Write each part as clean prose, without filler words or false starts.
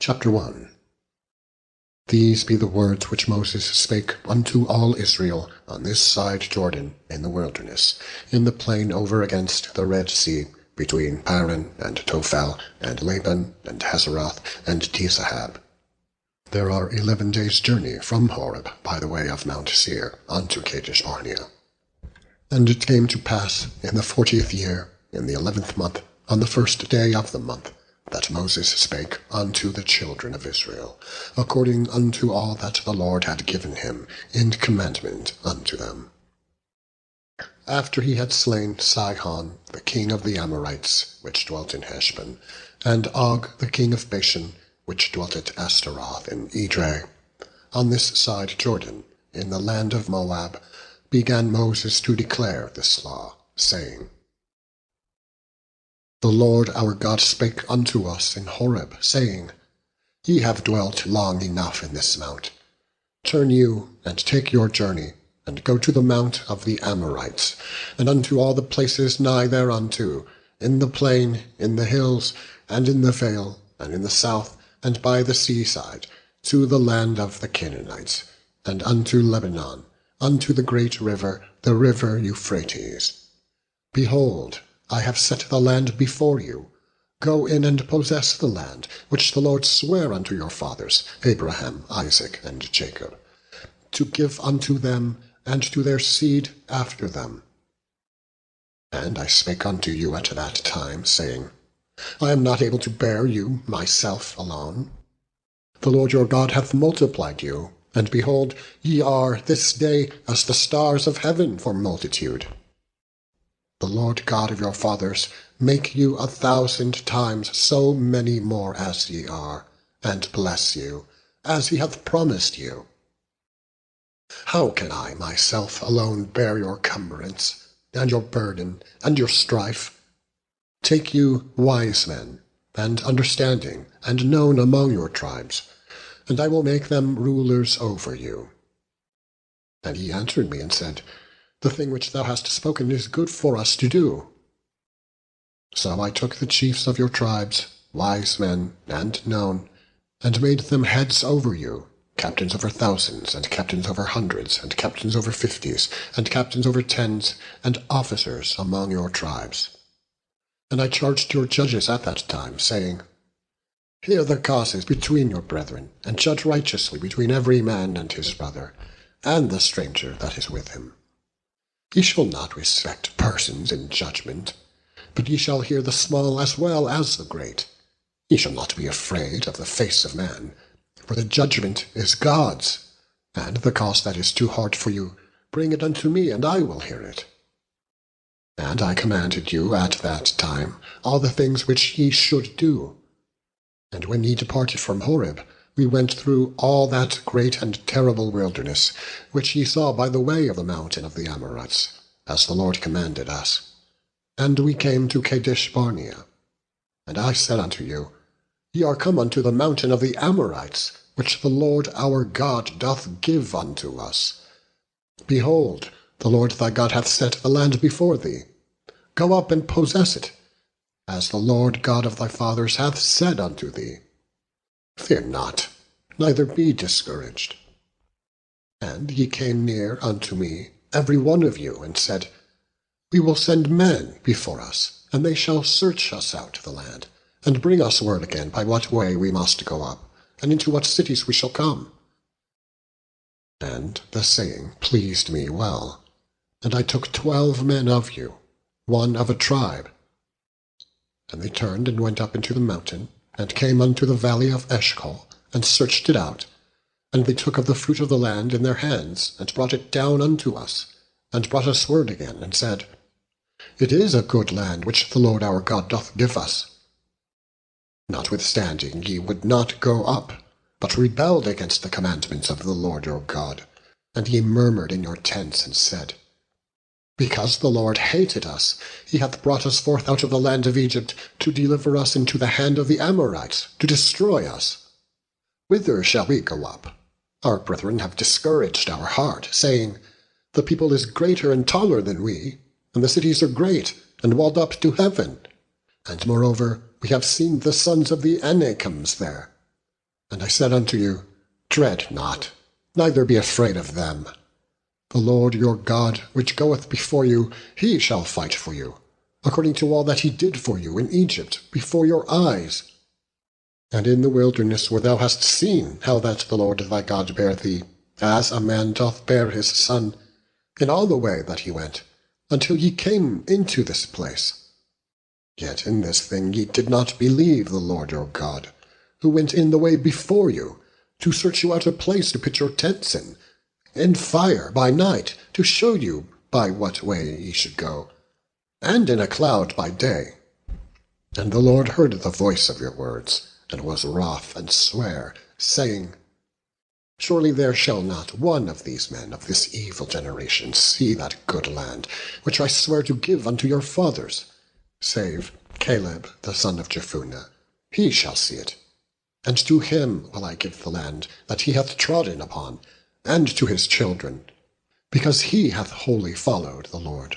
Chapter 1. These be the words which Moses spake unto all Israel on this side Jordan in the wilderness, in the plain over against the Red Sea, between Paran and Tophel, and Laban, and Hazeroth, and Dizahab. There are 11 days' journey from Horeb by the way of Mount Seir unto Kadesh Barnea. And it came to pass in the 40th year, in the 11th month, on the 1st day of the month, that Moses spake unto the children of Israel, according unto all that the Lord had given him in commandment unto them. After he had slain Sihon, the king of the Amorites, which dwelt in Heshbon, and Og, the king of Bashan, which dwelt at Ashtaroth in Edrei, on this side Jordan, in the land of Moab, began Moses to declare this law, saying, The Lord our God spake unto us in Horeb, saying, Ye have dwelt long enough in this mount. Turn you, and take your journey, and go to the mount of the Amorites, and unto all the places nigh thereunto, in the plain, in the hills, and in the vale, and in the south, and by the seaside, to the land of the Canaanites, and unto Lebanon, unto the great river, the river Euphrates. Behold, I have set the land before you. Go in and possess the land, which the Lord sware unto your fathers, Abraham, Isaac, and Jacob, to give unto them, and to their seed after them. And I spake unto you at that time, saying, I am not able to bear you myself alone. The Lord your God hath multiplied you, and behold, ye are this day as the stars of heaven for multitude. The Lord God of your fathers make you 1,000 times so many more as ye are, and bless you, as he hath promised you. How can I myself alone bear your cumbrance, and your burden, and your strife? Take you wise men, and understanding, and known among your tribes, and I will make them rulers over you. And he answered me and said, The thing which thou hast spoken is good for us to do. So I took the chiefs of your tribes, wise men, and known, and made them heads over you, captains over thousands, and captains over hundreds, and captains over 50s, and captains over 10s, and officers among your tribes. And I charged your judges at that time, saying, Hear the causes between your brethren, and judge righteously between every man and his brother, and the stranger that is with him. Ye shall not respect persons in judgment, but ye shall hear the small as well as the great. Ye shall not be afraid of the face of man, for the judgment is God's, and the cause that is too hard for you, bring it unto me, and I will hear it. And I commanded you at that time all the things which ye should do. And when ye departed from Horeb, we went through all that great and terrible wilderness, which ye saw by the way of the mountain of the Amorites, as the Lord commanded us. And we came to Kadesh Barnea. And I said unto you, Ye are come unto the mountain of the Amorites, which the Lord our God doth give unto us. Behold, the Lord thy God hath set the land before thee. Go up and possess it, as the Lord God of thy fathers hath said unto thee. Fear not, neither be discouraged. And ye came near unto me, every one of you, and said, We will send men before us, and they shall search us out the land, and bring us word again by what way we must go up, and into what cities we shall come. And the saying pleased me well, and I took 12 men of you, one of a tribe. And they turned and went up into the mountain, and came unto the valley of Eshcol, and searched it out. And they took of the fruit of the land in their hands, and brought it down unto us, and brought us word again, and said, It is a good land which the Lord our God doth give us. Notwithstanding ye would not go up, but rebelled against the commandments of the Lord your God, and ye murmured in your tents, and said, Because the Lord hated us, he hath brought us forth out of the land of Egypt, to deliver us into the hand of the Amorites, to destroy us. Whither shall we go up? Our brethren have discouraged our heart, saying, The people is greater and taller than we, and the cities are great, and walled up to heaven. And moreover, we have seen the sons of the Anakims there. And I said unto you, Dread not, neither be afraid of them. The Lord your God, which goeth before you, he shall fight for you, according to all that he did for you in Egypt before your eyes. And in the wilderness, where thou hast seen how that the Lord thy God bare thee, as a man doth bear his son, in all the way that he went, until ye came into this place. Yet in this thing ye did not believe the Lord your God, who went in the way before you, to search you out a place to pitch your tents in fire by night, to show you by what way ye should go, and in a cloud by day. And the Lord heard the voice of your words, and was wroth, and sware, saying, Surely there shall not one of these men of this evil generation see that good land, which I swear to give unto your fathers, save Caleb the son of Jephunneh. He shall see it. And to him will I give the land that he hath trodden upon, and to his children, because he hath wholly followed the Lord.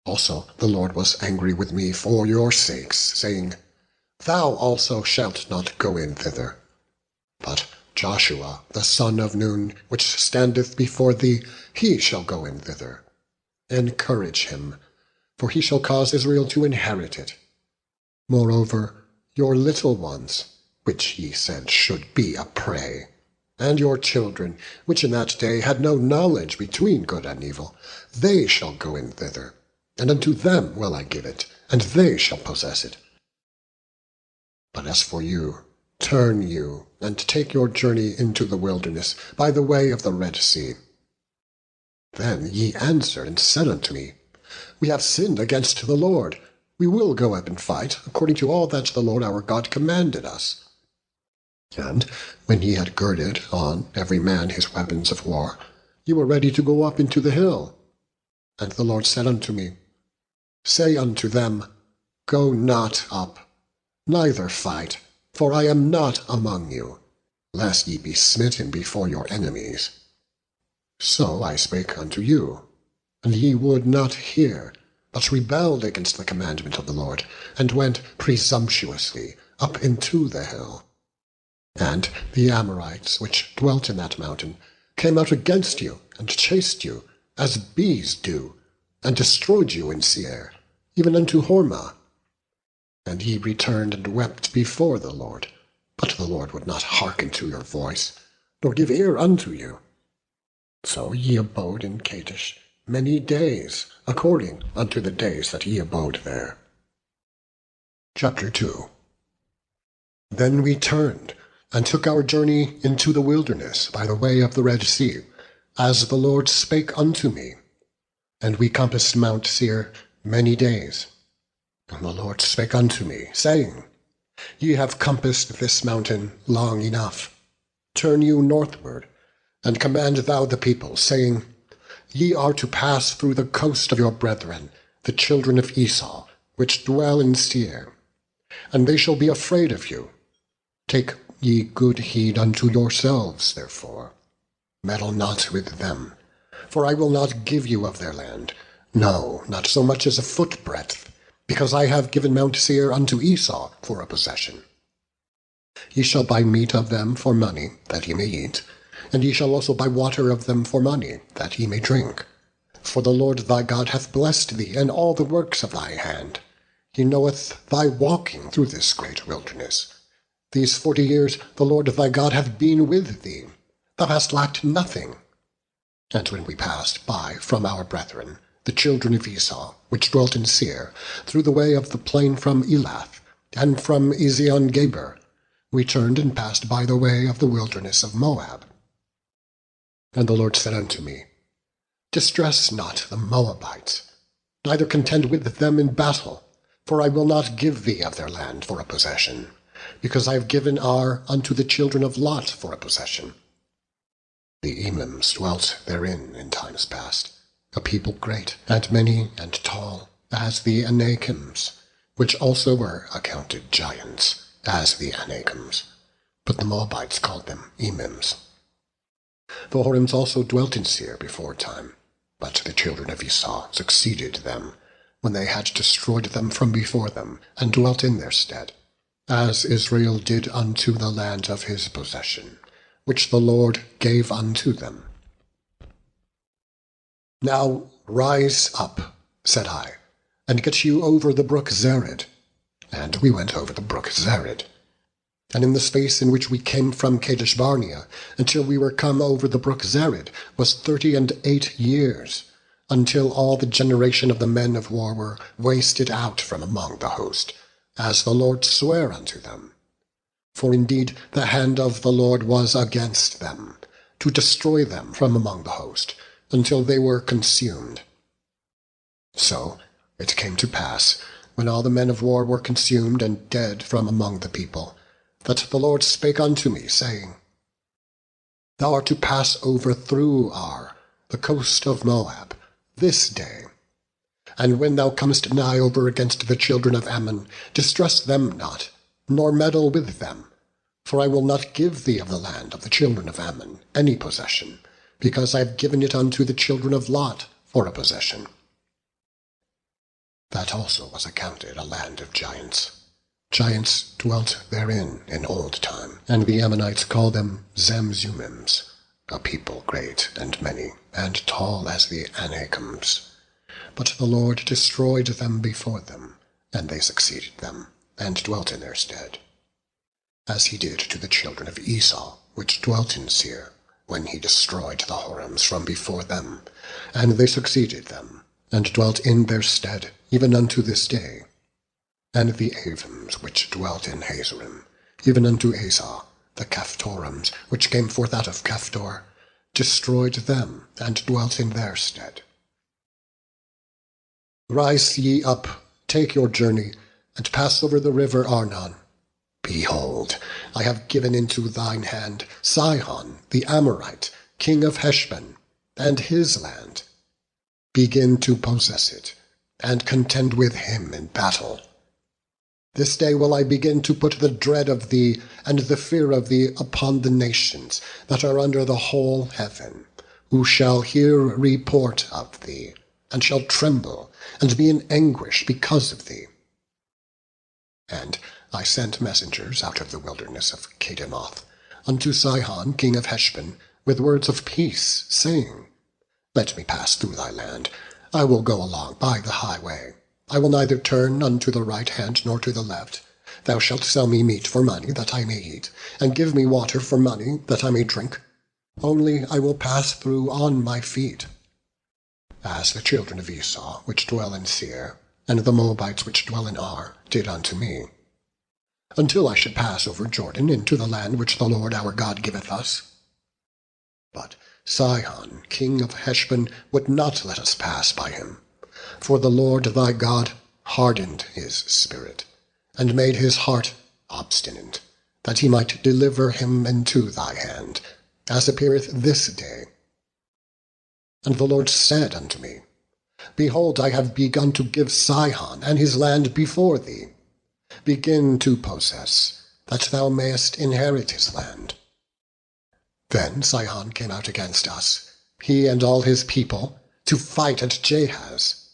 Also the Lord was angry with me for your sakes, saying, Thou also shalt not go in thither. But Joshua the son of Nun, which standeth before thee, he shall go in thither. Encourage him, for he shall cause Israel to inherit it. Moreover, your little ones, which ye said should be a prey, and your children, which in that day had no knowledge between good and evil, they shall go in thither, and unto them will I give it, and they shall possess it. But as for you, turn you, and take your journey into the wilderness, by the way of the Red Sea. Then ye answered and said unto me, We have sinned against the Lord. We will go up and fight, according to all that the Lord our God commanded us. And when ye had girded on every man his weapons of war, ye were ready to go up into the hill. And the Lord said unto me, Say unto them, Go not up, neither fight, for I am not among you, lest ye be smitten before your enemies. So I spake unto you, and ye would not hear, but rebelled against the commandment of the Lord, and went presumptuously up into the hill. And the Amorites, which dwelt in that mountain, came out against you, and chased you, as bees do, and destroyed you in Seir, even unto Hormah. And ye returned and wept before the Lord, but the Lord would not hearken to your voice, nor give ear unto you. So ye abode in Kadesh many days, according unto the days that ye abode there. Chapter 2. Then we turned, and took our journey into the wilderness by the way of the Red Sea, as the Lord spake unto me. And we compassed Mount Seir many days. And the Lord spake unto me, saying, Ye have compassed this mountain long enough. Turn you northward, and command thou the people, saying, Ye are to pass through the coast of your brethren, the children of Esau, which dwell in Seir, and they shall be afraid of you. Take ye good heed unto yourselves, therefore. Meddle not with them, for I will not give you of their land, no, not so much as a foot-breadth, because I have given Mount Seir unto Esau for a possession. Ye shall buy meat of them for money, that ye may eat, and ye shall also buy water of them for money, that ye may drink. For the Lord thy God hath blessed thee in all the works of thy hand. He knoweth thy walking through this great wilderness. These 40 years the Lord thy God hath been with thee. Thou hast lacked nothing. And when we passed by from our brethren, the children of Esau, which dwelt in Seir, through the way of the plain from Elath, and from Ezion-Geber, we turned and passed by the way of the wilderness of Moab. And the Lord said unto me, Distress not the Moabites, neither contend with them in battle, for I will not give thee of their land for a possession, because I have given Ar unto the children of Lot for a possession. The Emims dwelt therein in times past, a people great, and many, and tall, as the Anakims, which also were accounted giants, as the Anakims, but the Moabites called them Emims. The Horims also dwelt in Seir before time, but the children of Esau succeeded them, when they had destroyed them from before them, and dwelt in their stead. as Israel did unto the land of his possession, which the Lord gave unto them. Now rise up, said I, and get you over the brook Zered. And we went over the brook Zered. And in the space in which we came from Kadesh Barnea, until we were come over the brook Zered, was 38 years, until all the generation of the men of war were wasted out from among the host, as the Lord sware unto them. For indeed the hand of the Lord was against them, to destroy them from among the host, until they were consumed. So it came to pass, when all the men of war were consumed and dead from among the people, that the Lord spake unto me, saying, Thou art to pass over through Ar, the coast of Moab, this day. And when thou comest nigh over against the children of Ammon, distress them not, nor meddle with them. For I will not give thee of the land of the children of Ammon any possession, because I have given it unto the children of Lot for a possession. That also was accounted a land of giants. Giants dwelt therein in old time, and the Ammonites call them Zamzummims, a people great and many, and tall as the Anakims. But the Lord destroyed them before them, and they succeeded them, and dwelt in their stead. As he did to the children of Esau, which dwelt in Seir, when he destroyed the Horims from before them, and they succeeded them, and dwelt in their stead, even unto this day. And the Avims, which dwelt in Hazerim, even unto Esau, the Caphtorims, which came forth out of Caphtor, destroyed them, and dwelt in their stead. Rise ye up, take your journey, and pass over the river Arnon. Behold, I have given into thine hand Sihon the Amorite, king of Heshbon, and his land. Begin to possess it, and contend with him in battle. This day will I begin to put the dread of thee and the fear of thee upon the nations that are under the whole heaven, who shall hear report of thee, and shall tremble, and be in anguish because of thee. And I sent messengers out of the wilderness of Kedemoth unto Sihon king of Heshbon with words of peace, saying, Let me pass through thy land. I will go along by the highway. I will neither turn unto the right hand nor to the left. Thou shalt sell me meat for money, that I may eat, and give me water for money, that I may drink. Only I will pass through on my feet. As the children of Esau, which dwell in Seir, and the Moabites which dwell in Ar, did unto me, until I should pass over Jordan into the land which the Lord our God giveth us. But Sihon king of Heshbon would not let us pass by him. For the Lord thy God hardened his spirit, and made his heart obstinate, that he might deliver him into thy hand, as appeareth this day. And the Lord said unto me, Behold, I have begun to give Sihon and his land before thee. Begin to possess, that thou mayest inherit his land. Then Sihon came out against us, he and all his people, to fight at Jahaz.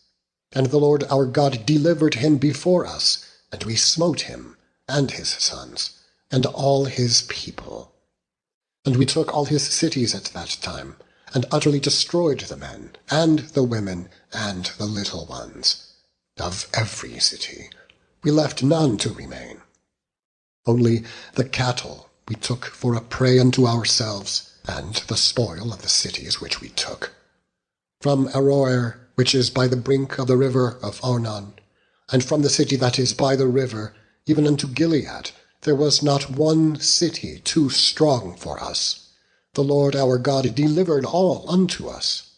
And the Lord our God delivered him before us, and we smote him, and his sons, and all his people. And we took all his cities at that time, and utterly destroyed the men, and the women, and the little ones. Of every city we left none to remain. Only the cattle we took for a prey unto ourselves, and the spoil of the cities which we took. From Aroer, which is by the brink of the river of Arnon, and from the city that is by the river, even unto Gilead, there was not one city too strong for us. The Lord our God delivered all unto us.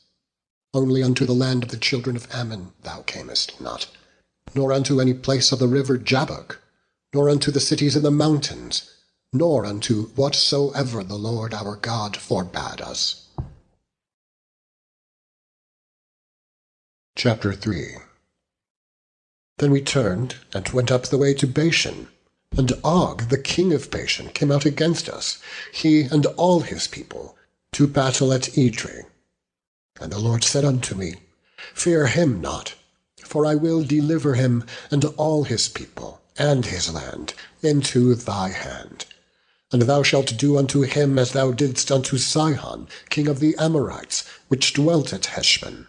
Only unto the land of the children of Ammon thou camest not, nor unto any place of the river Jabbok, nor unto the cities in the mountains, nor unto whatsoever the Lord our God forbade us. Chapter 3. Then we turned and went up the way to Bashan, and Og the king of Bashan came out against us, he and all his people, to battle at Edrei. And the Lord said unto me, Fear him not, for I will deliver him and all his people and his land into thy hand. And thou shalt do unto him as thou didst unto Sihon, king of the Amorites, which dwelt at Heshbon.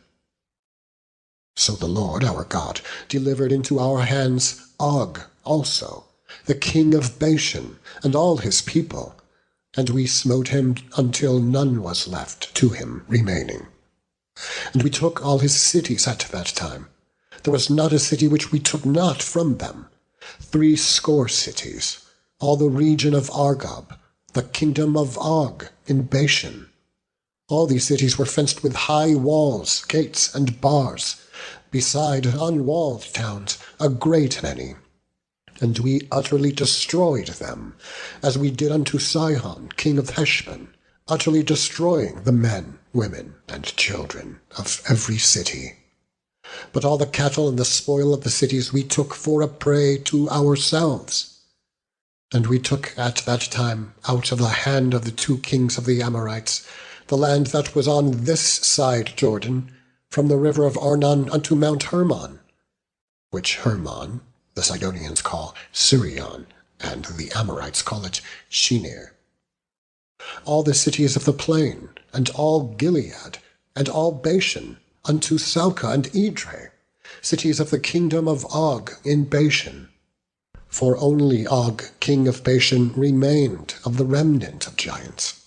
So the Lord our God delivered into our hands Og also, the king of Bashan, and all his people, and we smote him until none was left to him remaining. And we took all his cities at that time. There was not a city which we took not from them, 70 cities, all the region of Argob, the kingdom of Og in Bashan. All these cities were fenced with high walls, gates, and bars, beside unwalled towns, a great many. And we utterly destroyed them, as we did unto Sihon, king of Heshbon, utterly destroying the men, women, and children of every city. But all the cattle and the spoil of the cities we took for a prey to ourselves. And we took at that time out of the hand of the 2 kings of the Amorites the land that was on this side Jordan, from the river of Arnon unto Mount Hermon, which Hermon the Sidonians call Sirion, and the Amorites call it Shinir. All the cities of the plain, and all Gilead, and all Bashan, unto Salca and Edrei, cities of the kingdom of Og in Bashan. For only Og, king of Bashan, remained of the remnant of giants.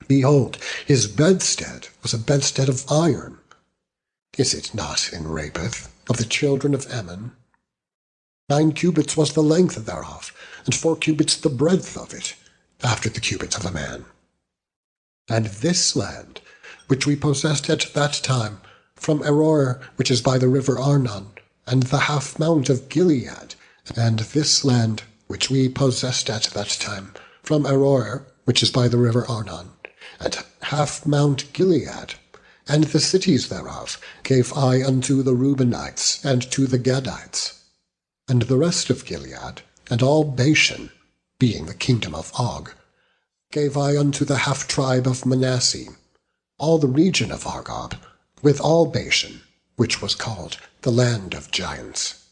Behold, his bedstead was a bedstead of iron. Is it not in Rabbath of the children of Ammon? 9 cubits was the length thereof, and 4 cubits the breadth of it, after the cubits of a man. And this land, which we possessed at that time, from Aroer, which is by the river Arnon, and the half mount of Gilead, and this land, which we possessed at that time, from Aroer, which is by the river Arnon, and half mount Gilead, and the cities thereof, gave I unto the Reubenites and to the Gadites. And the rest of Gilead, and all Bashan, being the kingdom of Og, gave I unto the half-tribe of Manasseh, all the region of Argob, with all Bashan, which was called the land of giants.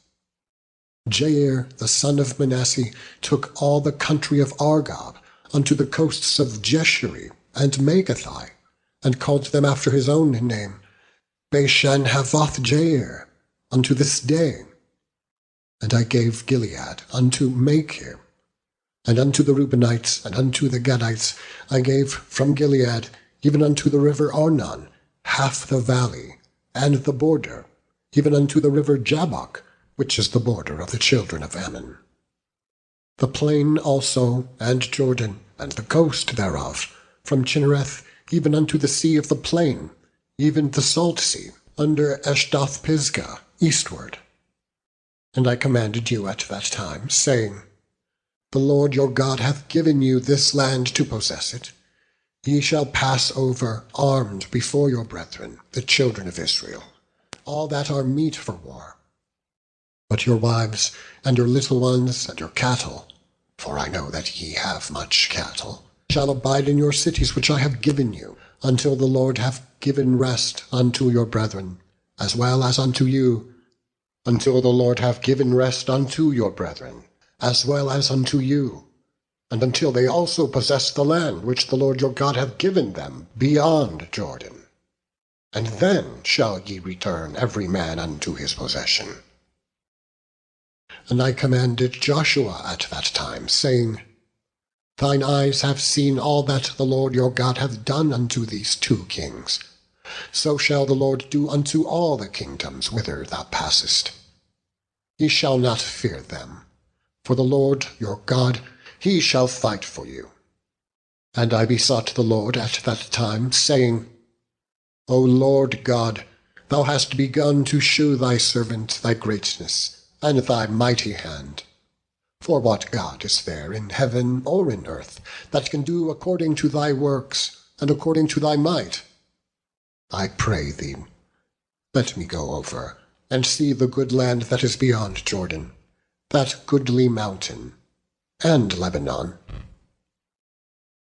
Jair, the son of Manasseh, took all the country of Argob, unto the coasts of Jeshuri and Magathai, and called them after his own name, Bashan Havoth Jair, unto this day. And I gave Gilead unto Machir, and unto the Reubenites and unto the Gadites I gave from Gilead, even unto the river Arnon, half the valley, and the border, even unto the river Jabbok, which is the border of the children of Ammon. The plain also, and Jordan, and the coast thereof, from Chinnereth even unto the sea of the plain, even the salt sea, under Eshdoth-Pisgah, eastward. And I commanded you at that time, saying, The Lord your God hath given you this land to possess it. Ye shall pass over armed before your brethren, the children of Israel, all that are meet for war. But your wives, and your little ones, and your cattle, for I know that ye have much cattle, shall abide in your cities which I have given you, until the Lord have given rest unto your brethren, as well as unto you, until the Lord have given rest unto your brethren, as well as unto you, and until they also possess the land which the Lord your God hath given them beyond Jordan. And then shall ye return every man unto his possession. And I commanded Joshua at that time, saying, Thine eyes have seen all that the Lord your God hath done unto these 2 kings. So shall the Lord do unto all the kingdoms whither thou passest. Ye shall not fear them, for the Lord your God, he shall fight for you. And I besought the Lord at that time, saying, O Lord God, thou hast begun to shew thy servant thy greatness, and thy mighty hand. For what God is there in heaven or in earth that can do according to thy works, and according to thy might? I pray thee, let me go over, and see the good land that is beyond Jordan, that goodly mountain, and Lebanon.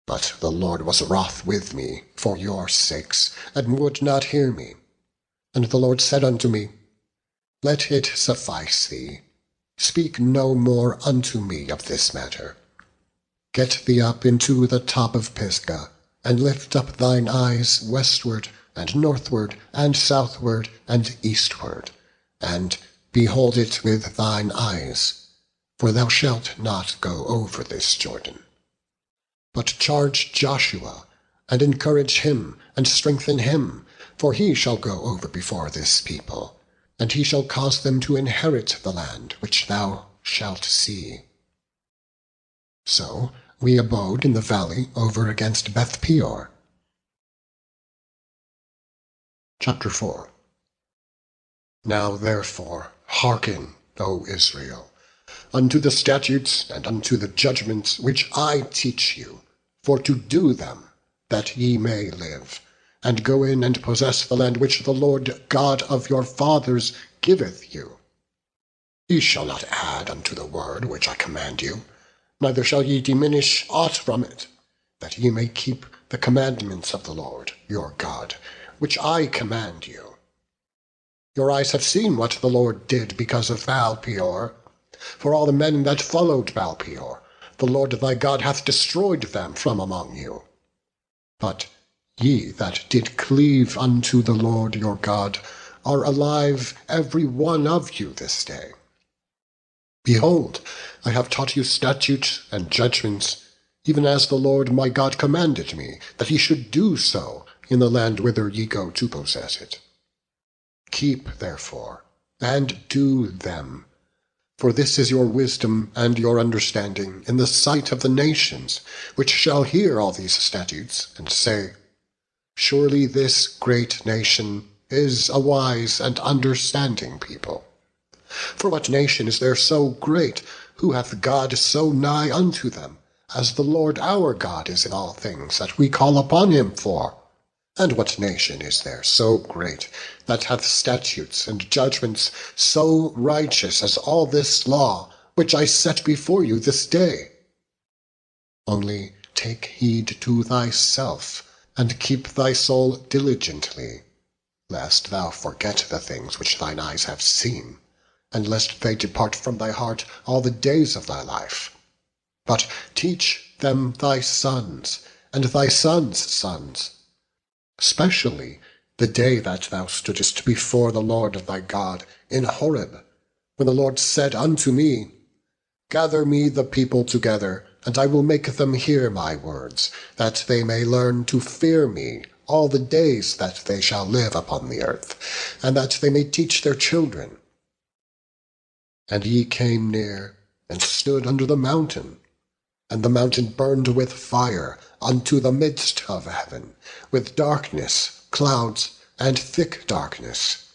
But the Lord was wroth with me for your sakes, and would not hear me. And the Lord said unto me, Let it suffice thee, speak no more unto me of this matter. Get thee up into the top of Pisgah, and lift up thine eyes westward, and northward, and southward, and eastward, and behold it with thine eyes, for thou shalt not go over this Jordan. But charge Joshua, and encourage him, and strengthen him, for he shall go over before this people, and he shall cause them to inherit the land which thou shalt see. So we abode in the valley over against Beth Peor. Chapter 4. Now therefore hearken, O Israel, unto the statutes and unto the judgments which I teach you, for to do them, that ye may live, and go in and possess the land which the Lord God of your fathers giveth you. Ye shall not add unto the word which I command you, neither shall ye diminish aught from it, that ye may keep the commandments of the Lord your God, which I command you. Your eyes have seen what the Lord did because of Baal Peor. For all the men that followed Baal Peor, the Lord thy God hath destroyed them from among you. But ye that did cleave unto the Lord your God are alive every one of you this day. Behold, I have taught you statutes and judgments, even as the Lord my God commanded me, that ye should do so in the land whither ye go to possess it. Keep therefore, and do them, for this is your wisdom and your understanding in the sight of the nations, which shall hear all these statutes, and say, Surely this great nation is a wise and understanding people. For what nation is there so great, who hath God so nigh unto them, as the Lord our God is in all things that we call upon him for? And what nation is there so great, that hath statutes and judgments so righteous as all this law, which I set before you this day? Only take heed to thyself, and keep thy soul diligently, lest thou forget the things which thine eyes have seen, and lest they depart from thy heart all the days of thy life. But teach them thy sons, and thy sons' sons, especially the day that thou stoodest before the Lord thy God in Horeb, when the Lord said unto me, Gather me the people together, and I will make them hear my words, that they may learn to fear me all the days that they shall live upon the earth, and that they may teach their children. And ye came near, and stood under the mountain, and the mountain burned with fire unto the midst of heaven, with darkness, clouds, and thick darkness.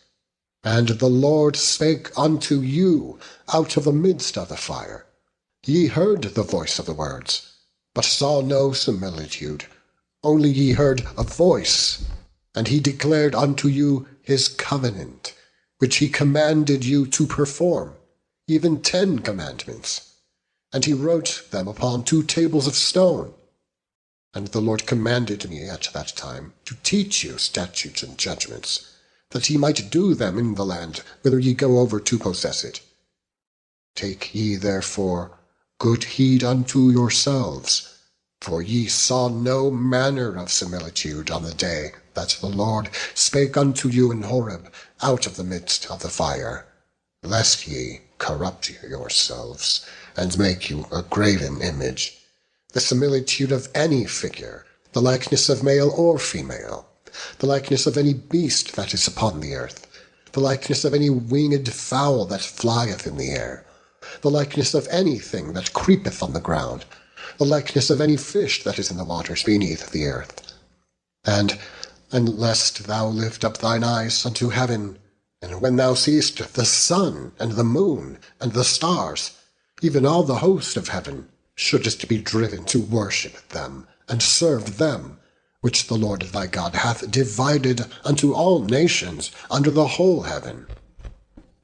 And the Lord spake unto you out of the midst of the fire. Ye heard the voice of the words, but saw no similitude, only ye heard a voice, and he declared unto you his covenant, which he commanded you to perform, even 10 commandments. And he wrote them upon 2 tables of stone. And the Lord commanded me at that time to teach you statutes and judgments, that ye might do them in the land whither ye go over to possess it. Take ye therefore good heed unto yourselves, for ye saw no manner of similitude on the day that the Lord spake unto you in Horeb out of the midst of the fire, lest ye corrupt yourselves, and make you a graven image, the similitude of any figure, the likeness of male or female, the likeness of any beast that is upon the earth, the likeness of any winged fowl that flieth in the air, the likeness of anything that creepeth on the ground, the likeness of any fish that is in the waters beneath the earth. And lest thou lift up thine eyes unto heaven, and when thou seest the sun, and the moon, and the stars, even all the host of heaven, shouldest be driven to worship them, and serve them, which the Lord thy God hath divided unto all nations under the whole heaven.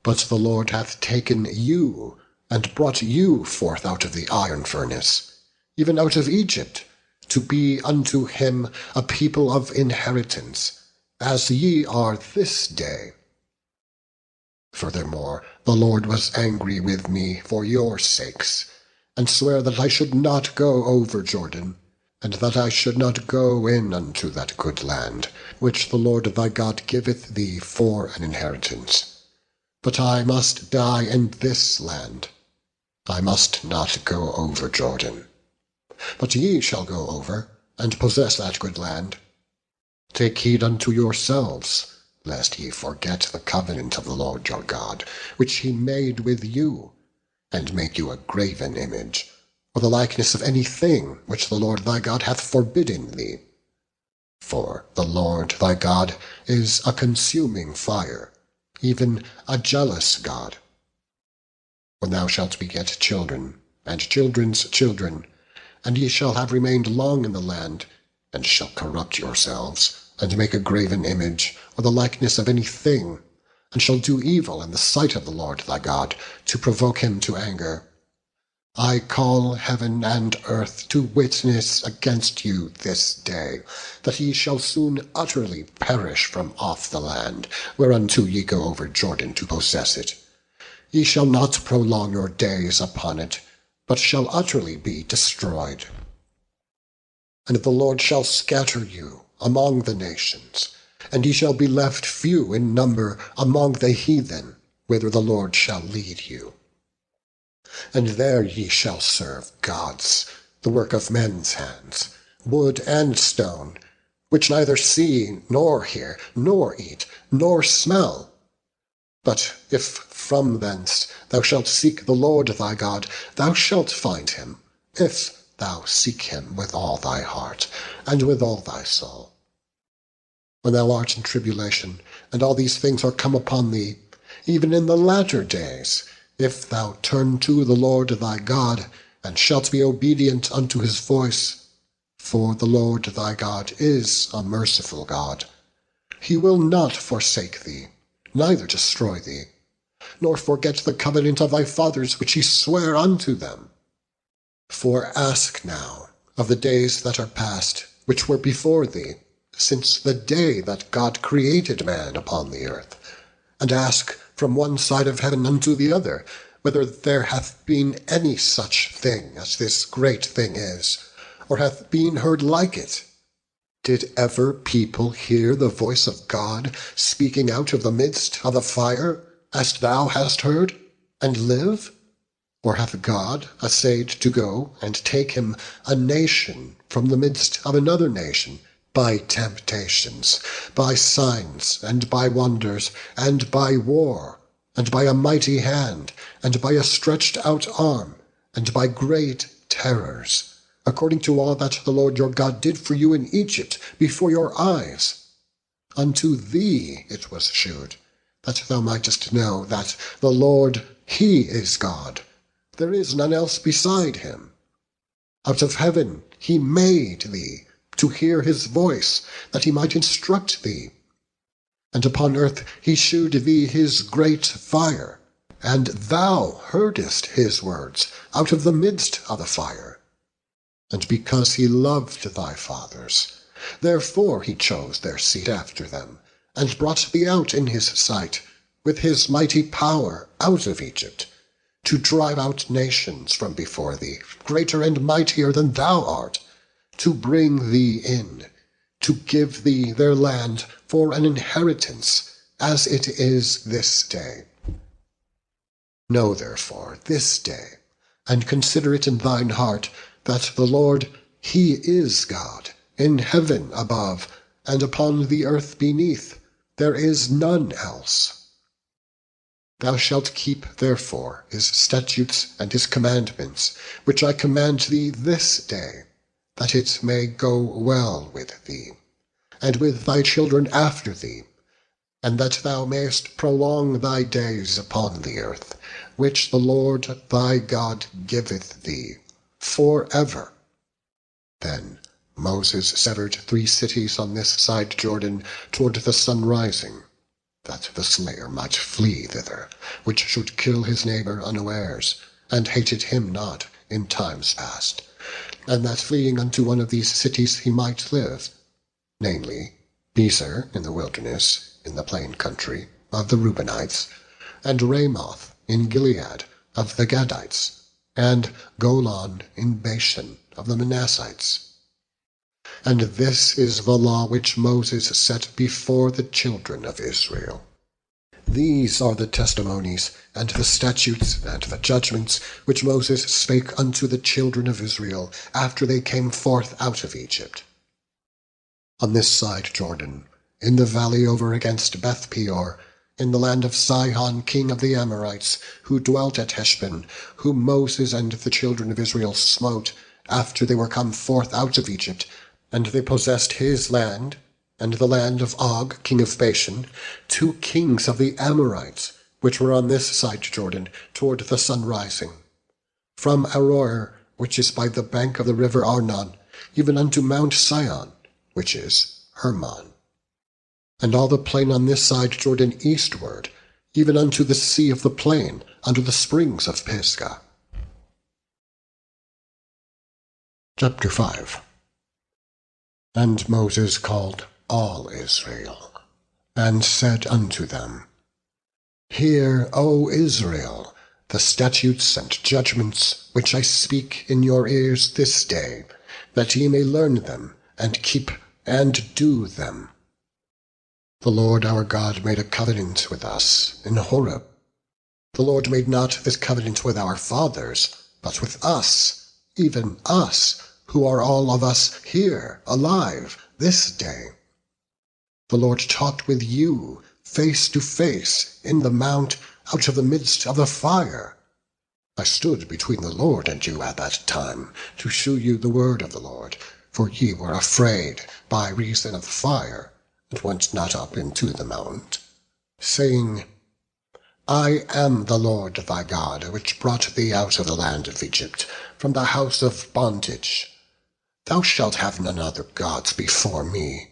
But the Lord hath taken you, and brought you forth out of the iron furnace, even out of Egypt, to be unto him a people of inheritance, as ye are this day. Furthermore, the Lord was angry with me for your sakes, and sware that I should not go over Jordan, and that I should not go in unto that good land, which the Lord thy God giveth thee for an inheritance. But I must die in this land. I must not go over Jordan. But ye shall go over, and possess that good land. Take heed unto yourselves, lest ye forget the covenant of the Lord your God, which he made with you, and make you a graven image, or the likeness of any thing which the Lord thy God hath forbidden thee. For the Lord thy God is a consuming fire, even a jealous God. When thou shalt beget children, and children's children, and ye shall have remained long in the land, and shall corrupt yourselves, and make a graven image, or the likeness of any thing, and shall do evil in the sight of the Lord thy God, to provoke him to anger, I call heaven and earth to witness against you this day, that ye shall soon utterly perish from off the land, whereunto ye go over Jordan to possess it. Ye shall not prolong your days upon it, but shall utterly be destroyed. And the Lord shall scatter you among the nations, and ye shall be left few in number among the heathen, whither the Lord shall lead you. And there ye shall serve gods, the work of men's hands, wood and stone, which neither see, nor hear, nor eat, nor smell. But if from thence thou shalt seek the Lord thy God, thou shalt find him, if thou seek him with all thy heart, and with all thy soul. When thou art in tribulation, and all these things are come upon thee, even in the latter days, if thou turn to the Lord thy God, and shalt be obedient unto his voice, for the Lord thy God is a merciful God. He will not forsake thee, neither destroy thee, nor forget the covenant of thy fathers which he sware unto them. For ask now of the days that are past, which were before thee, since the day that God created man upon the earth, and ask from one side of heaven unto the other, whether there hath been any such thing as this great thing is, or hath been heard like it. Did ever people hear the voice of God speaking out of the midst of the fire, as thou hast heard, and live? Or hath God assayed to go and take him a nation from the midst of another nation, by temptations, by signs, and by wonders, and by war, and by a mighty hand, and by a stretched out arm, and by great terrors, according to all that the Lord your God did for you in Egypt before your eyes? Unto thee it was shewed, that thou mightest know that the Lord, he is God, there is none else beside him. Out of heaven he made thee, to hear his voice, that he might instruct thee. And upon earth he shewed thee his great fire, and thou heardest his words out of the midst of the fire. And because he loved thy fathers, therefore he chose their seed after them, and brought thee out in his sight, with his mighty power out of Egypt, to drive out nations from before thee, greater and mightier than thou art, to bring thee in, to give thee their land for an inheritance, as it is this day. Know therefore this day, and consider it in thine heart, that the Lord, he is God, in heaven above, and upon the earth beneath, there is none else. Thou shalt keep therefore his statutes and his commandments, which I command thee this day, that it may go well with thee, and with thy children after thee, and that thou mayest prolong thy days upon the earth, which the Lord thy God giveth thee for ever. Then Moses severed 3 cities on this side Jordan toward the sun rising, that the slayer might flee thither, which should kill his neighbour unawares, and hated him not in times past, and that fleeing unto one of these cities he might live, namely, Bezer in the wilderness, in the plain country of the Reubenites, and Ramoth in Gilead of the Gadites, and Golan in Bashan of the Manassites. And this is the law which Moses set before the children of Israel. These are the testimonies, and the statutes, and the judgments, which Moses spake unto the children of Israel, after they came forth out of Egypt. On this side Jordan, in the valley over against Beth Peor, in the land of Sihon king of the Amorites, who dwelt at Heshbon, whom Moses and the children of Israel smote, after they were come forth out of Egypt, and they possessed his land, and the land of Og king of Bashan, 2 kings of the Amorites, which were on this side Jordan, toward the sun rising. From Aroer, which is by the bank of the river Arnon, even unto Mount Sion, which is Hermon. And all the plain on this side Jordan eastward, even unto the sea of the plain, unto the springs of Pisgah. Chapter 5. And Moses called all Israel, and said unto them, Hear, O Israel, the statutes and judgments which I speak in your ears this day, that ye may learn them, and keep and do them. The Lord our God made a covenant with us in Horeb. The Lord made not this covenant with our fathers, but with us, even us, who are all of us here alive this day. The Lord talked with you face to face in the mount out of the midst of the fire. I stood between the Lord and you at that time, to shew you the word of the Lord, for ye were afraid by reason of the fire, and went not up into the mount, saying, I am the Lord thy God, which brought thee out of the land of Egypt, from the house of bondage. Thou shalt have none other gods before me.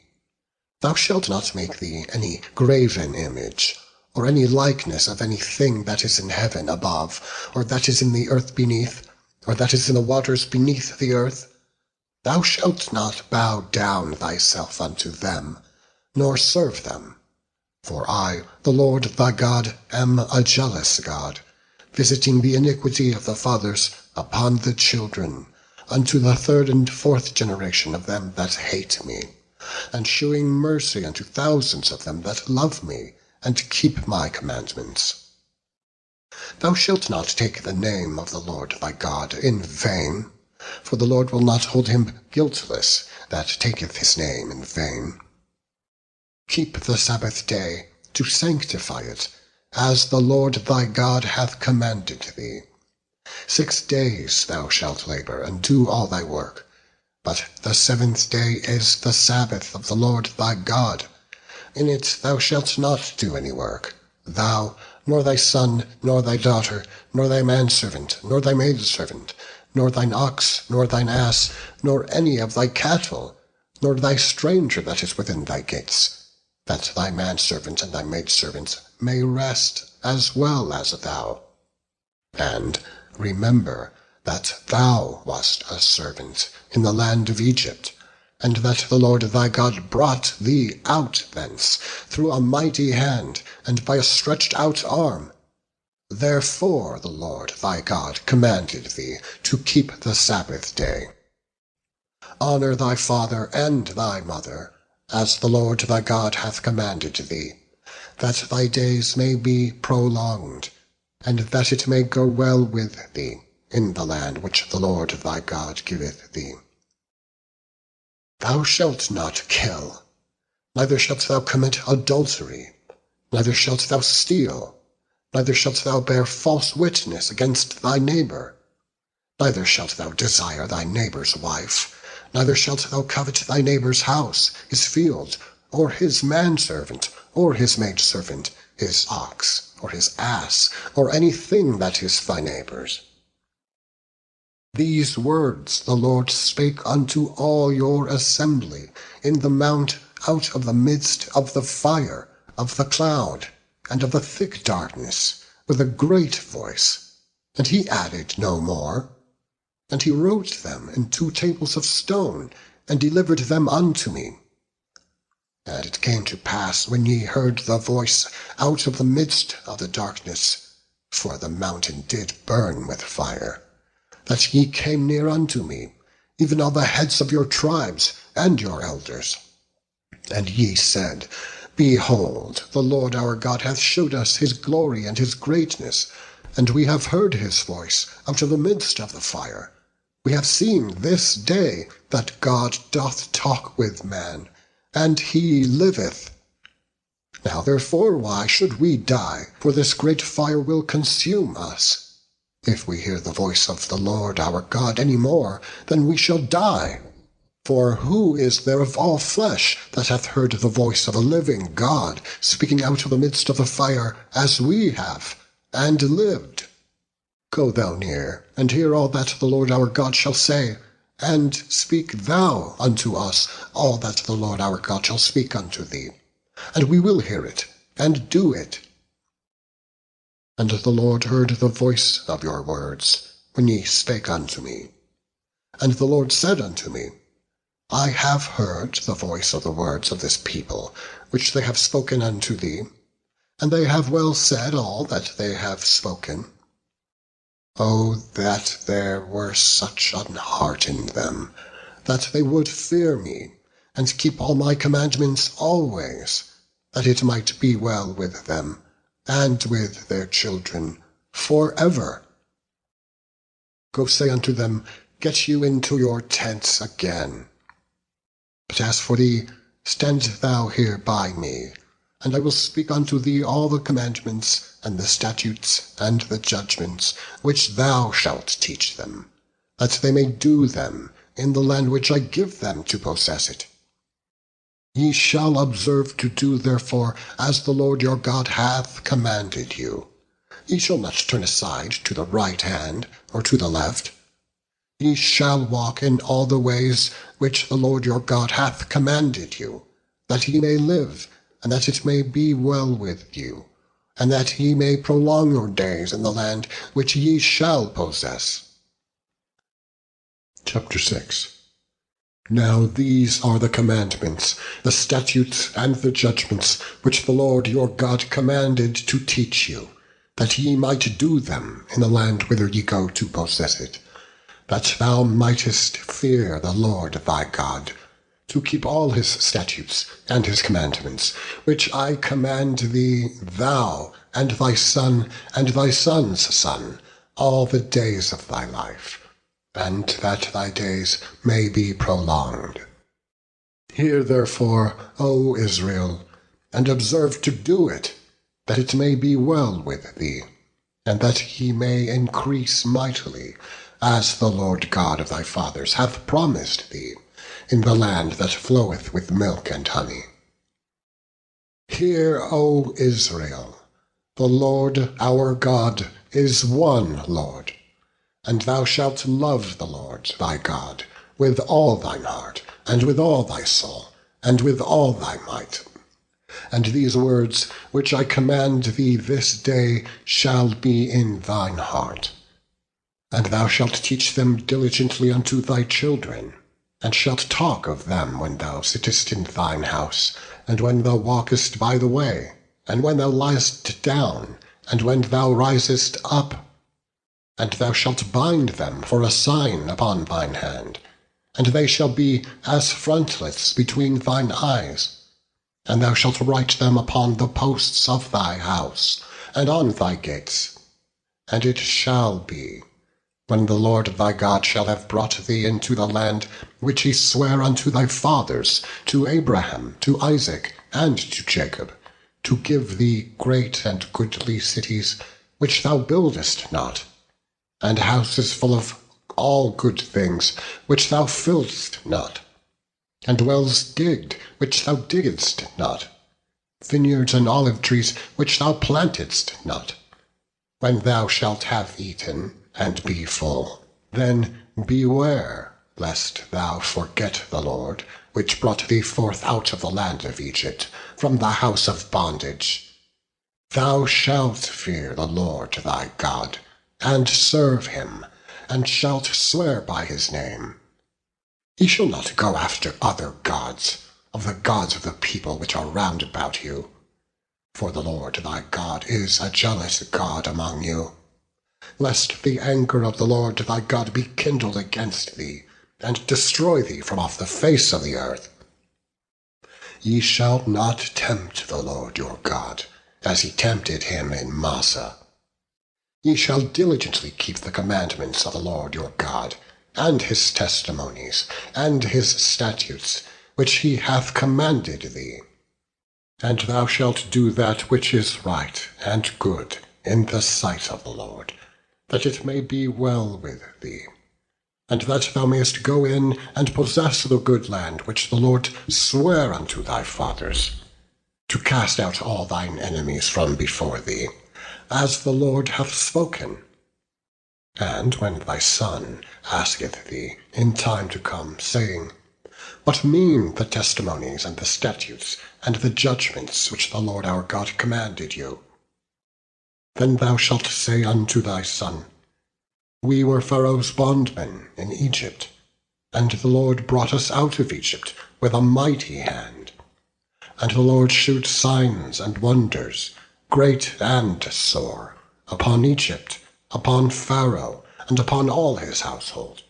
Thou shalt not make thee any graven image, or any likeness of any thing that is in heaven above, or that is in the earth beneath, or that is in the waters beneath the earth. Thou shalt not bow down thyself unto them, nor serve them. For I, the Lord thy God, am a jealous God, visiting the iniquity of the fathers upon the children, unto the 3rd and 4th generation of them that hate me, and shewing mercy unto thousands of them that love me, and keep my commandments. Thou shalt not take the name of the Lord thy God in vain, for the Lord will not hold him guiltless that taketh his name in vain. Keep the Sabbath day, to sanctify it, as the Lord thy God hath commanded thee. 6 days thou shalt labour, and do all thy work. But the 7th day is the Sabbath of the Lord thy God. In it thou shalt not do any work, thou, nor thy son, nor thy daughter, nor thy manservant, nor thy maidservant, nor thine ox, nor thine ass, nor any of thy cattle, nor thy stranger that is within thy gates, that thy manservant and thy maidservant may rest as well as thou. And remember that thou wast a servant in the land of Egypt, and that the Lord thy God brought thee out thence through a mighty hand, and by a stretched out arm. Therefore the Lord thy God commanded thee to keep the Sabbath day. Honour thy father and thy mother, as the Lord thy God hath commanded thee, that thy days may be prolonged, and that it may go well with thee in the land which the Lord thy God giveth thee. Thou shalt not kill, neither shalt thou commit adultery, neither shalt thou steal, neither shalt thou bear false witness against thy neighbour, neither shalt thou desire thy neighbour's wife, neither shalt thou covet thy neighbour's house, his field, or his manservant, or his maidservant, his ox, or his ass, or any thing that is thy neighbour's. These words the Lord spake unto all your assembly in the mount out of the midst of the fire, of the cloud, and of the thick darkness, with a great voice, and he added no more. And he wrote them in 2 tables of stone, and delivered them unto me. And it came to pass, when ye heard the voice out of the midst of the darkness, for the mountain did burn with fire, that ye came near unto me, even all the heads of your tribes and your elders. And ye said, Behold, the Lord our God hath shewed us his glory and his greatness, and we have heard his voice out of the midst of the fire. We have seen this day that God doth talk with man, and he liveth. Now therefore why should we die? For this great fire will consume us. If we hear the voice of the Lord our God any more, then we shall die. For who is there of all flesh that hath heard the voice of a living God, speaking out of the midst of the fire, as we have, and lived? Go thou near, and hear all that the Lord our God shall say, and speak thou unto us all that the Lord our God shall speak unto thee, and we will hear it, and do it. And the Lord heard the voice of your words, when ye spake unto me. And the Lord said unto me, I have heard the voice of the words of this people, which they have spoken unto thee, and they have well said all that they have spoken. O that there were such an heart in them, that they would fear me, and keep all my commandments always, that it might be well with them, and with their children for ever. Go say unto them, Get you into your tents again. But as for thee, stand thou here by me, and I will speak unto thee all the commandments, and the statutes, and the judgments, which thou shalt teach them, that they may do them in the land which I give them to possess it. Ye shall observe to do therefore as the Lord your God hath commanded you. Ye shall not turn aside to the right hand, or to the left. Ye shall walk in all the ways which the Lord your God hath commanded you, that ye may live, and that it may be well with you, and that ye may prolong your days in the land which ye shall possess. Chapter 6. Now these are the commandments, the statutes, and the judgments, which the Lord your God commanded to teach you, that ye might do them in the land whither ye go to possess it, that thou mightest fear the Lord thy God, to keep all his statutes and his commandments, which I command thee, thou, and thy son, and thy son's son, all the days of thy life, and that thy days may be prolonged. Hear therefore, O Israel, and observe to do it, that it may be well with thee, and that he may increase mightily, as the Lord God of thy fathers hath promised thee, in the land that floweth with milk and honey. Hear, O Israel, the Lord our God is one Lord, and thou shalt love the Lord thy God with all thine heart, and with all thy soul, and with all thy might. And these words which I command thee this day shall be in thine heart. And thou shalt teach them diligently unto thy children, and shalt talk of them when thou sittest in thine house, and when thou walkest by the way, and when thou liest down, and when thou risest up. And thou shalt bind them for a sign upon thine hand, and they shall be as frontlets between thine eyes. And thou shalt write them upon the posts of thy house, and on thy gates. And it shall be, when the Lord thy God shall have brought thee into the land which he sware unto thy fathers, to Abraham, to Isaac, and to Jacob, to give thee great and goodly cities, which thou buildest not, and houses full of all good things, which thou fillest not, and wells digged, which thou diggedst not, vineyards and olive trees, which thou plantedst not. When thou shalt have eaten, and be full, then beware lest thou forget the Lord, which brought thee forth out of the land of Egypt, from the house of bondage. Thou shalt fear the Lord thy God, and serve him, and shalt swear by his name. Ye shall not go after other gods, of the gods of the people which are round about you. For the Lord thy God is a jealous God among you, lest the anger of the Lord thy God be kindled against thee, and destroy thee from off the face of the earth. Ye shall not tempt the Lord your God, as ye tempted him in Massah. Ye shall diligently keep the commandments of the Lord your God, and his testimonies, and his statutes, which he hath commanded thee. And thou shalt do that which is right and good in the sight of the Lord, that it may be well with thee, and that thou mayest go in and possess the good land which the Lord sware unto thy fathers, to cast out all thine enemies from before thee, as the Lord hath spoken. And when thy son asketh thee in time to come, saying, What mean the testimonies and the statutes and the judgments which the Lord our God commanded you? Then thou shalt say unto thy son, We were Pharaoh's bondmen in Egypt, and the Lord brought us out of Egypt with a mighty hand. And the Lord shewed signs and wonders, great and sore, upon Egypt, upon Pharaoh, and upon all his household.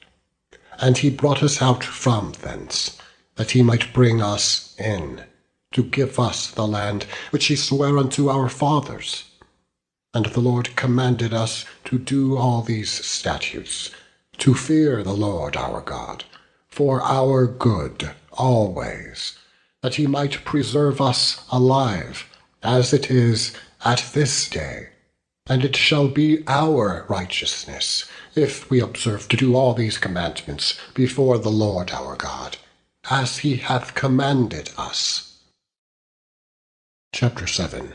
And he brought us out from thence, that he might bring us in, to give us the land which he sware unto our fathers. And the Lord commanded us to do all these statutes, to fear the Lord our God, for our good always, that he might preserve us alive, as it is at this day. And it shall be our righteousness, if we observe to do all these commandments before the Lord our God, as he hath commanded us. Chapter 7.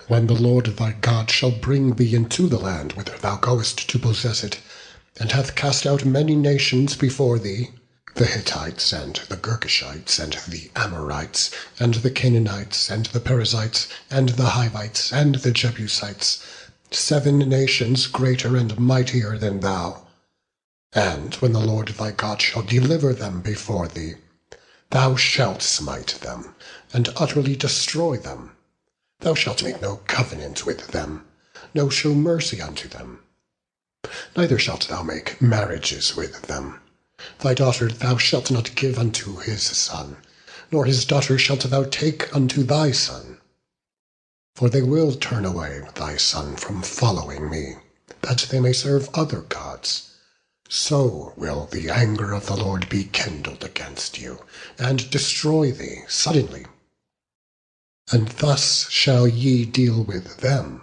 When the Lord thy God shall bring thee into the land whither thou goest to possess it, and hath cast out many nations before thee, the Hittites, and the Girgashites, and the Amorites, and the Canaanites, and the Perizzites, and the Hivites, and the Jebusites, 7 nations greater and mightier than thou. And when the Lord thy God shall deliver them before thee, thou shalt smite them, and utterly destroy them. Thou shalt make no covenant with them, no show mercy unto them. Neither shalt thou make marriages with them. Thy daughter thou shalt not give unto his son, nor his daughter shalt thou take unto thy son. For they will turn away thy son from following me, that they may serve other gods. So will the anger of the Lord be kindled against you, and destroy thee suddenly. And thus shall ye deal with them.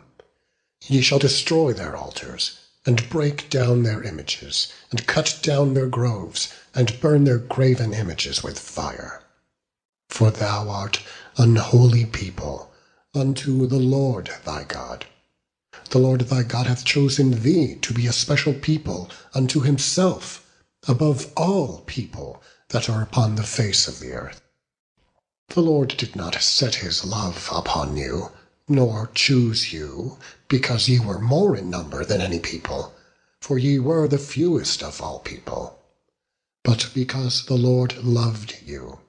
Ye shall destroy their altars, and break down their images, and cut down their groves, and burn their graven images with fire. For thou art an holy people unto the Lord thy God. The Lord thy God hath chosen thee to be a special people unto himself, above all people that are upon the face of the earth. The Lord did not set his love upon you, nor choose you, because ye were more in number than any people, for ye were the fewest of all people, but because the Lord loved you,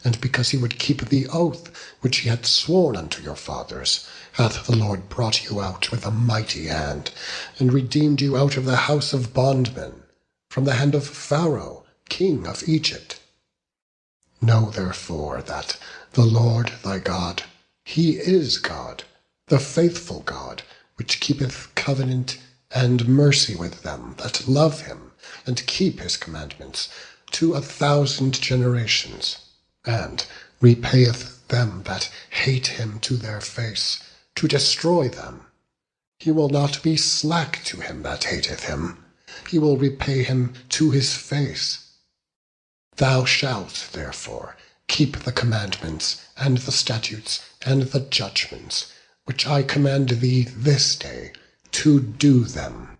and because he would keep the oath which he had sworn unto your fathers, hath the Lord brought you out with a mighty hand, and redeemed you out of the house of bondmen, from the hand of Pharaoh, king of Egypt. Know therefore that the Lord thy God, he is God, the faithful God, which keepeth covenant and mercy with them that love him, and keep his commandments, to 1,000 generations, and repayeth them that hate him to their face, to destroy them. He will not be slack to him that hateth him, he will repay him to his face. Thou shalt therefore keep the commandments, and the statutes, and the judgments, which I command thee this day, to do them.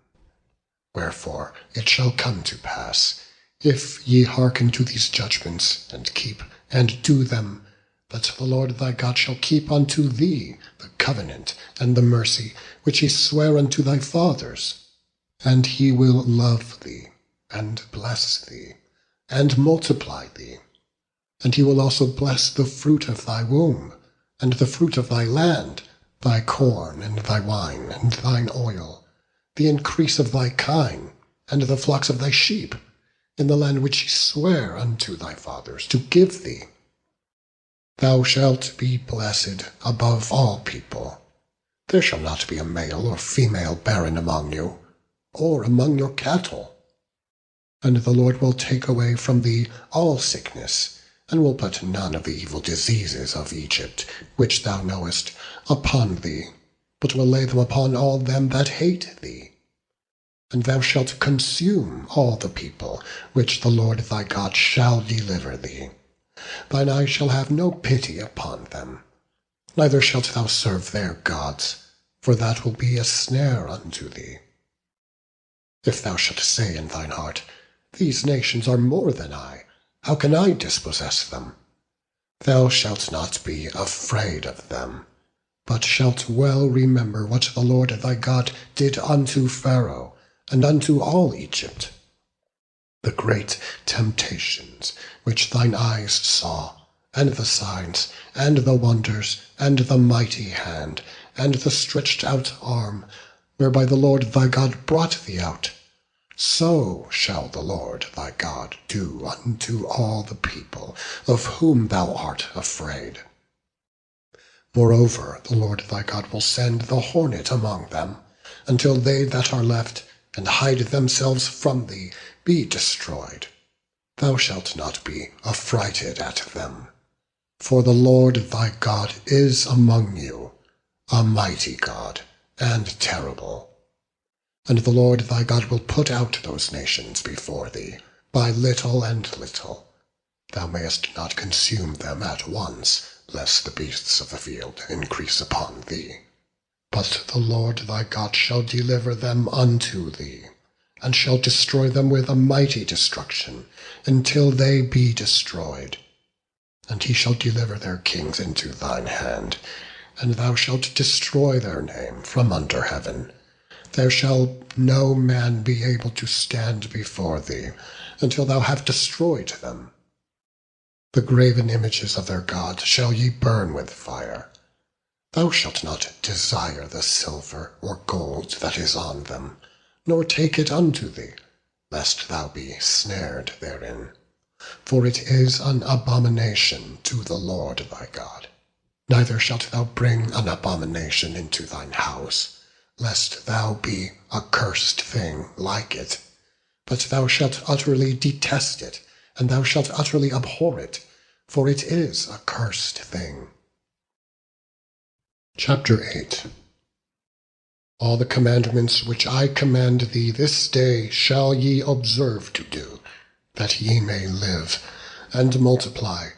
Wherefore it shall come to pass, if ye hearken to these judgments, and keep and do them, that the Lord thy God shall keep unto thee the covenant and the mercy which he sware unto thy fathers, and he will love thee, and bless thee, and multiply thee. And he will also bless the fruit of thy womb, and the fruit of thy land, thy corn, and thy wine, and thine oil, the increase of thy kine, and the flocks of thy sheep, in the land which he sware unto thy fathers to give thee. Thou shalt be blessed above all people. There shall not be a male or female barren among you, or among your cattle. And the Lord will take away from thee all sickness, and will put none of the evil diseases of Egypt, which thou knowest, upon thee, but will lay them upon all them that hate thee. And thou shalt consume all the people, which the Lord thy God shall deliver thee. Thine eye shall have no pity upon them, neither shalt thou serve their gods, for that will be a snare unto thee. If thou shalt say in thine heart, These nations are more than I, how can I dispossess them? Thou shalt not be afraid of them, but shalt well remember what the Lord thy God did unto Pharaoh, and unto all Egypt, the great temptations which thine eyes saw, and the signs, and the wonders, and the mighty hand, and the stretched out arm, whereby the Lord thy God brought thee out. So shall the Lord thy God do unto all the people of whom thou art afraid. Moreover, the Lord thy God will send the hornet among them, until they that are left, and hide themselves from thee, be destroyed. Thou shalt not be affrighted at them. For the Lord thy God is among you, a mighty God, and terrible. And the Lord thy God will put out those nations before thee, by little and little. Thou mayest not consume them at once, lest the beasts of the field increase upon thee. But the Lord thy God shall deliver them unto thee, and shall destroy them with a mighty destruction, until they be destroyed. And he shall deliver their kings into thine hand, and thou shalt destroy their name from under heaven. There shall no man be able to stand before thee, until thou have destroyed them. The graven images of their gods shall ye burn with fire. Thou shalt not desire the silver or gold that is on them, nor take it unto thee, lest thou be snared therein. For it is an abomination to the Lord thy God. Neither shalt thou bring an abomination into thine house, lest thou be a cursed thing like it. But thou shalt utterly detest it, and thou shalt utterly abhor it, for it is a cursed thing. Chapter 8. All the commandments which I command thee this day shall ye observe to do, that ye may live, and multiply,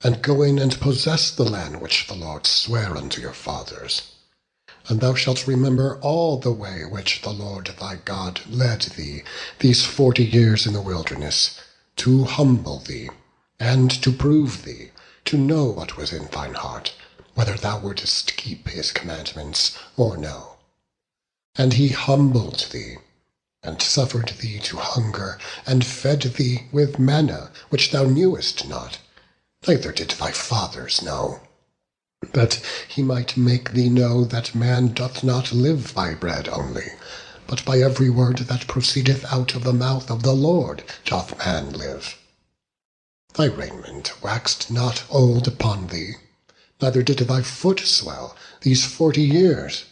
and go in and possess the land which the Lord sware unto your fathers. And thou shalt remember all the way which the Lord thy God led thee these 40 years in the wilderness, to humble thee, and to prove thee, to know what was in thine heart, whether thou wouldest keep his commandments or no. And he humbled thee, and suffered thee to hunger, and fed thee with manna, which thou knewest not, neither did thy fathers know, that he might make thee know that man doth not live by bread only, but by every word that proceedeth out of the mouth of the Lord doth man live. Thy raiment waxed not old upon thee, neither did thy foot swell these 40 years.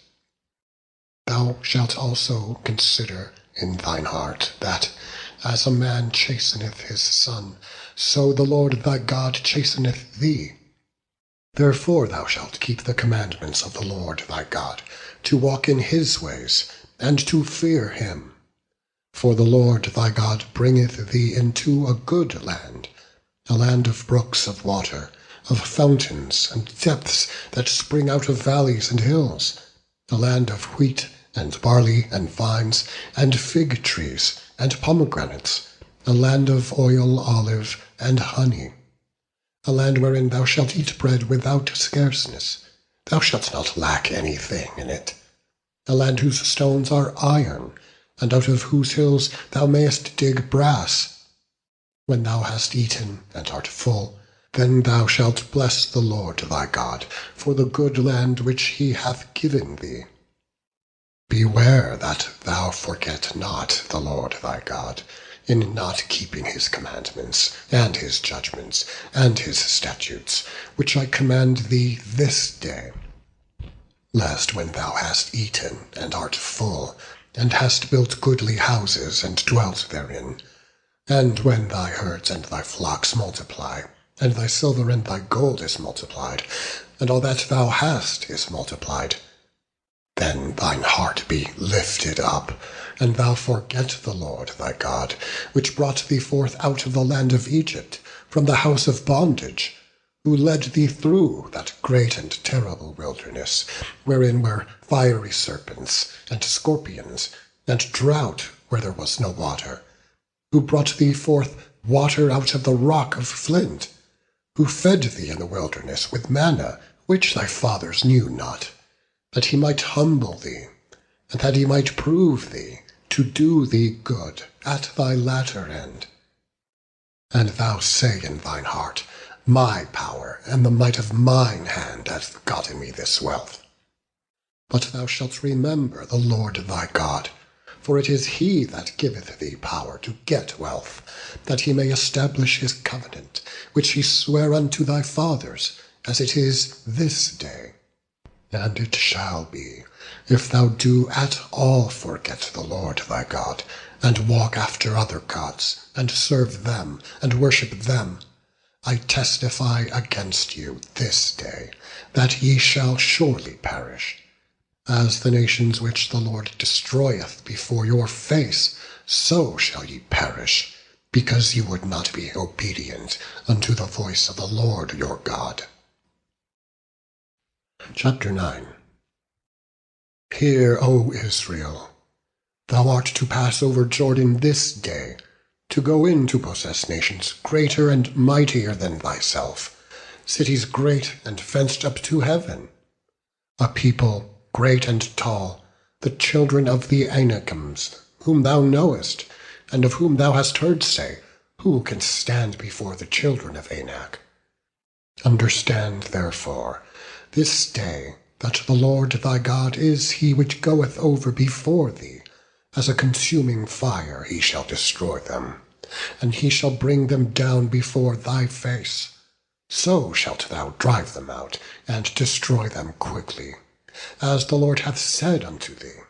Thou shalt also consider in thine heart that, as a man chasteneth his son, so the Lord thy God chasteneth thee. Therefore thou shalt keep the commandments of the Lord thy God, to walk in his ways, and to fear him. For the Lord thy God bringeth thee into a good land, a land of brooks of water, of fountains and depths that spring out of valleys and hills, a land of wheat and barley and vines and fig trees and pomegranates, a land of oil, olive, and honey, a land wherein thou shalt eat bread without scarceness, thou shalt not lack anything in it, a land whose stones are iron, and out of whose hills thou mayest dig brass. When thou hast eaten and art full, Then thou shalt bless the Lord thy God for the good land which he hath given thee. Beware that thou forget not the Lord thy God, in not keeping his commandments, and his judgments, and his statutes, which I command thee this day. Lest when thou hast eaten, and art full, and hast built goodly houses, and dwelt therein, and when thy herds and thy flocks multiply, and thy silver and thy gold is multiplied, and all that thou hast is multiplied, then thine heart be lifted up, and thou forget the Lord thy God, which brought thee forth out of the land of Egypt, from the house of bondage, who led thee through that great and terrible wilderness, wherein were fiery serpents, and scorpions, and drought where there was no water, who brought thee forth water out of the rock of flint, who fed thee in the wilderness with manna, which thy fathers knew not, that he might humble thee, and that he might prove thee, to do thee good at thy latter end. And thou say in thine heart, My power and the might of mine hand hath gotten me this wealth. But thou shalt remember the Lord thy God, for it is he that giveth thee power to get wealth, that he may establish his covenant, which he sware unto thy fathers, as it is this day. And it shall be, if thou do at all forget the Lord thy God, and walk after other gods, and serve them, and worship them, I testify against you this day, that ye shall surely perish. As the nations which the Lord destroyeth before your face, so shall ye perish, because ye would not be obedient unto the voice of the Lord your God. Chapter 9. Hear, O Israel, thou art to pass over Jordan this day, to go in to possess nations greater and mightier than thyself, cities great and fenced up to heaven, a people great and tall, the children of the Anakims, whom thou knowest, and of whom thou hast heard say, Who can stand before the children of Anak? Understand, therefore, this day that the Lord thy God is he which goeth over before thee. As a consuming fire he shall destroy them, and he shall bring them down before thy face. So shalt thou drive them out, and destroy them quickly, as the Lord hath said unto thee.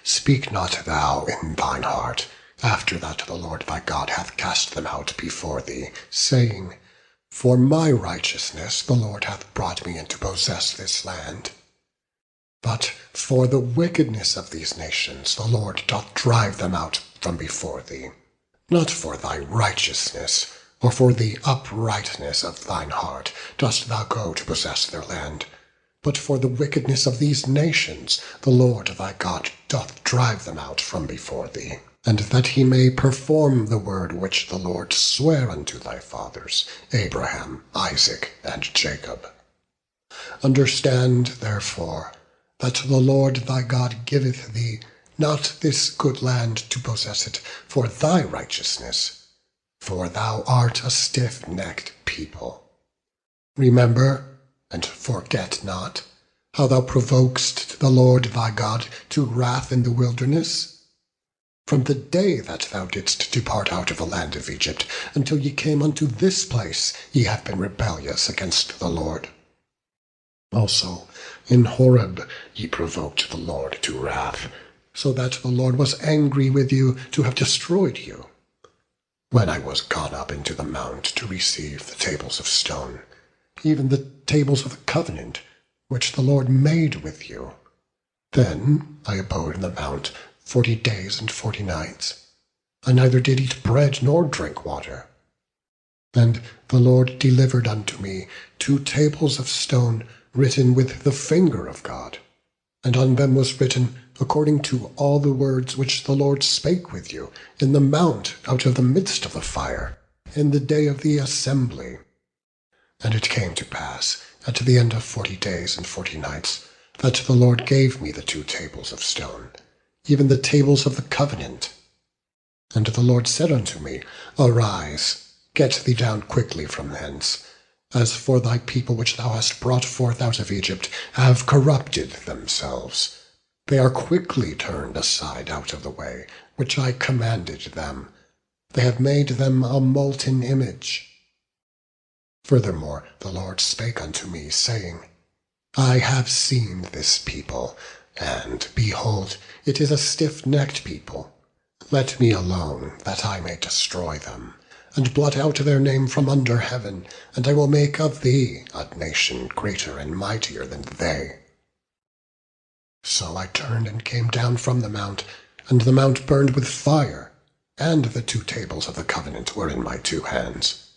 Speak not thou in thine heart, after that the Lord thy God hath cast them out before thee, saying, For my righteousness the Lord hath brought me in to possess this land. But for the wickedness of these nations the Lord doth drive them out from before thee, not for thy righteousness, or for the uprightness of thine heart dost thou go to possess their land, but for the wickedness of these nations the Lord thy God doth drive them out from before thee, and that he may perform the word which the Lord sware unto thy fathers, Abraham, Isaac, and Jacob. Understand, therefore, that the Lord thy God giveth thee not this good land to possess it for thy righteousness, for thou art a stiff-necked people. Remember, and forget not, how thou provokest the Lord thy God to wrath in the wilderness. From the day that thou didst depart out of the land of Egypt, until ye came unto this place, ye have been rebellious against the Lord. Also in Horeb ye provoked the Lord to wrath, so that the Lord was angry with you to have destroyed you. When I was gone up into the mount to receive the tables of stone, even the tables of the covenant, which the Lord made with you, then I abode in the mount 40 days and 40 nights. I neither did eat bread nor drink water. And the Lord delivered unto me 2 tables of stone written with the finger of God, and on them was written according to all the words which the Lord spake with you in the mount out of the midst of the fire, in the day of the assembly. And it came to pass, at the end of 40 days and 40 nights, that the Lord gave me the 2 tables of stone, even the tables of the covenant. And the Lord said unto me, Arise, get thee down quickly from hence. As for thy people which thou hast brought forth out of Egypt have corrupted themselves. They are quickly turned aside out of the way, which I commanded them. They have made them a molten image. Furthermore the Lord spake unto me, saying, I have seen this people, and behold, it is a stiff-necked people. Let me alone, that I may destroy them, and blot out their name from under heaven, and I will make of thee a nation greater and mightier than they. So I turned and came down from the mount, and the mount burned with fire, and the 2 tables of the covenant were in my 2 hands.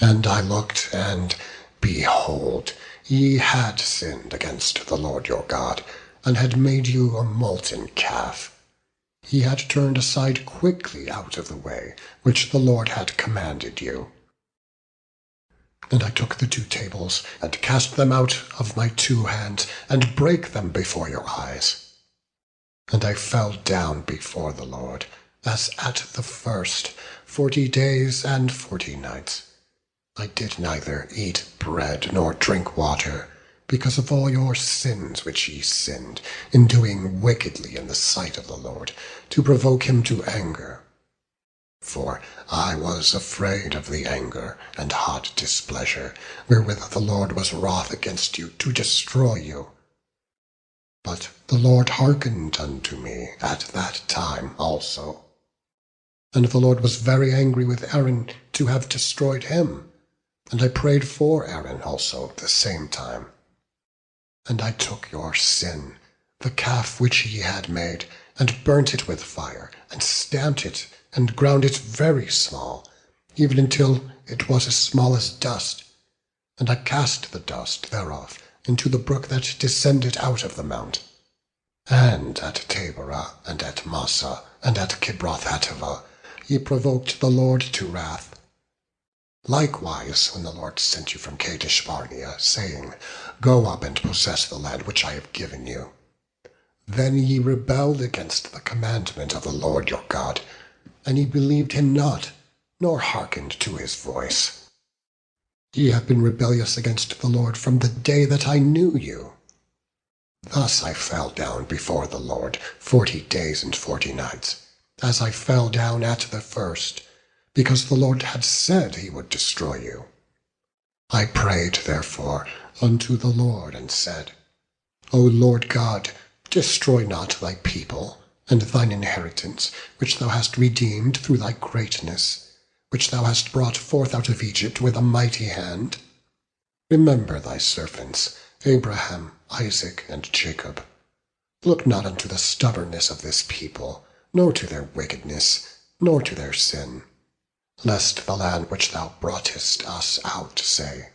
And I looked, and behold, ye had sinned against the Lord your God, and had made you a molten calf. Ye had turned aside quickly out of the way which the Lord had commanded you. And I took the 2 tables, and cast them out of my 2 hands, and brake them before your eyes. And I fell down before the Lord, as at the first, 40 days and 40 nights. I did neither eat bread nor drink water, because of all your sins which ye sinned, in doing wickedly in the sight of the Lord, to provoke him to anger. For I was afraid of the anger and hot displeasure, wherewith the Lord was wroth against you, to destroy you. But the Lord hearkened unto me at that time also. And the Lord was very angry with Aaron to have destroyed him, and I prayed for Aaron also the same time. And I took your sin, the calf which ye had made, and burnt it with fire, and stamped it, and ground it very small, even until it was as small as dust. And I cast the dust thereof into the brook that descended out of the mount. And at Taberah, and at Massa, and at Kibroth-hattaavah, ye provoked the Lord to wrath. Likewise, when the Lord sent you from Kadesh-barnea, saying, Go up and possess the land which I have given you, then ye rebelled against the commandment of the Lord your God, and ye believed him not, nor hearkened to his voice. Ye have been rebellious against the Lord from the day that I knew you. Thus I fell down before the Lord 40 days and 40 nights, as I fell down at the first, because the Lord had said he would destroy you. I prayed therefore unto the Lord, and said, O Lord God, destroy not thy people, and thine inheritance, which thou hast redeemed through thy greatness, which thou hast brought forth out of Egypt with a mighty hand. Remember thy servants, Abraham, Isaac, and Jacob. Look not unto the stubbornness of this people, nor to their wickedness, nor to their sin, lest the land which thou broughtest us out say,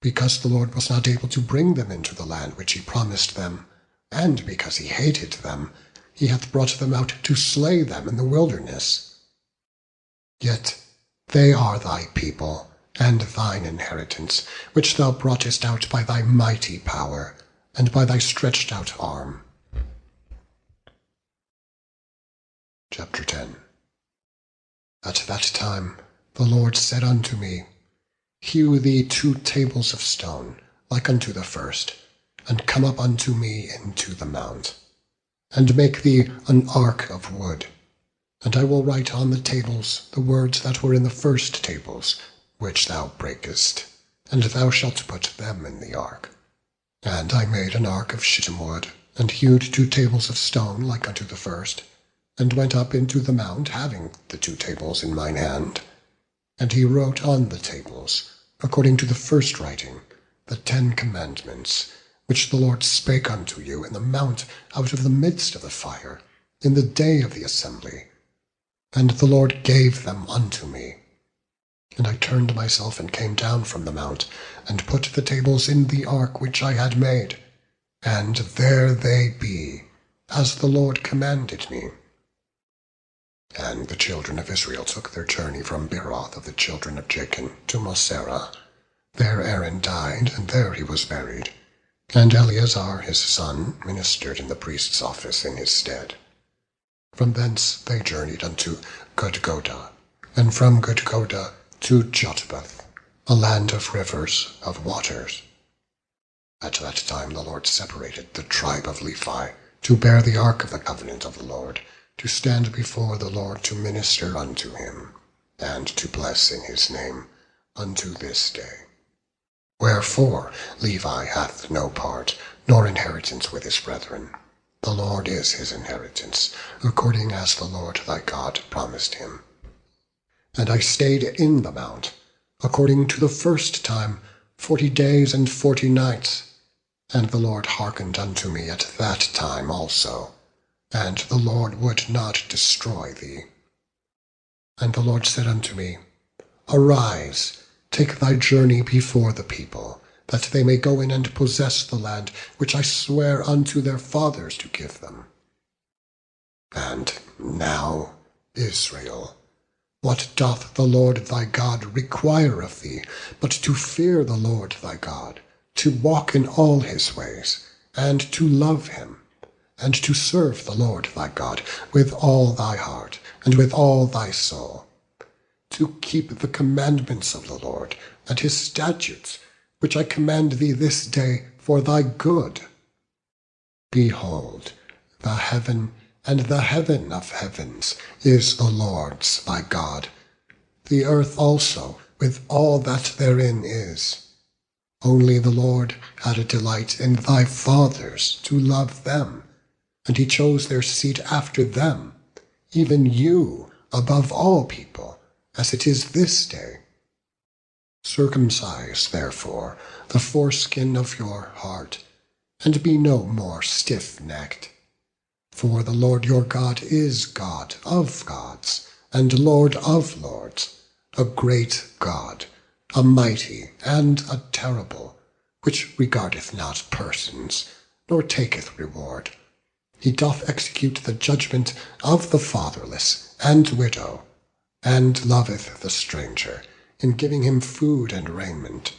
Because the Lord was not able to bring them into the land which he promised them, and because he hated them, he hath brought them out to slay them in the wilderness. Yet they are thy people, and thine inheritance, which thou broughtest out by thy mighty power, and by thy stretched out arm. Chapter 10. At that time the Lord said unto me, Hew thee 2 tables of stone, like unto the first, and come up unto me into the mount, and make thee an ark of wood. And I will write on the tables the words that were in the first tables, which thou breakest, and thou shalt put them in the ark. And I made an ark of shittim wood, and hewed 2 tables of stone like unto the first, and went up into the mount, having the 2 tables in mine hand. And he wrote on the tables, according to the first writing, the 10 commandments, which the Lord spake unto you in the mount out of the midst of the fire, in the day of the assembly. And the Lord gave them unto me. And I turned myself and came down from the mount, and put the tables in the ark which I had made, and there they be, as the Lord commanded me. And the children of Israel took their journey from Beeroth of the children of Jachin to Moserah. There Aaron died, and there he was buried. And Eleazar his son ministered in the priest's office in his stead. From thence they journeyed unto Gudgodah, and from Gudgodah to Jotbath, a land of rivers of waters. At that time the Lord separated the tribe of Levi to bear the ark of the covenant of the Lord, to stand before the Lord to minister unto him, and to bless in his name unto this day. Wherefore Levi hath no part, nor inheritance with his brethren. The Lord is his inheritance, according as the Lord thy God promised him. And I stayed in the mount, according to the first time, 40 days and 40 nights. And the Lord hearkened unto me at that time also, and the Lord would not destroy thee. And the Lord said unto me, Arise, take thy journey before the people, that they may go in and possess the land which I swear unto their fathers to give them. And now, Israel, what doth the Lord thy God require of thee, but to fear the Lord thy God, to walk in all his ways, and to love him, and to serve the Lord thy God with all thy heart, and with all thy soul, to keep the commandments of the Lord, and his statutes, which I command thee this day for thy good. Behold, the heaven and the heaven of heavens is the Lord's thy God, the earth also with all that therein is. Only the Lord had a delight in thy fathers to love them, and he chose their seed after them, even you above all people, as it is this day. Circumcise, therefore, the foreskin of your heart, and be no more stiff-necked. For the Lord your God is God of gods, and Lord of lords, a great God, a mighty and a terrible, which regardeth not persons, nor taketh reward. He doth execute the judgment of the fatherless and widow, and loveth the stranger, in giving him food and raiment.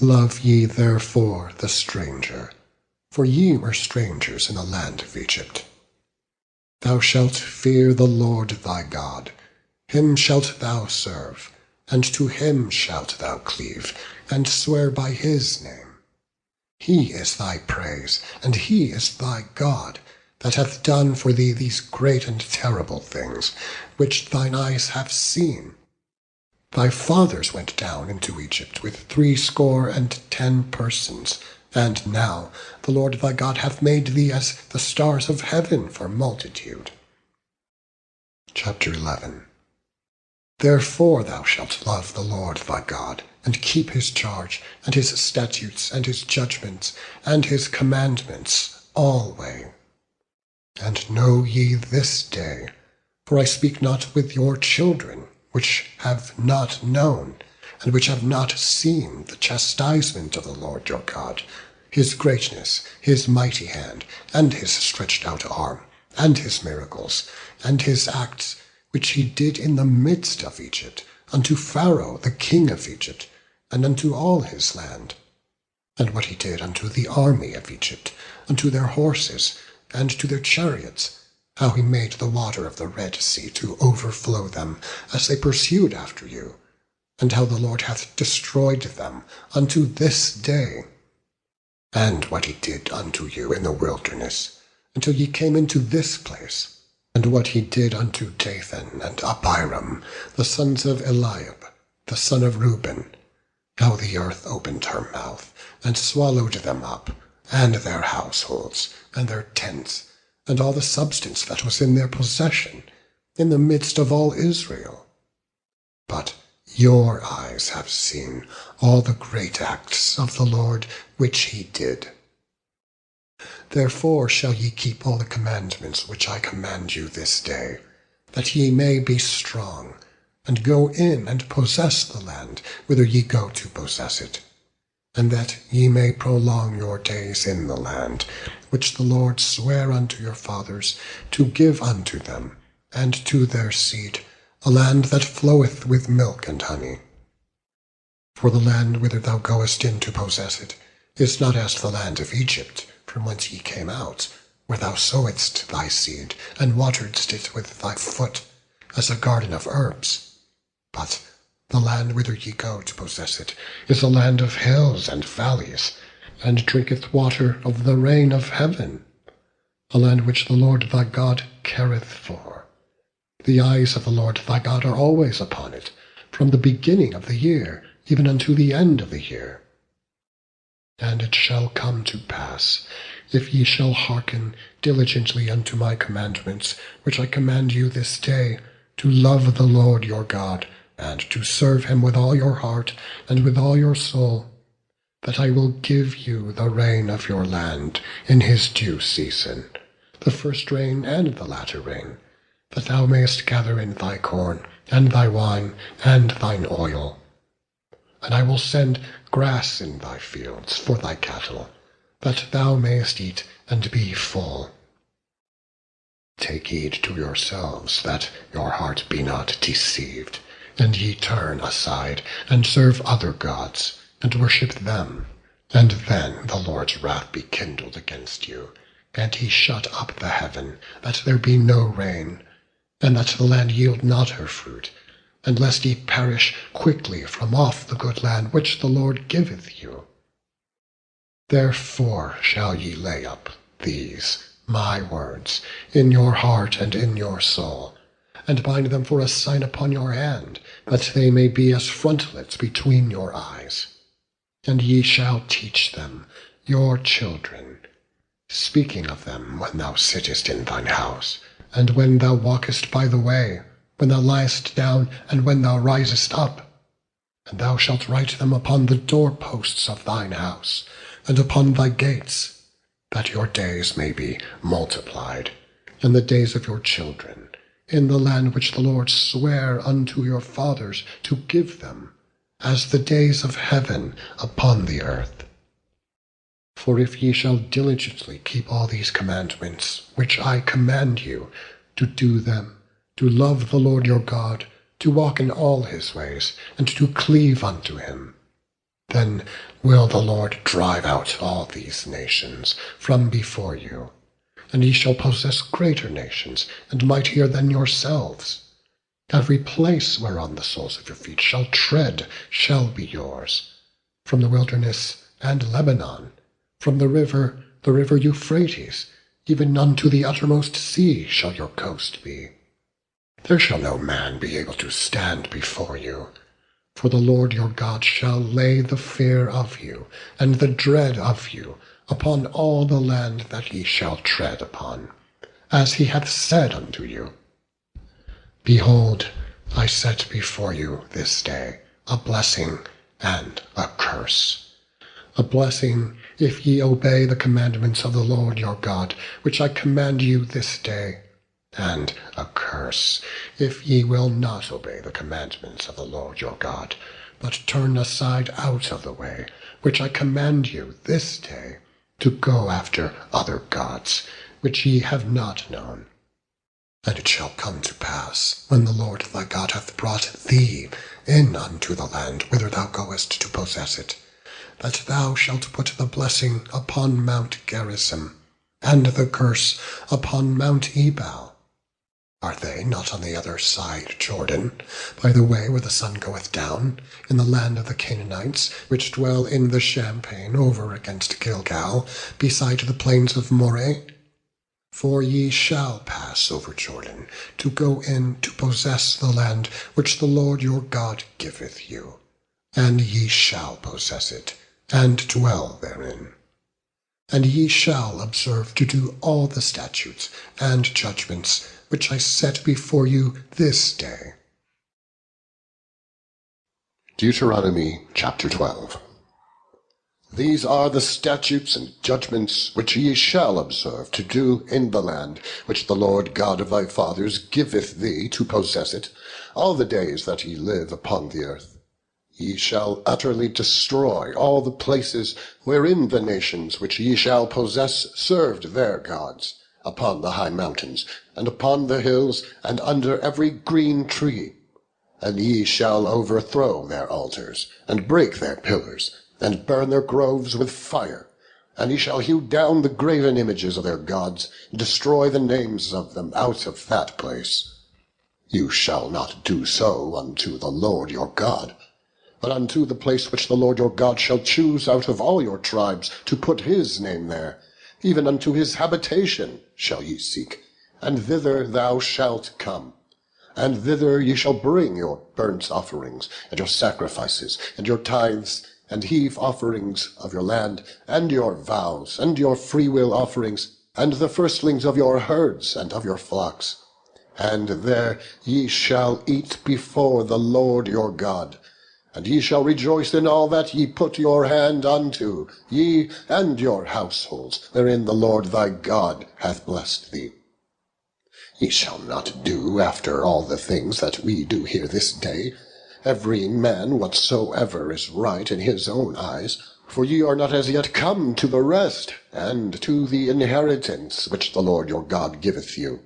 Love ye therefore the stranger, for ye were strangers in the land of Egypt. Thou shalt fear the Lord thy God, him shalt thou serve, and to him shalt thou cleave, and swear by his name. He is thy praise, and he is thy God, that hath done for thee these great and terrible things, which thine eyes have seen. Thy fathers went down into Egypt with 70 persons, and now the Lord thy God hath made thee as the stars of heaven for multitude. Chapter 11. Therefore thou shalt love the Lord thy God, and keep his charge, and his statutes, and his judgments, and his commandments alway. And know ye this day, for I speak not with your children, which have not known, and which have not seen the chastisement of the Lord your God, his greatness, his mighty hand, and his stretched out arm, and his miracles, and his acts, which he did in the midst of Egypt, unto Pharaoh the king of Egypt, and unto all his land, and what he did unto the army of Egypt, unto their horses, and to their chariots, how he made the water of the Red Sea to overflow them, as they pursued after you, and how the Lord hath destroyed them unto this day, and what he did unto you in the wilderness, until ye came into this place, and what he did unto Dathan and Abiram, the sons of Eliab, the son of Reuben, how the earth opened her mouth, and swallowed them up, and their households, and their tents, and all the substance that was in their possession, in the midst of all Israel. But your eyes have seen all the great acts of the Lord which he did. Therefore shall ye keep all the commandments which I command you this day, that ye may be strong, and go in and possess the land whither ye go to possess it, and that ye may prolong your days in the land, which the Lord sware unto your fathers to give unto them, and to their seed, a land that floweth with milk and honey. For the land whither thou goest in to possess it is not as the land of Egypt, from whence ye came out, where thou sowedst thy seed, and wateredst it with thy foot, as a garden of herbs. But The land whither ye go to possess it is a land of hills and valleys, and drinketh water of the rain of heaven, a land which the Lord thy God careth for. The eyes of the Lord thy God are always upon it, from the beginning of the year even unto the end of the year. And it shall come to pass, if ye shall hearken diligently unto my commandments, which I command you this day, to love the Lord your God, and to serve him with all your heart and with all your soul, that I will give you the rain of your land in his due season, the first rain and the latter rain, that thou mayest gather in thy corn, and thy wine, and thine oil. And I will send grass in thy fields for thy cattle, that thou mayest eat and be full. Take heed to yourselves that your heart be not deceived, and ye turn aside, and serve other gods, and worship them. And then the Lord's wrath be kindled against you, and he shut up the heaven, that there be no rain, and that the land yield not her fruit, and lest ye perish quickly from off the good land which the Lord giveth you. Therefore shall ye lay up these my words in your heart and in your soul, and bind them for a sign upon your hand, that they may be as frontlets between your eyes. And ye shall teach them your children, speaking of them when thou sittest in thine house, and when thou walkest by the way, when thou liest down, and when thou risest up. And thou shalt write them upon the doorposts of thine house, and upon thy gates, that your days may be multiplied, and the days of your children, in the land which the Lord sware unto your fathers to give them, as the days of heaven upon the earth. For if ye shall diligently keep all these commandments, which I command you, to do them, to love the Lord your God, to walk in all his ways, and to cleave unto him, then will the Lord drive out all these nations from before you, and ye shall possess greater nations, and mightier than yourselves. Every place whereon the soles of your feet shall tread shall be yours, from the wilderness and Lebanon, from the river Euphrates, even unto the uttermost sea shall your coast be. There shall no man be able to stand before you, for the Lord your God shall lay the fear of you, and the dread of you, upon all the land that ye shall tread upon, as he hath said unto you. Behold, I set before you this day a blessing and a curse. A blessing, if ye obey the commandments of the Lord your God, which I command you this day, and a curse, if ye will not obey the commandments of the Lord your God, but turn aside out of the way, which I command you this day, to go after other gods, which ye have not known. And it shall come to pass, when the Lord thy God hath brought thee in unto the land whither thou goest to possess it, that thou shalt put the blessing upon Mount Gerizim, and the curse upon Mount Ebal. Are they not on the other side Jordan, by the way where the sun goeth down, in the land of the Canaanites, which dwell in the champaign over against Gilgal, beside the plains of Moreh? For ye shall pass over Jordan, to go in to possess the land which the Lord your God giveth you, and ye shall possess it, and dwell therein. And ye shall observe to do all the statutes and judgments which I set before you this day. Deuteronomy chapter 12. These are the statutes and judgments which ye shall observe to do in the land which the Lord God of thy fathers giveth thee to possess it, all the days that ye live upon the earth. Ye shall utterly destroy all the places wherein the nations which ye shall possess served their gods, upon the high mountains, and upon the hills, and under every green tree. And ye shall overthrow their altars, and break their pillars, and burn their groves with fire. And ye shall hew down the graven images of their gods, and destroy the names of them out of that place. You shall not do so unto the Lord your God, but unto the place which the Lord your God shall choose out of all your tribes to put his name there, even unto his habitation shall ye seek, and thither thou shalt come. And thither ye shall bring your burnt offerings, and your sacrifices, and your tithes, and heave offerings of your land, and your vows, and your freewill offerings, and the firstlings of your herds and of your flocks. And there ye shall eat before the Lord your God, and ye shall rejoice in all that ye put your hand unto, ye and your households, wherein the Lord thy God hath blessed thee. Ye shall not do after all the things that we do here this day, every man whatsoever is right in his own eyes, for ye are not as yet come to the rest, and to the inheritance which the Lord your God giveth you.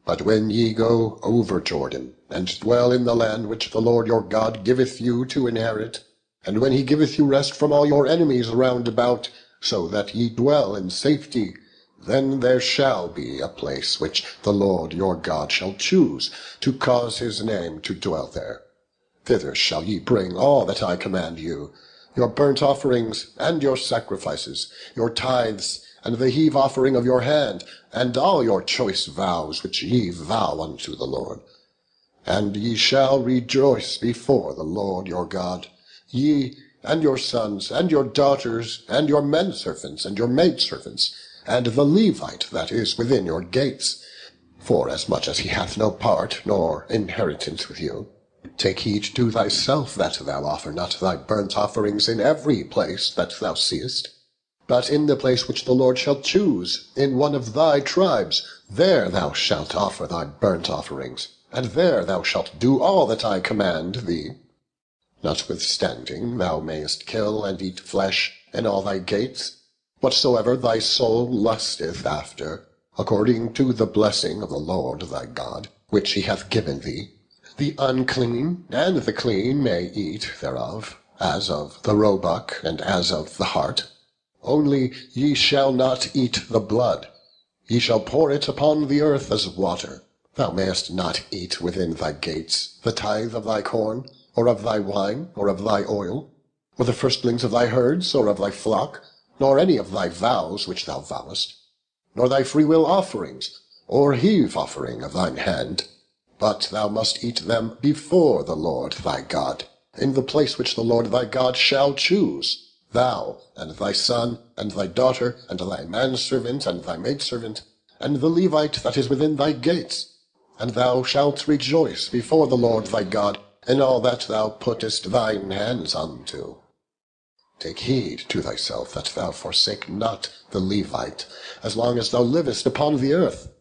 But when ye go over Jordan, and dwell in the land which the Lord your God giveth you to inherit, and when he giveth you rest from all your enemies round about, so that ye dwell in safety, then there shall be a place which the Lord your God shall choose, to cause his name to dwell there. Thither shall ye bring all that I command you, your burnt offerings, and your sacrifices, your tithes, and the heave offering of your hand, and all your choice vows which ye vow unto the Lord. And ye shall rejoice before the Lord your God, ye, and your sons, and your daughters, and your menservants, and your maidservants, and the Levite that is within your gates, forasmuch as he hath no part nor inheritance with you. Take heed to thyself that thou offer not thy burnt offerings in every place that thou seest, but in the place which the Lord shall choose, in one of thy tribes, there thou shalt offer thy burnt offerings, and there thou shalt do all that I command thee. Notwithstanding, thou mayest kill and eat flesh in all thy gates, whatsoever thy soul lusteth after, according to the blessing of the Lord thy God, which he hath given thee. The unclean and the clean may eat thereof, as of the roebuck and as of the hart. Only ye shall not eat the blood. Ye shall pour it upon the earth as water. Thou mayest not eat within thy gates the tithe of thy corn, or of thy wine, or of thy oil, or the firstlings of thy herds, or of thy flock, nor any of thy vows which thou vowest, nor thy freewill offerings, or heave offering of thine hand. But thou must eat them before the Lord thy God, in the place which the Lord thy God shall choose, thou, and thy son, and thy daughter, and thy manservant, and thy maidservant, and the Levite that is within thy gates. And thou shalt rejoice before the Lord thy God in all that thou puttest thine hands unto. Take heed to thyself that thou forsake not the Levite, as long as thou livest upon the earth.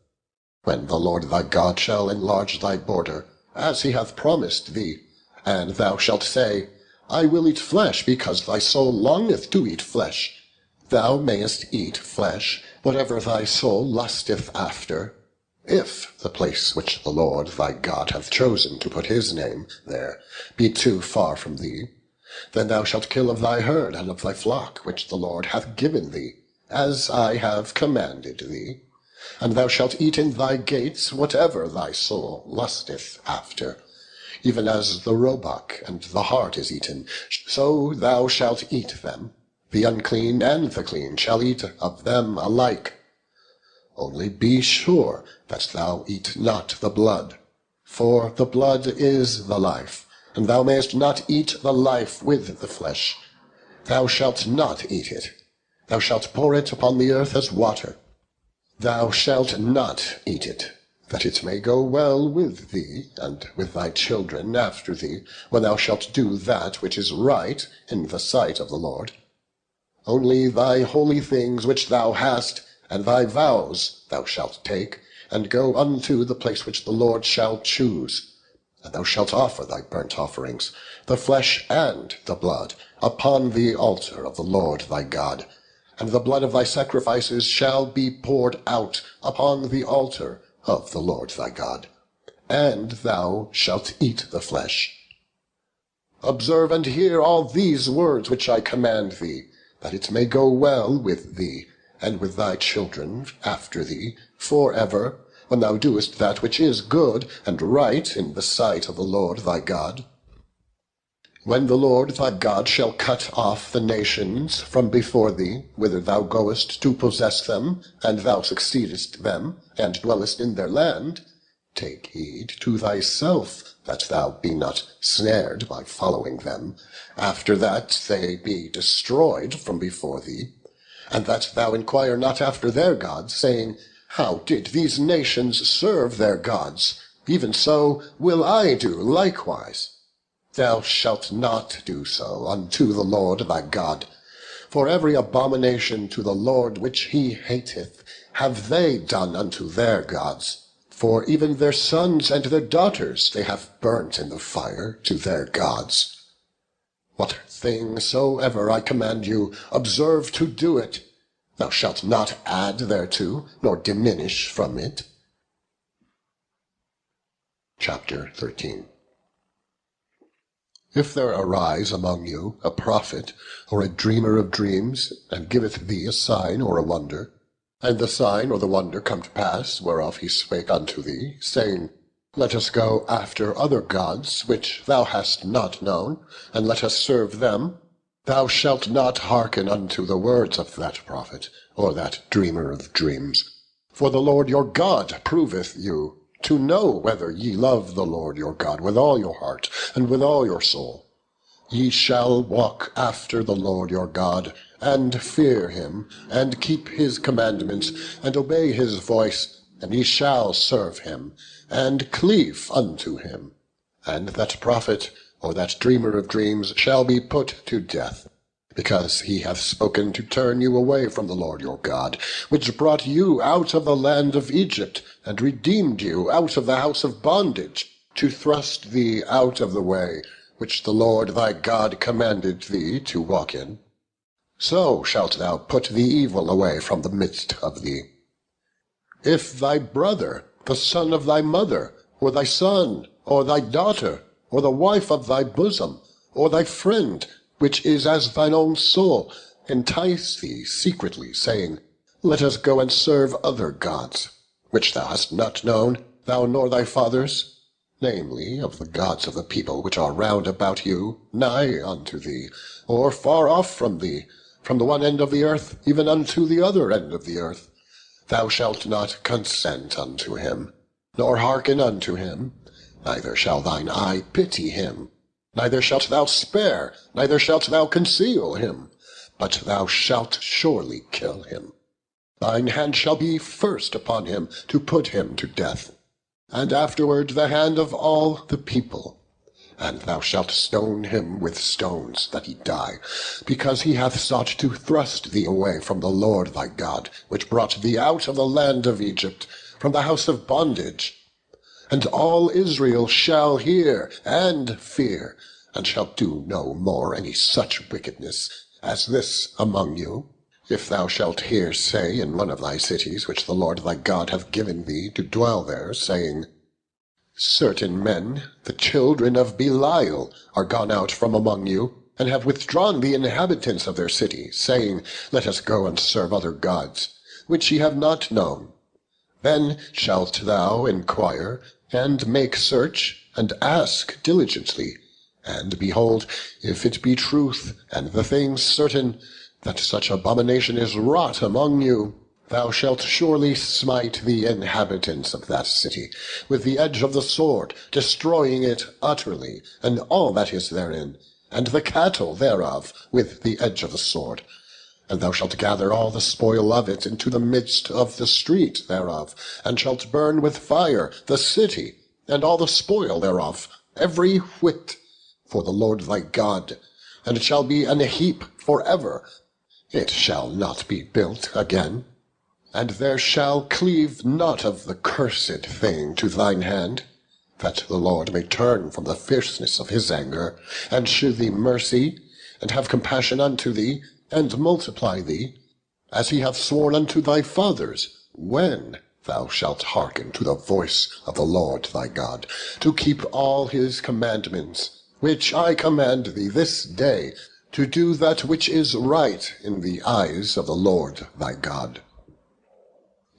When the Lord thy God shall enlarge thy border, as he hath promised thee, and thou shalt say, I will eat flesh, because thy soul longeth to eat flesh, thou mayest eat flesh, whatever thy soul lusteth after, if the place which the Lord thy God hath chosen to put his name there be too far from thee. Then thou shalt kill of thy herd and of thy flock, which the Lord hath given thee, as I have commanded thee. And thou shalt eat in thy gates whatever thy soul lusteth after. Even as the roebuck and the hart is eaten, so thou shalt eat them. The unclean and the clean shall eat of them alike. Only be sure that thou eat not the blood, for the blood is the life, and thou mayest not eat the life with the flesh. Thou shalt not eat it. Thou shalt pour it upon the earth as water. Thou shalt not eat it, that it may go well with thee, and with thy children after thee, when thou shalt do that which is right in the sight of the Lord. Only thy holy things which thou hast, and thy vows thou shalt take, and go unto the place which the Lord shall choose. And thou shalt offer thy burnt offerings, the flesh and the blood, upon the altar of the Lord thy God. And the blood of thy sacrifices shall be poured out upon the altar of the Lord thy God. And thou shalt eat the flesh. Observe and hear all these words which I command thee, that it may go well with thee, and with thy children after thee, for ever, when thou doest that which is good and right in the sight of the Lord thy God. When the Lord thy God shall cut off the nations from before thee, whither thou goest to possess them, and thou succeedest them, and dwellest in their land, take heed to thyself that thou be not snared by following them, after that they be destroyed from before thee, and that thou inquire not after their gods, saying, How did these nations serve their gods? Even so will I do likewise. Thou shalt not do so unto the Lord thy God. For every abomination to the Lord which he hateth have they done unto their gods. For even their sons and their daughters they have burnt in the fire to their gods. What thing soever I command you, observe to do it. Thou shalt not add thereto, nor diminish from it. Chapter 13. If there arise among you a prophet, or a dreamer of dreams, and giveth thee a sign or a wonder, and the sign or the wonder come to pass, whereof he spake unto thee, saying, Let us go after other gods, which thou hast not known, and let us serve them, thou shalt not hearken unto the words of that prophet, or that dreamer of dreams. For the Lord your God proveth you, to know whether ye love the Lord your God with all your heart, and with all your soul. Ye shall walk after the Lord your God, and fear him, and keep his commandments, and obey his voice, and ye shall serve him, and cleave unto him. And that prophet, or that dreamer of dreams, shall be put to death, because he hath spoken to turn you away from the Lord your God, which brought you out of the land of Egypt, and redeemed you out of the house of bondage, to thrust thee out of the way, which the Lord thy God commanded thee to walk in. So shalt thou put the evil away from the midst of thee. If thy brother, the son of thy mother, or thy son, or thy daughter, or the wife of thy bosom, or thy friend, which is as thine own soul, entice thee secretly, saying, Let us go and serve other gods, which thou hast not known, thou nor thy fathers, namely, of the gods of the people which are round about you, nigh unto thee, or far off from thee, from the one end of the earth even unto the other end of the earth. Thou shalt not consent unto him, nor hearken unto him, neither shall thine eye pity him, neither shalt thou spare, neither shalt thou conceal him, but thou shalt surely kill him. Thine hand shall be first upon him to put him to death, and afterward the hand of all the people. And thou shalt stone him with stones, that he die, because he hath sought to thrust thee away from the Lord thy God, which brought thee out of the land of Egypt, from the house of bondage. And all Israel shall hear and fear, and shall do no more any such wickedness as this among you. If thou shalt hear say in one of thy cities, which the Lord thy God hath given thee to dwell there, saying, Certain men, the children of Belial, are gone out from among you, and have withdrawn the inhabitants of their city, saying, Let us go and serve other gods, which ye have not known. Then shalt thou inquire, and make search, and ask diligently. And behold, if it be truth, and the thing certain, that such abomination is wrought among you, thou shalt surely smite the inhabitants of that city with the edge of the sword, destroying it utterly, and all that is therein, and the cattle thereof with the edge of the sword. And thou shalt gather all the spoil of it into the midst of the street thereof, and shalt burn with fire the city, and all the spoil thereof, every whit, for the Lord thy God, and it shall be an heap for ever. It shall not be built again. And there shall cleave not of the cursed thing to thine hand, that the Lord may turn from the fierceness of his anger, and shew thee mercy, and have compassion unto thee, and multiply thee, as he hath sworn unto thy fathers, when thou shalt hearken to the voice of the Lord thy God, to keep all his commandments, which I command thee this day, to do that which is right in the eyes of the Lord thy God.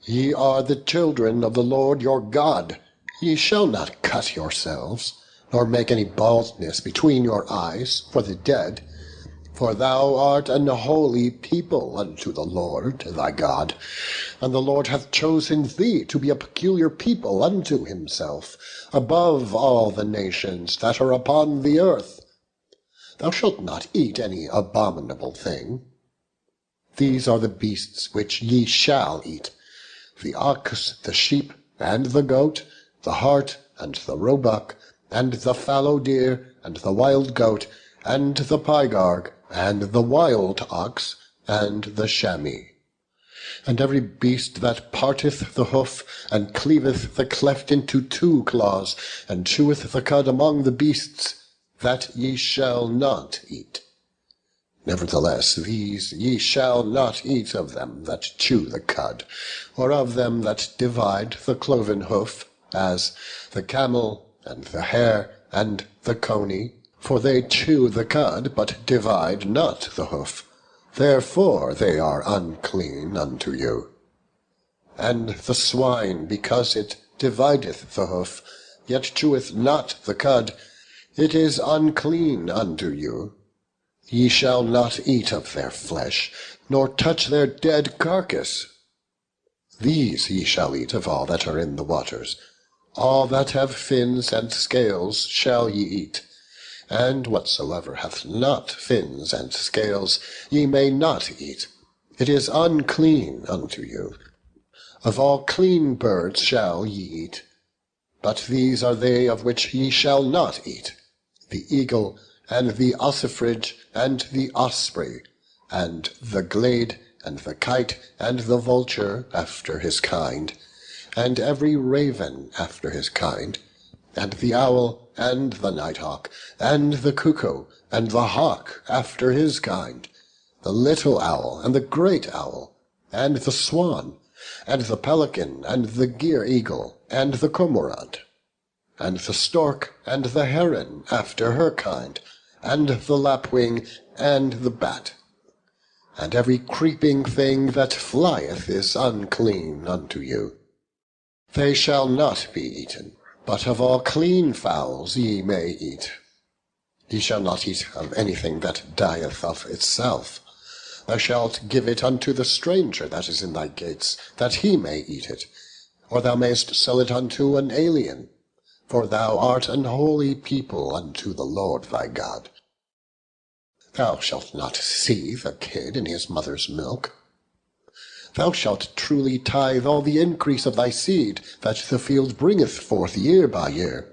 Ye are the children of the Lord your God. Ye shall not cut yourselves, nor make any baldness between your eyes for the dead. For thou art an holy people unto the Lord thy God, and the Lord hath chosen thee to be a peculiar people unto himself, above all the nations that are upon the earth. Thou shalt not eat any abominable thing. These are the beasts which ye shall eat: the ox, the sheep, and the goat, the hart, and the roebuck, and the fallow deer, and the wild goat, and the pygarg, and the wild ox, and the chamois. And every beast that parteth the hoof, and cleaveth the cleft into two claws, and cheweth the cud among the beasts, that ye shall not eat. Nevertheless these ye shall not eat of them that chew the cud, or of them that divide the cloven hoof, as the camel, and the hare, and the coney. For they chew the cud, but divide not the hoof. Therefore they are unclean unto you. And the swine, because it divideth the hoof, yet cheweth not the cud, it is unclean unto you. Ye shall not eat of their flesh, nor touch their dead carcass. These ye shall eat of all that are in the waters. All that have fins and scales shall ye eat, and whatsoever hath not fins and scales ye may not eat. It is unclean unto you. Of all clean birds shall ye eat, but these are they of which ye shall not eat: the eagle, and the ossifrage, and the osprey, and the glade, and the kite, and the vulture after his kind, and every raven after his kind, and the owl, and the nighthawk, and the cuckoo, and the hawk after his kind, the little owl, and the great owl, and the swan, and the pelican, and the gier eagle, and the cormorant, and the stork, and the heron after her kind, and the lapwing, and the bat. And every creeping thing that flieth is unclean unto you. They shall not be eaten, but of all clean fowls ye may eat. Ye shall not eat of anything that dieth of itself. Thou shalt give it unto the stranger that is in thy gates, that he may eat it, or thou mayst sell it unto an alien. For thou art an holy people unto the Lord thy God. Thou shalt not seethe a kid in his mother's milk. Thou shalt truly tithe all the increase of thy seed that the field bringeth forth year by year,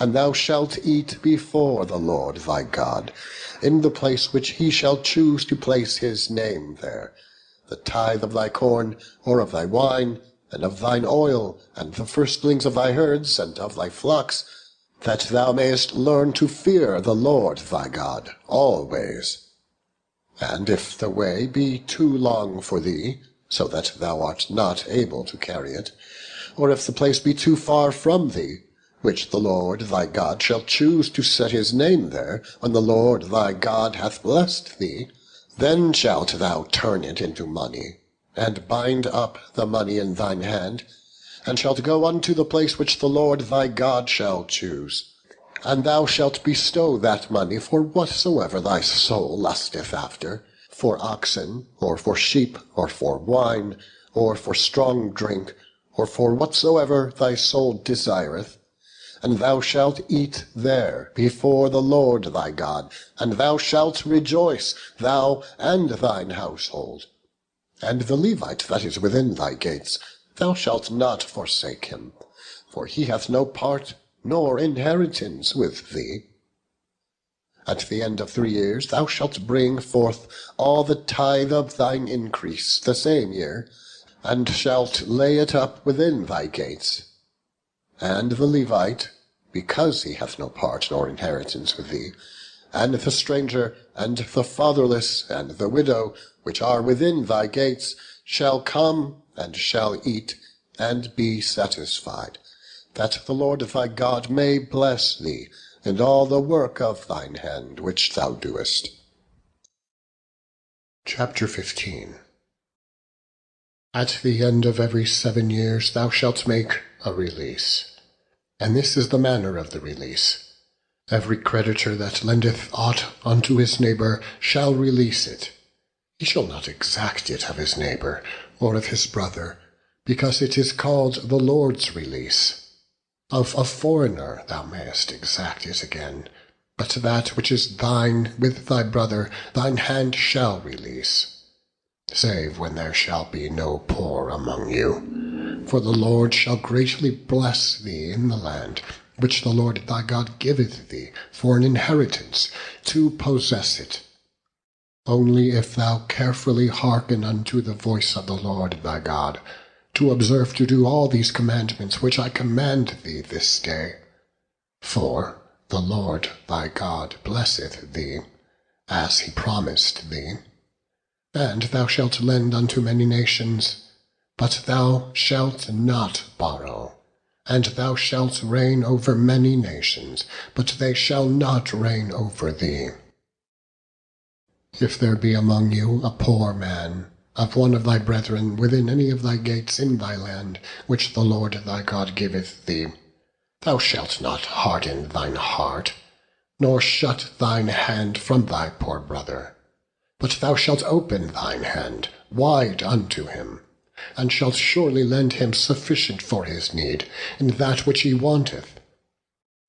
and thou shalt eat before the Lord thy God, in the place which he shall choose to place his name there, the tithe of thy corn, or of thy wine, and of thine oil, and the firstlings of thy herds, and of thy flocks, that thou mayest learn to fear the Lord thy God always. And if the way be too long for thee, so that thou art not able to carry it, or if the place be too far from thee, which the Lord thy God shall choose to set his name there, when the Lord thy God hath blessed thee, then shalt thou turn it into money, and bind up the money in thine hand, and shalt go unto the place which the Lord thy God shall choose. And thou shalt bestow that money for whatsoever thy soul lusteth after, for oxen, or for sheep, or for wine, or for strong drink, or for whatsoever thy soul desireth. And thou shalt eat there before the Lord thy God, and thou shalt rejoice, thou and thine household. And the Levite that is within thy gates, thou shalt not forsake him, for he hath no part nor inheritance with thee. At the end of 3 years thou shalt bring forth all the tithe of thine increase the same year, and shalt lay it up within thy gates. And the Levite, because he hath no part nor inheritance with thee, and the stranger, and the fatherless, and the widow, which are within thy gates, shall come, and shall eat, and be satisfied, that the Lord thy God may bless thee in all the work of thine hand which thou doest. Chapter 15. At the end of every 7 years thou shalt make a release. And this is the manner of the release. Every creditor that lendeth aught unto his neighbour shall release it. He shall not exact it of his neighbour, or of his brother, because it is called the Lord's release. Of a foreigner thou mayest exact it again, but that which is thine with thy brother thine hand shall release, save when there shall be no poor among you. For the Lord shall greatly bless thee in the land, which the Lord thy God giveth thee for an inheritance, to possess it. Only if thou carefully hearken unto the voice of the Lord thy God, to observe to do all these commandments which I command thee this day. For the Lord thy God blesseth thee, as he promised thee. And thou shalt lend unto many nations, but thou shalt not borrow. And thou shalt reign over many nations, but they shall not reign over thee. If there be among you a poor man, of one of thy brethren, within any of thy gates in thy land, which the Lord thy God giveth thee, thou shalt not harden thine heart, nor shut thine hand from thy poor brother. But thou shalt open thine hand wide unto him, and shalt surely lend him sufficient for his need, in that which he wanteth.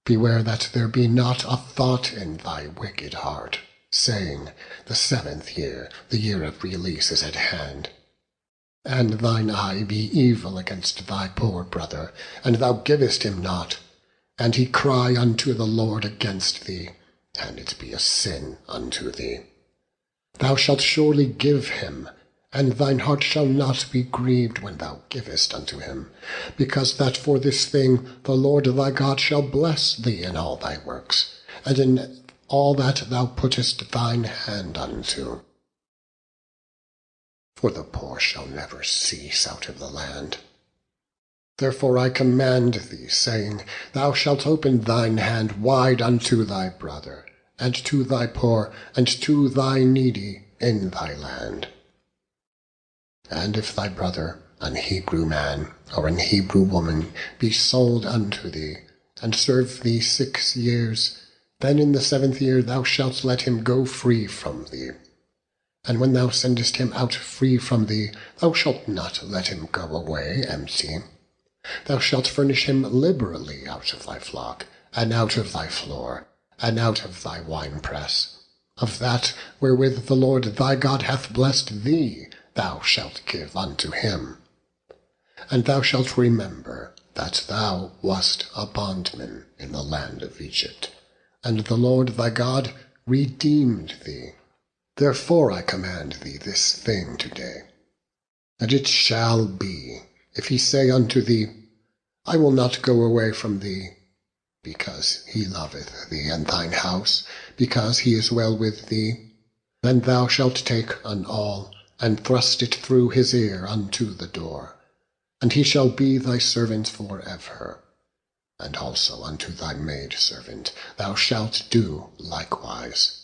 Beware that there be not a thought in thy wicked heart, saying, the 7th year, the year of release, is at hand. And thine eye be evil against thy poor brother, and thou givest him not, and he cry unto the Lord against thee, and it be a sin unto thee. Thou shalt surely give him, and thine heart shall not be grieved when thou givest unto him, because that for this thing the Lord thy God shall bless thee in all thy works, and in all that thou puttest thine hand unto. For the poor shall never cease out of the land. Therefore I command thee, saying, thou shalt open thine hand wide unto thy brother, and to thy poor, and to thy needy in thy land. And if thy brother, an Hebrew man, or an Hebrew woman, be sold unto thee, and serve thee 6 years, then in the 7th year thou shalt let him go free from thee. And when thou sendest him out free from thee, thou shalt not let him go away empty. Thou shalt furnish him liberally out of thy flock, and out of thy floor, and out of thy winepress. Of that wherewith the Lord thy God hath blessed thee, thou shalt give unto him. And thou shalt remember that thou wast a bondman in the land of Egypt, and the Lord thy God redeemed thee. Therefore I command thee this thing today. And it shall be, if he say unto thee, I will not go away from thee, because he loveth thee and thine house, because he is well with thee, then thou shalt take an awl, and thrust it through his ear unto the door, and he shall be thy servant for ever. And also unto thy maidservant thou shalt do likewise.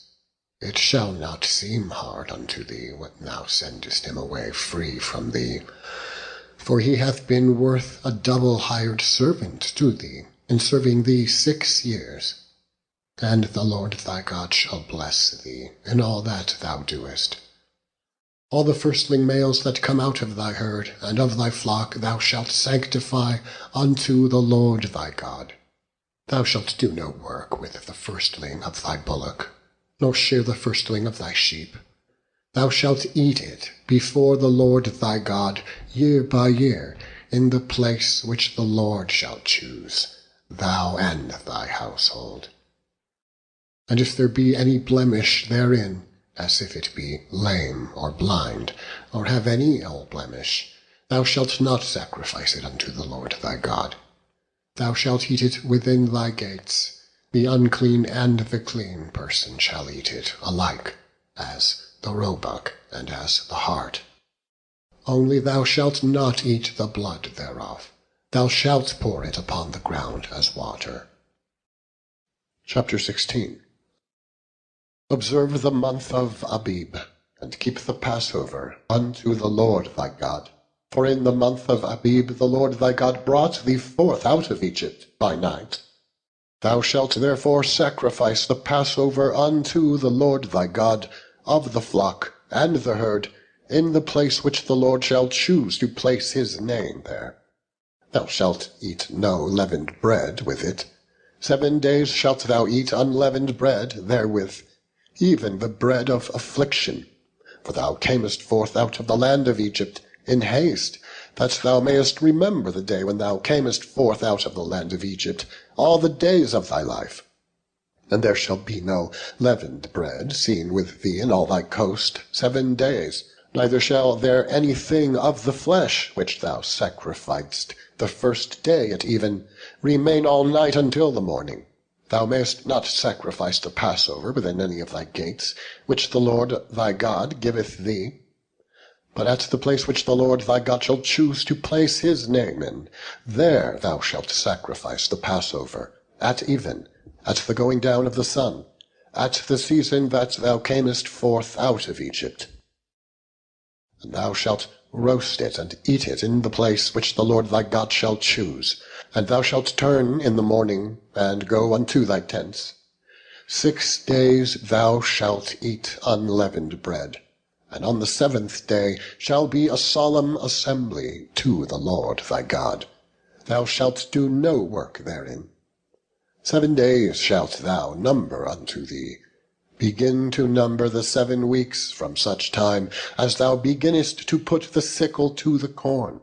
It shall not seem hard unto thee when thou sendest him away free from thee, for he hath been worth a double hired servant to thee, in serving thee 6 years. And the Lord thy God shall bless thee in all that thou doest. All the firstling males that come out of thy herd and of thy flock thou shalt sanctify unto the Lord thy God. Thou shalt do no work with the firstling of thy bullock, nor shear the firstling of thy sheep. Thou shalt eat it before the Lord thy God year by year, in the place which the Lord shall choose, thou and thy household. And if there be any blemish therein, as if it be lame or blind, or have any ill blemish, thou shalt not sacrifice it unto the Lord thy God. Thou shalt eat it within thy gates. The unclean and the clean person shall eat it alike, as the roebuck and as the hart. Only thou shalt not eat the blood thereof. Thou shalt pour it upon the ground as water. Chapter 16. Observe the month of Abib, and keep the Passover unto the Lord thy God For in the month of Abib the Lord thy God brought thee forth out of Egypt by night. Thou shalt therefore sacrifice the Passover unto the Lord thy God of the flock and the herd, in the place which the Lord shall choose to place his name there. Thou shalt eat no leavened bread with it. 7 days shalt thou eat unleavened bread therewith, even the bread of affliction. For thou camest forth out of the land of Egypt in haste, that thou mayest remember the day when thou camest forth out of the land of Egypt all the days of thy life. And there shall be no leavened bread seen with thee in all thy coast 7 days, neither shall there anything of the flesh which thou sacrificedst the first day at even remain all night until the morning. Thou mayest not sacrifice the Passover within any of thy gates, which the Lord thy God giveth thee. But at the place which the Lord thy God shall choose to place his name in, there thou shalt sacrifice the Passover, at even, at the going down of the sun, at the season that thou camest forth out of Egypt. And thou shalt roast it and eat it in the place which the Lord thy God shall choose. And thou shalt turn in the morning, and go unto thy tents. 6 days thou shalt eat unleavened bread. And on the 7th day shall be a solemn assembly to the Lord thy God. Thou shalt do no work therein. 7 days shalt thou number unto thee. Begin to number the 7 weeks from such time as thou beginnest to put the sickle to the corn.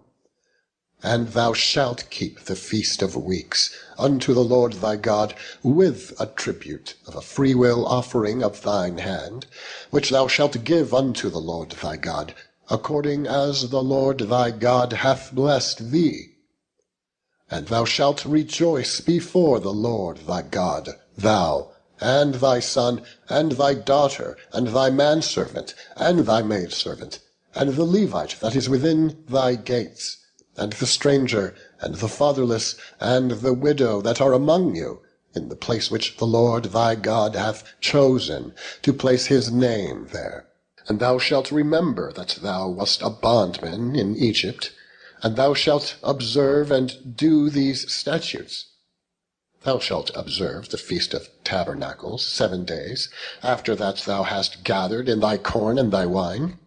And thou shalt keep the feast of weeks unto the Lord thy God, with a tribute of a freewill offering of thine hand, which thou shalt give unto the Lord thy God, according as the Lord thy God hath blessed thee. And thou shalt rejoice before the Lord thy God, thou, and thy son, and thy daughter, and thy manservant, and thy maidservant, and the Levite that is within thy gates, and the stranger, and the fatherless, and the widow that are among you, in the place which the Lord thy God hath chosen to place his name there. And thou shalt remember that thou wast a bondman in Egypt, and thou shalt observe and do these statutes. Thou shalt observe the Feast of Tabernacles 7 days, after that thou hast gathered in thy corn and thy wine.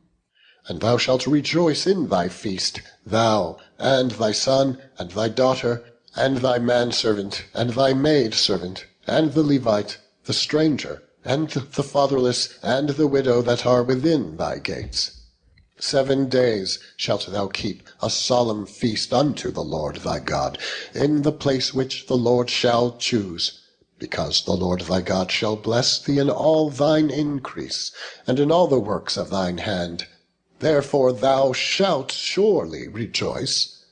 And thou shalt rejoice in thy feast, thou, and thy son, and thy daughter, and thy manservant, and thy maidservant, and the Levite, the stranger, and the fatherless, and the widow that are within thy gates. 7 days shalt thou keep a solemn feast unto the Lord thy God, in the place which the Lord shall choose, because the Lord thy God shall bless thee in all thine increase, and in all the works of thine hand. Therefore thou shalt surely rejoice.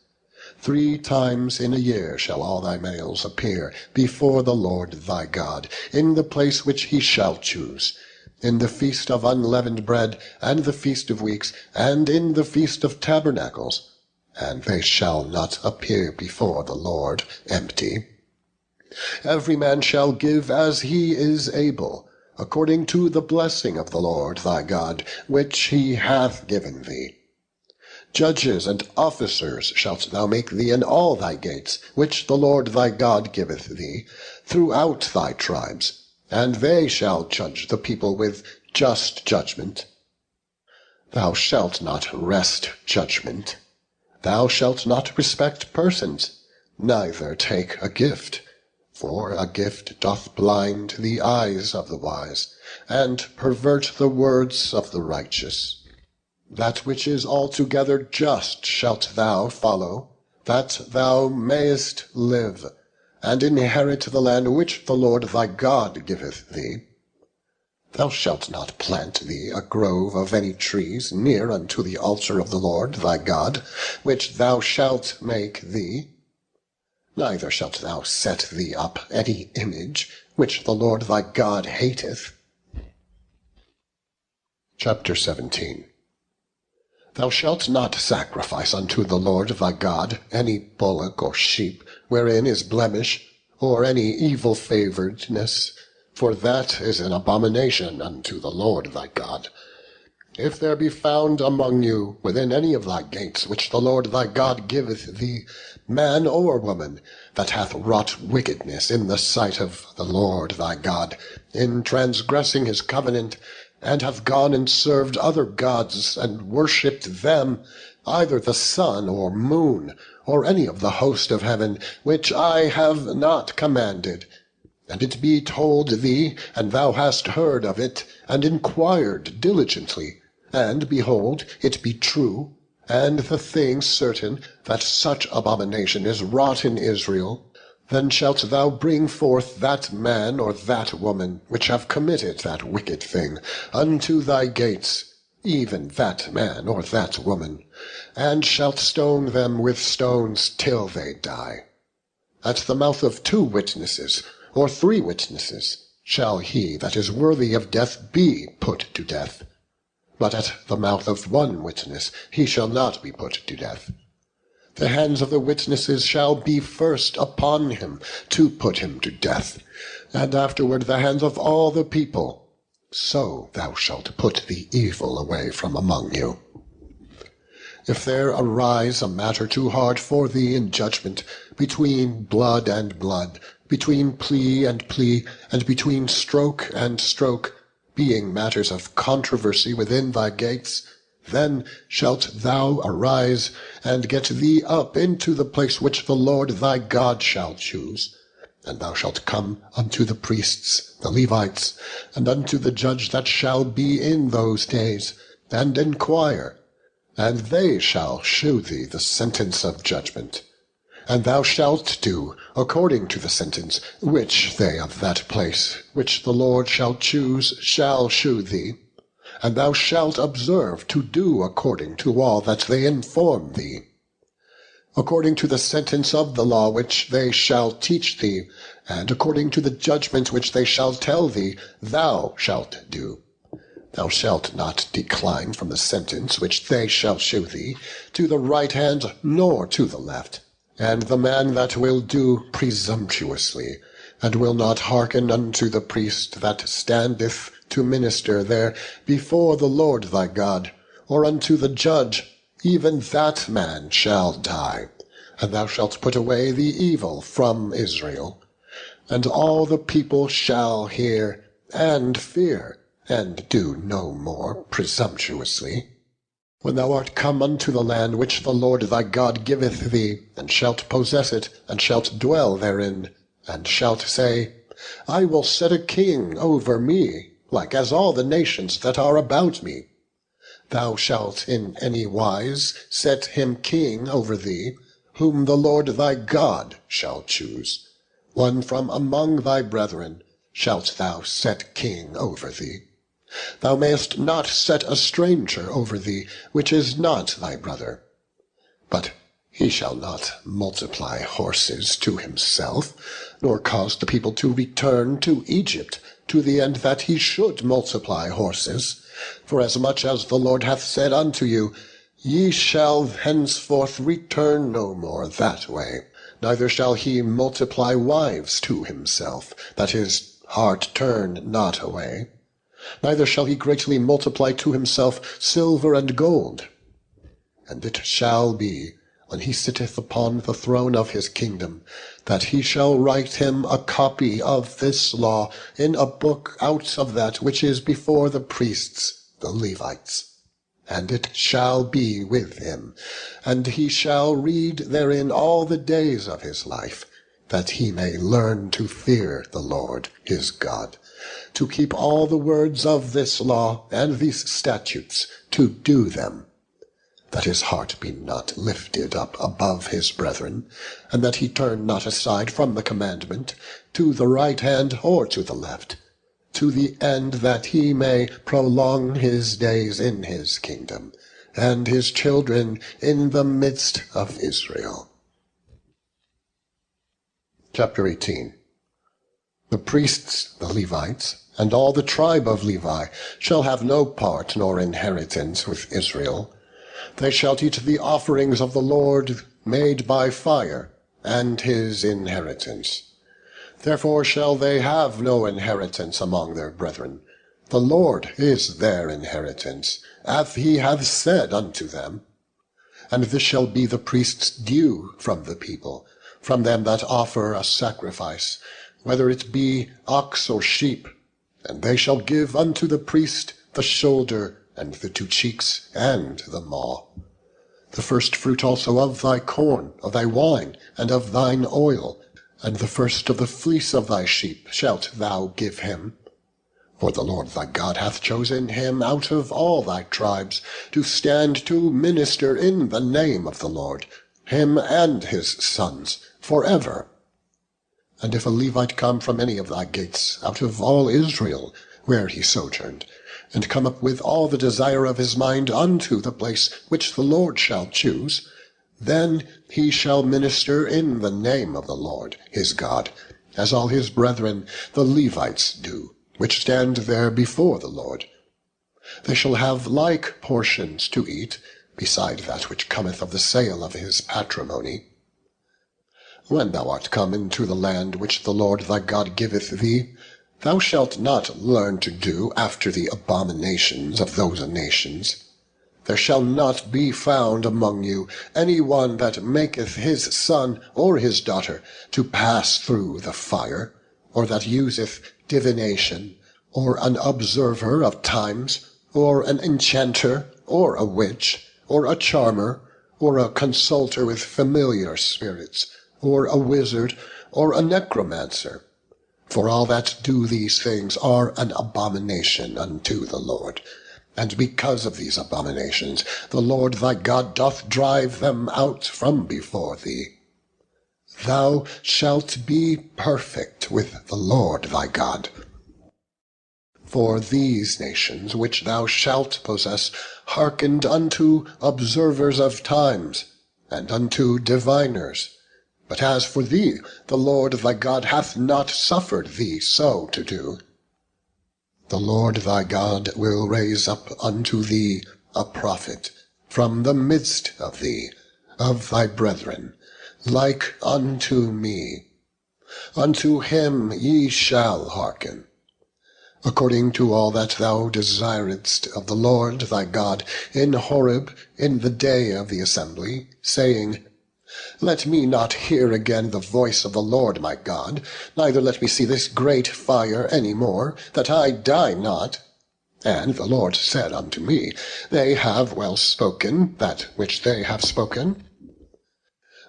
3 times in a year shall all thy males appear before the Lord thy God, in the place which he shall choose, in the feast of unleavened bread, and the feast of weeks, and in the feast of tabernacles, and they shall not appear before the Lord empty. Every man shall give as he is able, according to the blessing of the Lord thy God, which he hath given thee. Judges and officers shalt thou make thee in all thy gates, which the Lord thy God giveth thee, throughout thy tribes, and they shall judge the people with just judgment. Thou shalt not wrest judgment. Thou shalt not respect persons, neither take a gift. For a gift doth blind the eyes of the wise, and pervert the words of the righteous. That which is altogether just shalt thou follow, that thou mayest live, and inherit the land which the Lord thy God giveth thee. Thou shalt not plant thee a grove of any trees near unto the altar of the Lord thy God, which thou shalt make thee. Neither shalt thou set thee up any image, which the Lord thy God hateth. Chapter 17. Thou shalt not sacrifice unto the Lord thy God any bullock or sheep, wherein is blemish, or any evil favouredness, for that is an abomination unto the Lord thy God. If there be found among you, within any of thy gates, which the Lord thy God giveth thee, man or woman, that hath wrought wickedness in the sight of the Lord thy God, in transgressing his covenant, and hath gone and served other gods, and worshipped them, either the sun or moon, or any of the host of heaven, which I have not commanded, and it be told thee, and thou hast heard of it, and inquired diligently, and behold, it be true, and the thing certain, that such abomination is wrought in Israel, then shalt thou bring forth that man or that woman, which have committed that wicked thing, unto thy gates, even that man or that woman, and shalt stone them with stones till they die. At the mouth of 2 witnesses, or 3 witnesses, shall he that is worthy of death be put to death. But at the mouth of 1 witness he shall not be put to death. The hands of the witnesses shall be first upon him, to put him to death, and afterward the hands of all the people. So thou shalt put the evil away from among you. If there arise a matter too hard for thee in judgment, between blood and blood, between plea, and between stroke and stroke, being matters of controversy within thy gates, then shalt thou arise, and get thee up into the place which the Lord thy God shall choose. And thou shalt come unto the priests, the Levites, and unto the judge that shall be in those days, and inquire, and they shall shew thee the sentence of judgment. And thou shalt do according to the sentence which they of that place, which the Lord shall choose, shall shew thee. And thou shalt observe to do according to all that they inform thee. According to the sentence of the law which they shall teach thee, and according to the judgment which they shall tell thee, thou shalt do. Thou shalt not decline from the sentence which they shall shew thee, to the right hand nor to the left. And the man that will do presumptuously, and will not hearken unto the priest that standeth to minister there before the Lord thy God, or unto the judge, even that man shall die. And thou shalt put away the evil from Israel. And all the people shall hear and fear, and do no more presumptuously. When thou art come unto the land which the Lord thy God giveth thee, and shalt possess it, and shalt dwell therein, and shalt say, I will set a king over me, like as all the nations that are about me. Thou shalt in any wise set him king over thee, whom the Lord thy God shall choose. One from among thy brethren shalt thou set king over thee. Thou mayest not set a stranger over thee, which is not thy brother. But he shall not multiply horses to himself, nor cause the people to return to Egypt, to the end that he should multiply horses. Forasmuch as the Lord hath said unto you, Ye shall henceforth return no more that way, neither shall he multiply wives to himself, that his heart turn not away. Neither shall he greatly multiply to himself silver and gold. And it shall be, when he sitteth upon the throne of his kingdom, that he shall write him a copy of this law in a book out of that which is before the priests, the Levites. And it shall be with him, and he shall read therein all the days of his life, that he may learn to fear the Lord his God, to keep all the words of this law and these statutes, to do them, that his heart be not lifted up above his brethren, and that he turn not aside from the commandment, to the right hand or to the left, to the end that he may prolong his days in his kingdom, and his children in the midst of Israel. Chapter 18. The priests, the Levites, and all the tribe of Levi shall have no part nor inheritance with Israel. They shall eat the offerings of the Lord made by fire, and his inheritance. Therefore shall they have no inheritance among their brethren. The Lord is their inheritance, as he hath said unto them. And this shall be the priest's due from the people, from them that offer a sacrifice, whether it be ox or sheep. And they shall give unto the priest the shoulder, and the 2 cheeks, and the maw. The first fruit also of thy corn, of thy wine, and of thine oil, and the first of the fleece of thy sheep shalt thou give him. For the Lord thy God hath chosen him out of all thy tribes, to stand to minister in the name of the Lord, him and his sons, for ever. And if a Levite come from any of thy gates, out of all Israel, where he sojourned, and come up with all the desire of his mind unto the place which the Lord shall choose, then he shall minister in the name of the Lord his God, as all his brethren the Levites do, which stand there before the Lord. They shall have like portions to eat, beside that which cometh of the sale of his patrimony. When thou art come into the land which the Lord thy God giveth thee, thou shalt not learn to do after the abominations of those nations. There shall not be found among you any one that maketh his son or his daughter to pass through the fire, or that useth divination, or an observer of times, or an enchanter, or a witch, or a charmer, or a consulter with familiar spirits, or a wizard, or a necromancer. For all that do these things are an abomination unto the Lord. And because of these abominations, the Lord thy God doth drive them out from before thee. Thou shalt be perfect with the Lord thy God. For these nations which thou shalt possess hearkened unto observers of times, and unto diviners. But as for thee, the Lord thy God hath not suffered thee so to do. The Lord thy God will raise up unto thee a prophet from the midst of thee, of thy brethren, like unto me. Unto him ye shall hearken, according to all that thou desiredst of the Lord thy God in Horeb in the day of the assembly, saying, Let me not hear again the voice of the Lord my God, neither let me see this great fire any more, that I die not. And the Lord said unto me, They have well spoken that which they have spoken.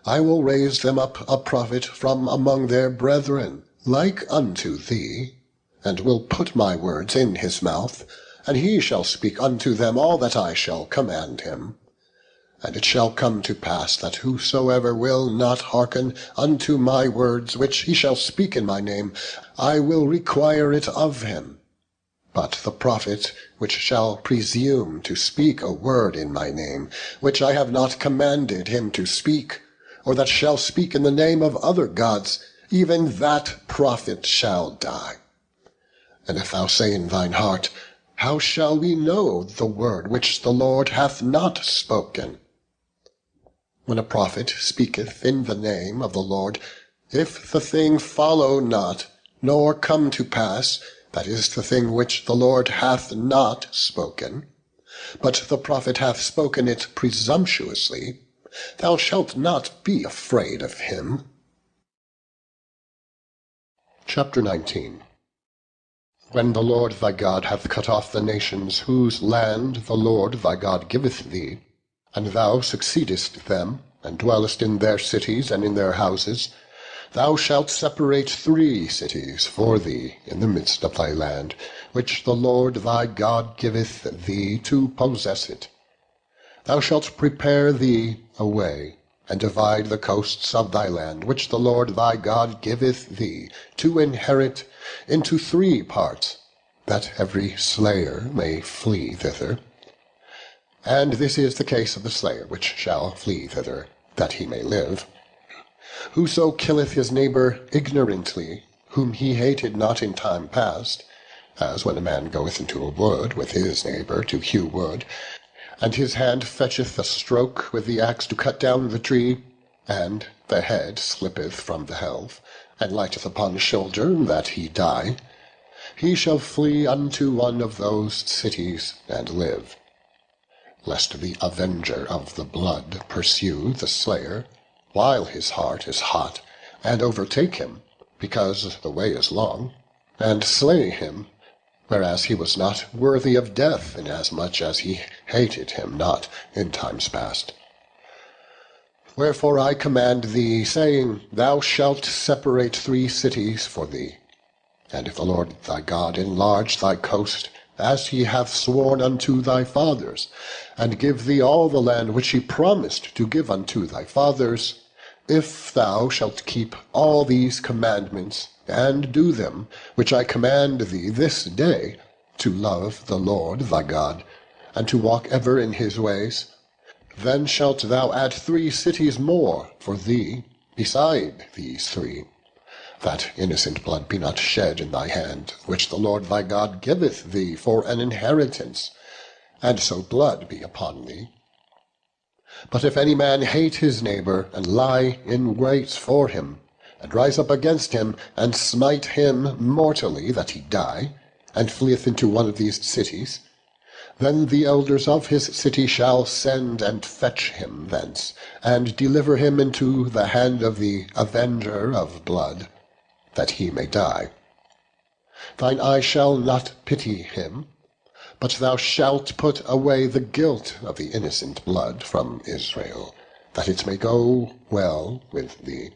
I will raise them up a prophet from among their brethren, like unto thee, and will put my words in his mouth, and he shall speak unto them all that I shall command him. And it shall come to pass that whosoever will not hearken unto my words which he shall speak in my name, I will require it of him. But the prophet which shall presume to speak a word in my name, which I have not commanded him to speak, or that shall speak in the name of other gods, even that prophet shall die. And if thou say in thine heart, How shall we know the word which the Lord hath not spoken? When a prophet speaketh in the name of the Lord, if the thing follow not, nor come to pass, that is the thing which the Lord hath not spoken, but the prophet hath spoken it presumptuously, thou shalt not be afraid of him. Chapter 19. When the Lord thy God hath cut off the nations whose land the Lord thy God giveth thee, and thou succeedest them, and dwellest in their cities and in their houses, thou shalt separate 3 cities for thee in the midst of thy land, which the Lord thy God giveth thee to possess it. Thou shalt prepare thee a way, and divide the coasts of thy land, which the Lord thy God giveth thee to inherit, into 3 parts, that every slayer may flee thither. And this is the case of the slayer which shall flee thither, that he may live. Whoso killeth his neighbour ignorantly, whom he hated not in time past, as when a man goeth into a wood with his neighbour to hew wood, and his hand fetcheth a stroke with the axe to cut down the tree, and the head slippeth from the helve, and lighteth upon the shoulder, that he die. he shall flee unto one of those cities and live, lest the avenger of the blood pursue the slayer, while his heart is hot, and overtake him, because the way is long, and slay him, whereas he was not worthy of death, inasmuch as he hated him not in times past. Wherefore I command thee, saying, Thou shalt separate 3 cities for thee. And if the Lord thy God enlarge thy coast, as he hath sworn unto thy fathers, and give thee all the land which he promised to give unto thy fathers, if thou shalt keep all these commandments, and do them, which I command thee this day, to love the Lord thy God, and to walk ever in his ways, then shalt thou add 3 cities more for thee, beside these 3, that innocent blood be not shed in thy hand, which the Lord thy God giveth thee for an inheritance, and so blood be upon thee. But if any man hate his neighbour, and lie in wait for him, and rise up against him, and smite him mortally that he die, and fleeth into one of these cities, then the elders of his city shall send and fetch him thence, and deliver him into the hand of the avenger of blood, that he may die. Thine eye shall not pity him, but thou shalt put away the guilt of the innocent blood from Israel, that it may go well with thee.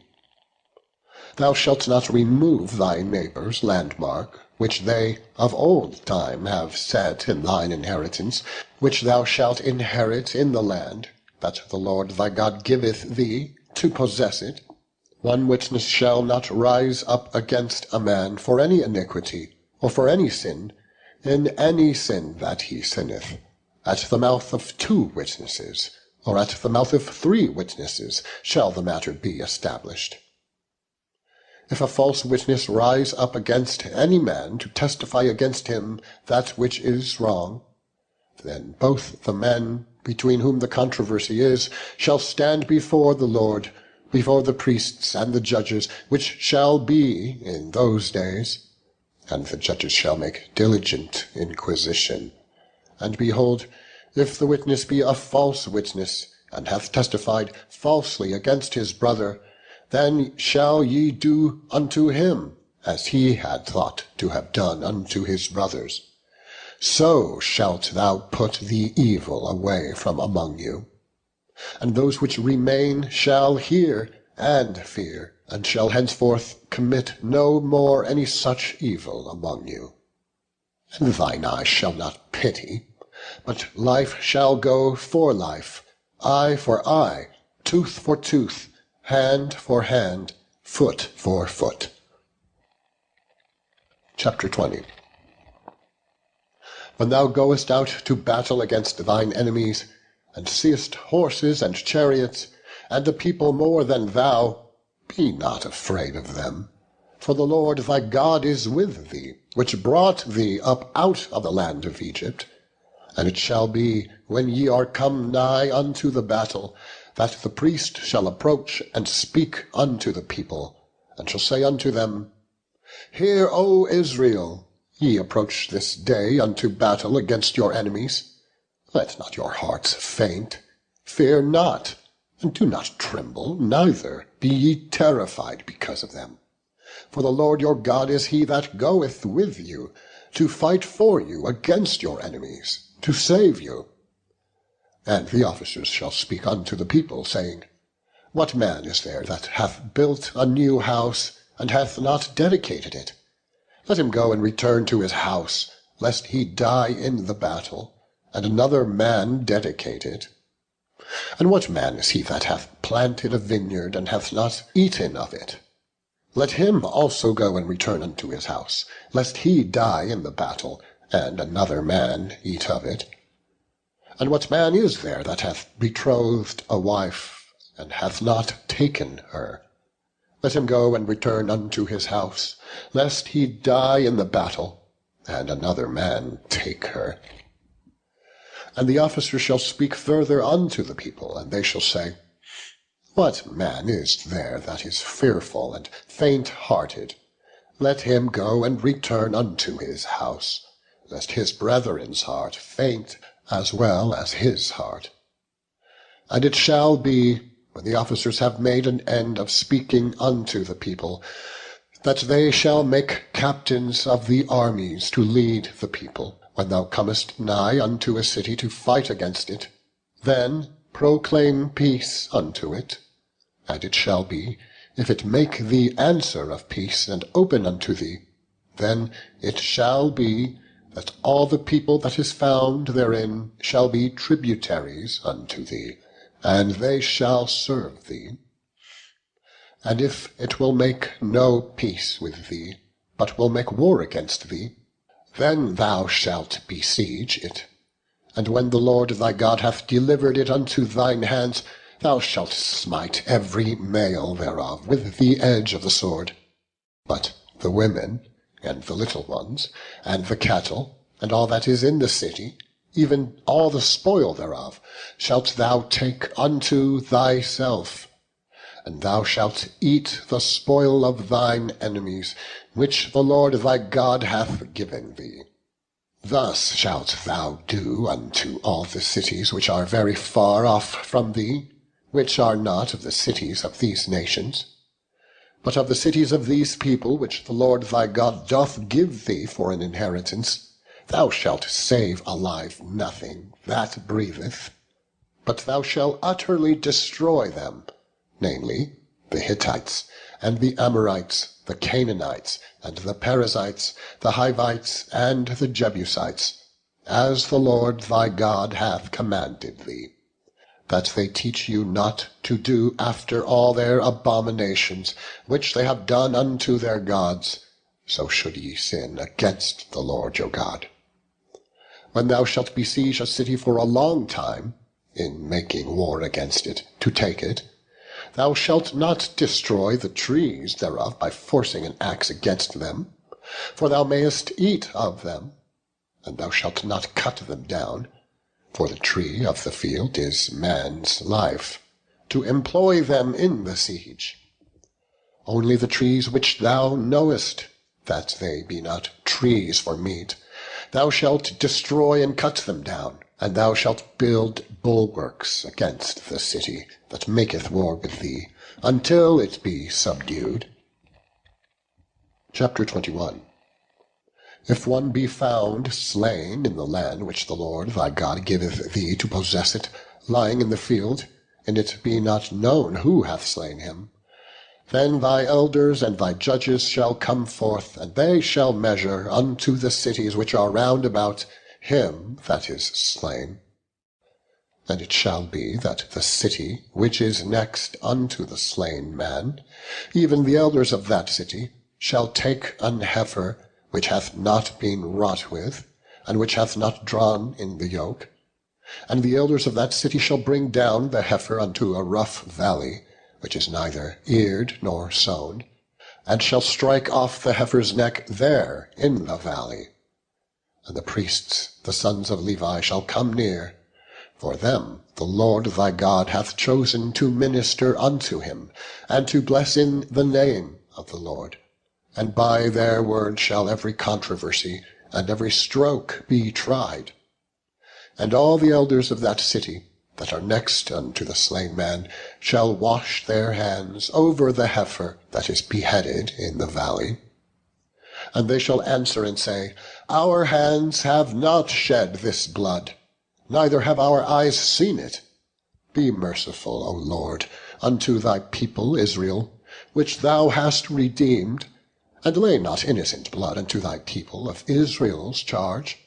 Thou shalt not remove thy neighbour's landmark, which they of old time have set in thine inheritance, which thou shalt inherit in the land, that the Lord thy God giveth thee to possess it. 1 witness shall not rise up against a man for any iniquity, or for any sin, in any sin that he sinneth. At the mouth of 2 witnesses, or at the mouth of 3 witnesses, shall the matter be established. If a false witness rise up against any man to testify against him that which is wrong, then both the men between whom the controversy is shall stand before the Lord, before the priests and the judges, which shall be in those days. And the judges shall make diligent inquisition. And behold, if the witness be a false witness, and hath testified falsely against his brother, then shall ye do unto him as he had thought to have done unto his brothers. So shalt thou put the evil away from among you. And those which remain shall hear and fear, and shall henceforth commit no more any such evil among you. And thine eye shall not pity, but life shall go for life, eye for eye, tooth for tooth, hand for hand, foot for foot. Chapter 20. When thou goest out to battle against thine enemies, and seest horses and chariots, and a people more than thou, be not afraid of them. For the Lord thy God is with thee, which brought thee up out of the land of Egypt. And it shall be, when ye are come nigh unto the battle, that the priest shall approach and speak unto the people, and shall say unto them, Hear, O Israel, ye approach this day unto battle against your enemies. Let not your hearts faint, fear not, and do not tremble, neither be ye terrified because of them. For the Lord your God is he that goeth with you, to fight for you against your enemies, to save you. And the officers shall speak unto the people, saying, What man is there that hath built a new house, and hath not dedicated it? Let him go and return to his house, lest he die in the battle, and another man dedicate it. And what man is he that hath planted a vineyard, and hath not eaten of it? Let him also go and return unto his house, lest he die in the battle, and another man eat of it. And what man is there that hath betrothed a wife, and hath not taken her? Let him go and return unto his house, lest he die in the battle, and another man take her. And the officers shall speak further unto the people, and they shall say, What man is there that is fearful and faint-hearted? let him go and return unto his house, lest his brethren's heart faint as well as his heart. And it shall be, when the officers have made an end of speaking unto the people, that they shall make captains of the armies to lead the people. When thou comest nigh unto a city to fight against it, then proclaim peace unto it. And it shall be, if it make thee answer of peace and open unto thee, then it shall be that all the people that is found therein shall be tributaries unto thee, and they shall serve thee. And if it will make no peace with thee, but will make war against thee, then thou shalt besiege it. And when the Lord thy God hath delivered it unto thine hands, thou shalt smite every male thereof with the edge of the sword. But the women, and the little ones, and the cattle, and all that is in the city, even all the spoil thereof, shalt thou take unto thyself. And thou shalt eat the spoil of thine enemies, which the Lord thy God hath given thee. Thus shalt thou do unto all the cities which are very far off from thee, which are not of the cities of these nations, but of the cities of these people which the Lord thy God doth give thee for an inheritance. Thou shalt save alive nothing that breatheth, but thou shalt utterly destroy them, namely, the Hittites, and the Amorites, the Canaanites, and the Perizzites, the Hivites, and the Jebusites, as the Lord thy God hath commanded thee, that they teach you not to do after all their abominations, which they have done unto their gods, so should ye sin against the Lord your God. When thou shalt besiege a city for a long time, in making war against it, to take it, thou shalt not destroy the trees thereof by forcing an axe against them, for thou mayest eat of them, and thou shalt not cut them down, for the tree of the field is man's life, to employ them in the siege. Only the trees which thou knowest, that they be not trees for meat, thou shalt destroy and cut them down, and thou shalt build bulwarks against the city that maketh war with thee, until it be subdued. Chapter 21. If one be found slain in the land which the Lord thy God giveth thee to possess it, lying in the field, and it be not known who hath slain him, then thy elders and thy judges shall come forth, and they shall measure unto the cities which are round about him that is slain. And it shall be that the city which is next unto the slain man, even the elders of that city, shall take an heifer which hath not been wrought with, and which hath not drawn in the yoke. And the elders of that city shall bring down the heifer unto a rough valley, which is neither eared nor sown, and shall strike off the heifer's neck there in the valley. And the priests, the sons of Levi, shall come near, for them the Lord thy God hath chosen to minister unto him, and to bless in the name of the Lord. And by their word shall every controversy and every stroke be tried. And all the elders of that city, that are next unto the slain man, shall wash their hands over the heifer that is beheaded in the valley. And they shall answer and say, Our hands have not shed this blood, neither have our eyes seen it. Be merciful, O Lord, unto thy people Israel, which thou hast redeemed, and lay not innocent blood unto thy people of Israel's charge,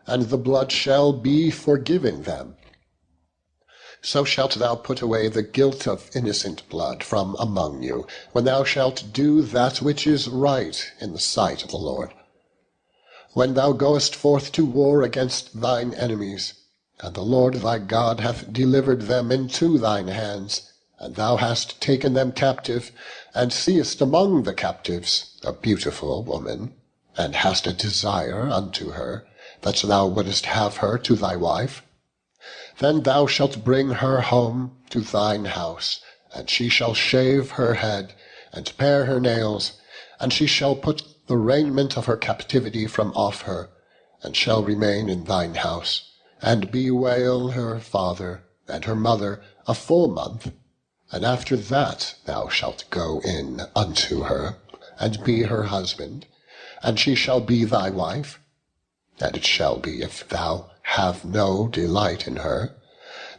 and the blood shall be forgiven them. So shalt thou put away the guilt of innocent blood from among you, when thou shalt do that which is right in the sight of the Lord. When thou goest forth to war against thine enemies, and the Lord thy God hath delivered them into thine hands, and thou hast taken them captive, and seest among the captives a beautiful woman, and hast a desire unto her, that thou wouldest have her to thy wife, then thou shalt bring her home to thine house, and she shall shave her head, and pare her nails, and she shall put the raiment of her captivity from off her, and shall remain in thine house, and bewail her father and her mother a full month, and after that thou shalt go in unto her, and be her husband, and she shall be thy wife. And it shall be, if thou have no delight in her,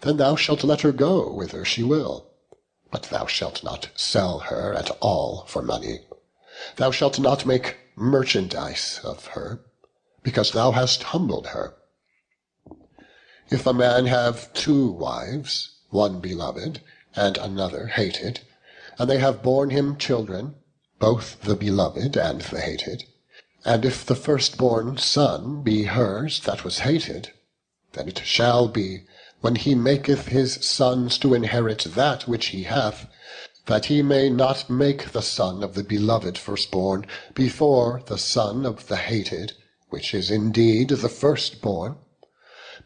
then thou shalt let her go whither she will. But thou shalt not sell her at all for money. Thou shalt not make merchandise of her, because thou hast humbled her. If a man have 2 wives, one beloved, and another hated, and they have borne him children, both the beloved and the hated, and if the firstborn son be hers that was hated, then it shall be, when he maketh his sons to inherit that which he hath, that he may not make the son of the beloved firstborn before the son of the hated, which is indeed the firstborn,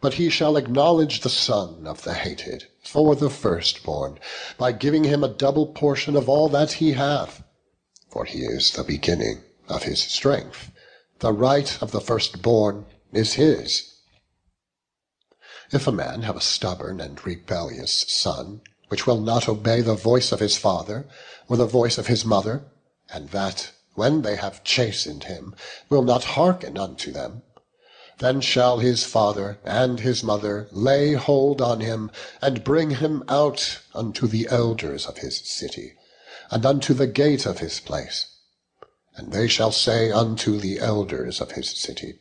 but he shall acknowledge the son of the hated for the firstborn, by giving him a double portion of all that he hath, for he is the beginning of his strength. The right of the firstborn is his. If a man have a stubborn and rebellious son, which will not obey the voice of his father, or the voice of his mother, and that, when they have chastened him, will not hearken unto them, then shall his father and his mother lay hold on him, and bring him out unto the elders of his city, and unto the gate of his place. And they shall say unto the elders of his city,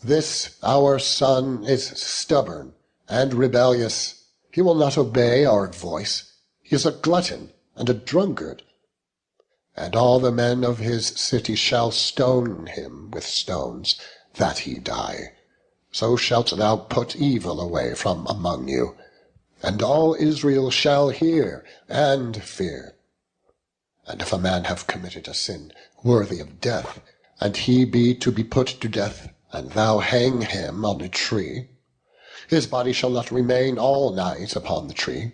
This our son is stubborn and rebellious. He will not obey our voice. He is a glutton and a drunkard. And all the men of his city shall stone him with stones, that he die. So shalt thou put evil away from among you, and all Israel shall hear and fear. And if a man have committed a sin worthy of death, and he be to be put to death, and thou hang him on a tree, his body shall not remain all night upon the tree,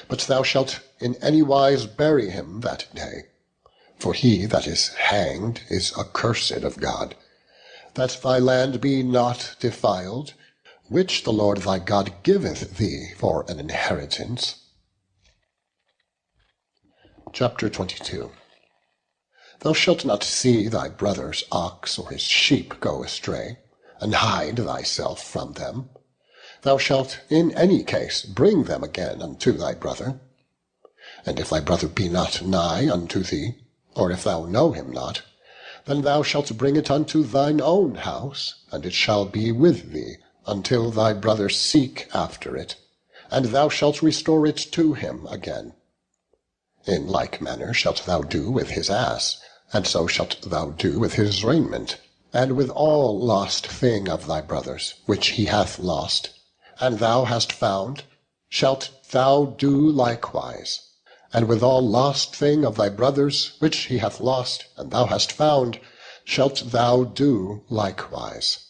but thou shalt in any wise bury him that day. For he that is hanged is accursed of God, that thy land be not defiled, which the Lord thy God giveth thee for an inheritance. Chapter 22. Thou shalt not see thy brother's ox or his sheep go astray, and hide thyself from them. Thou shalt in any case bring them again unto thy brother. And if thy brother be not nigh unto thee, or if thou know him not, then thou shalt bring it unto thine own house, and it shall be with thee until thy brother seek after it, and thou shalt restore it to him again. In like manner shalt thou do with his ass, and so shalt thou do with his raiment, and with all lost thing of thy brother's, which he hath lost, and thou hast found, shalt thou do likewise. And with all lost thing of thy brother's, which he hath lost, and thou hast found, shalt thou do likewise.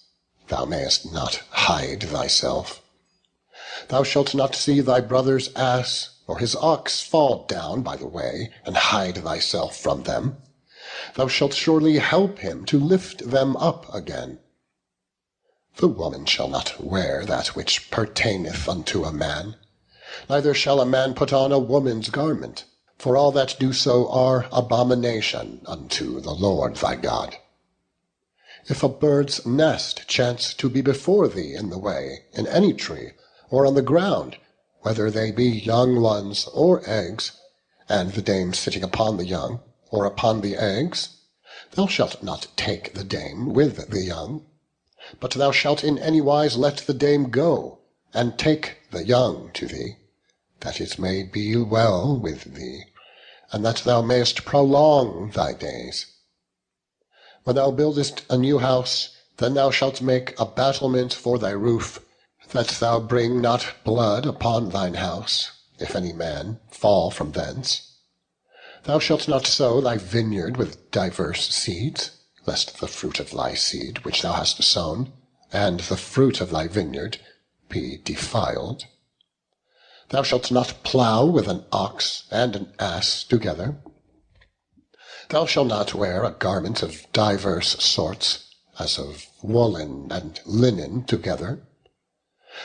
Thou mayest not hide thyself. Thou shalt not see thy brother's ass or his ox fall down by the way, and hide thyself from them. Thou shalt surely help him to lift them up again. The woman shall not wear that which pertaineth unto a man, neither shall a man put on a woman's garment, for all that do so are abomination unto the Lord thy God. If a bird's nest chance to be before thee in the way, in any tree, or on the ground, whether they be young ones or eggs, and the dame sitting upon the young, or upon the eggs, thou shalt not take the dame with the young, but thou shalt in any wise let the dame go, and take the young to thee, that it may be well with thee, and that thou mayest prolong thy days. When thou buildest a new house, then thou shalt make a battlement for thy roof, that thou bring not blood upon thine house, if any man fall from thence. Thou shalt not sow thy vineyard with diverse seeds, lest the fruit of thy seed which thou hast sown, and the fruit of thy vineyard, be defiled. Thou shalt not plough with an ox and an ass together. Thou shalt not wear a garment of divers sorts, as of woolen and linen together.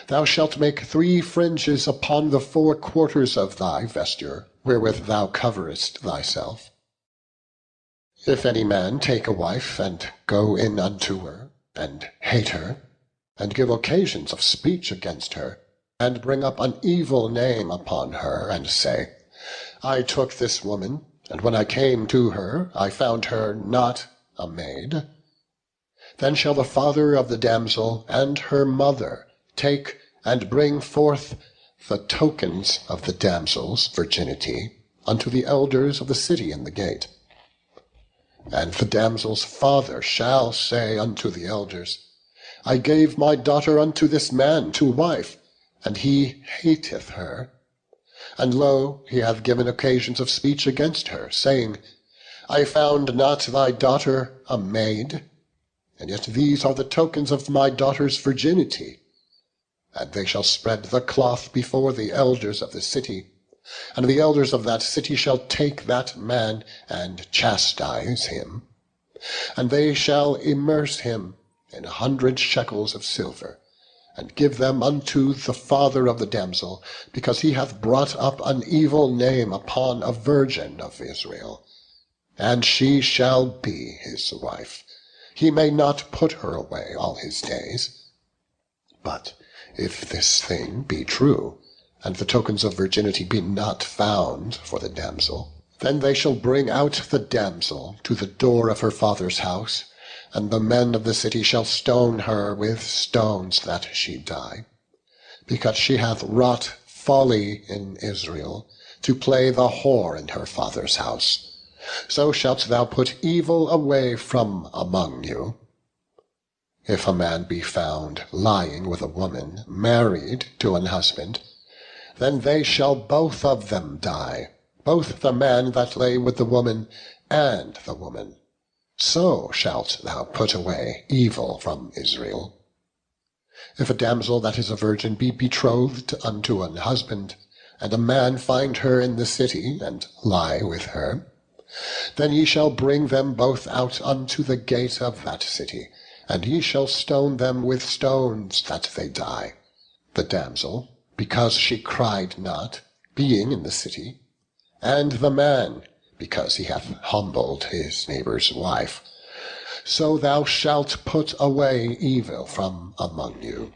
Thou shalt make 3 fringes upon the 4 quarters of thy vesture, wherewith thou coverest thyself. If any man take a wife, and go in unto her, and hate her, and give occasions of speech against her, and bring up an evil name upon her, and say, I took this woman, and when I came to her, I found her not a maid, then shall the father of the damsel and her mother take and bring forth the tokens of the damsel's virginity unto the elders of the city in the gate. And the damsel's father shall say unto the elders, I gave my daughter unto this man to wife, and he hateth her. And lo, he hath given occasions of speech against her, saying, I found not thy daughter a maid, and yet these are the tokens of my daughter's virginity. And they shall spread the cloth before the elders of the city, and the elders of that city shall take that man and chastise him. And they shall immerse him in 100 shekels of silver, and give them unto the father of the damsel, because he hath brought up an evil name upon a virgin of Israel. And she shall be his wife. He may not put her away all his days. But if this thing be true, and the tokens of virginity be not found for the damsel, then they shall bring out the damsel to the door of her father's house, and the men of the city shall stone her with stones that she die, because she hath wrought folly in Israel, to play the whore in her father's house. So shalt thou put evil away from among you. If a man be found lying with a woman married to an husband, then they shall both of them die, both the man that lay with the woman and the woman. So shalt thou put away evil from Israel. If a damsel that is a virgin be betrothed unto an husband, and a man find her in the city, and lie with her, then ye shall bring them both out unto the gate of that city, and ye shall stone them with stones that they die. The damsel, because she cried not, being in the city, and the man, because he hath humbled his neighbour's wife. So thou shalt put away evil from among you.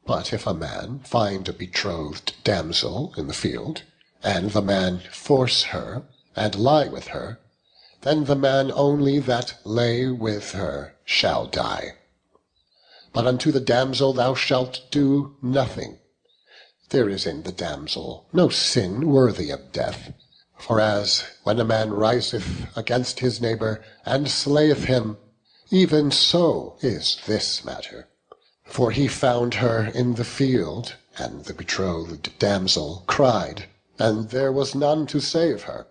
But if a man find a betrothed damsel in the field, and the man force her, and lie with her, then the man only that lay with her shall die. But unto the damsel thou shalt do nothing. There is in the damsel no sin worthy of death. For as when a man riseth against his neighbour, and slayeth him, even so is this matter. For he found her in the field, and the betrothed damsel cried, and there was none to save her.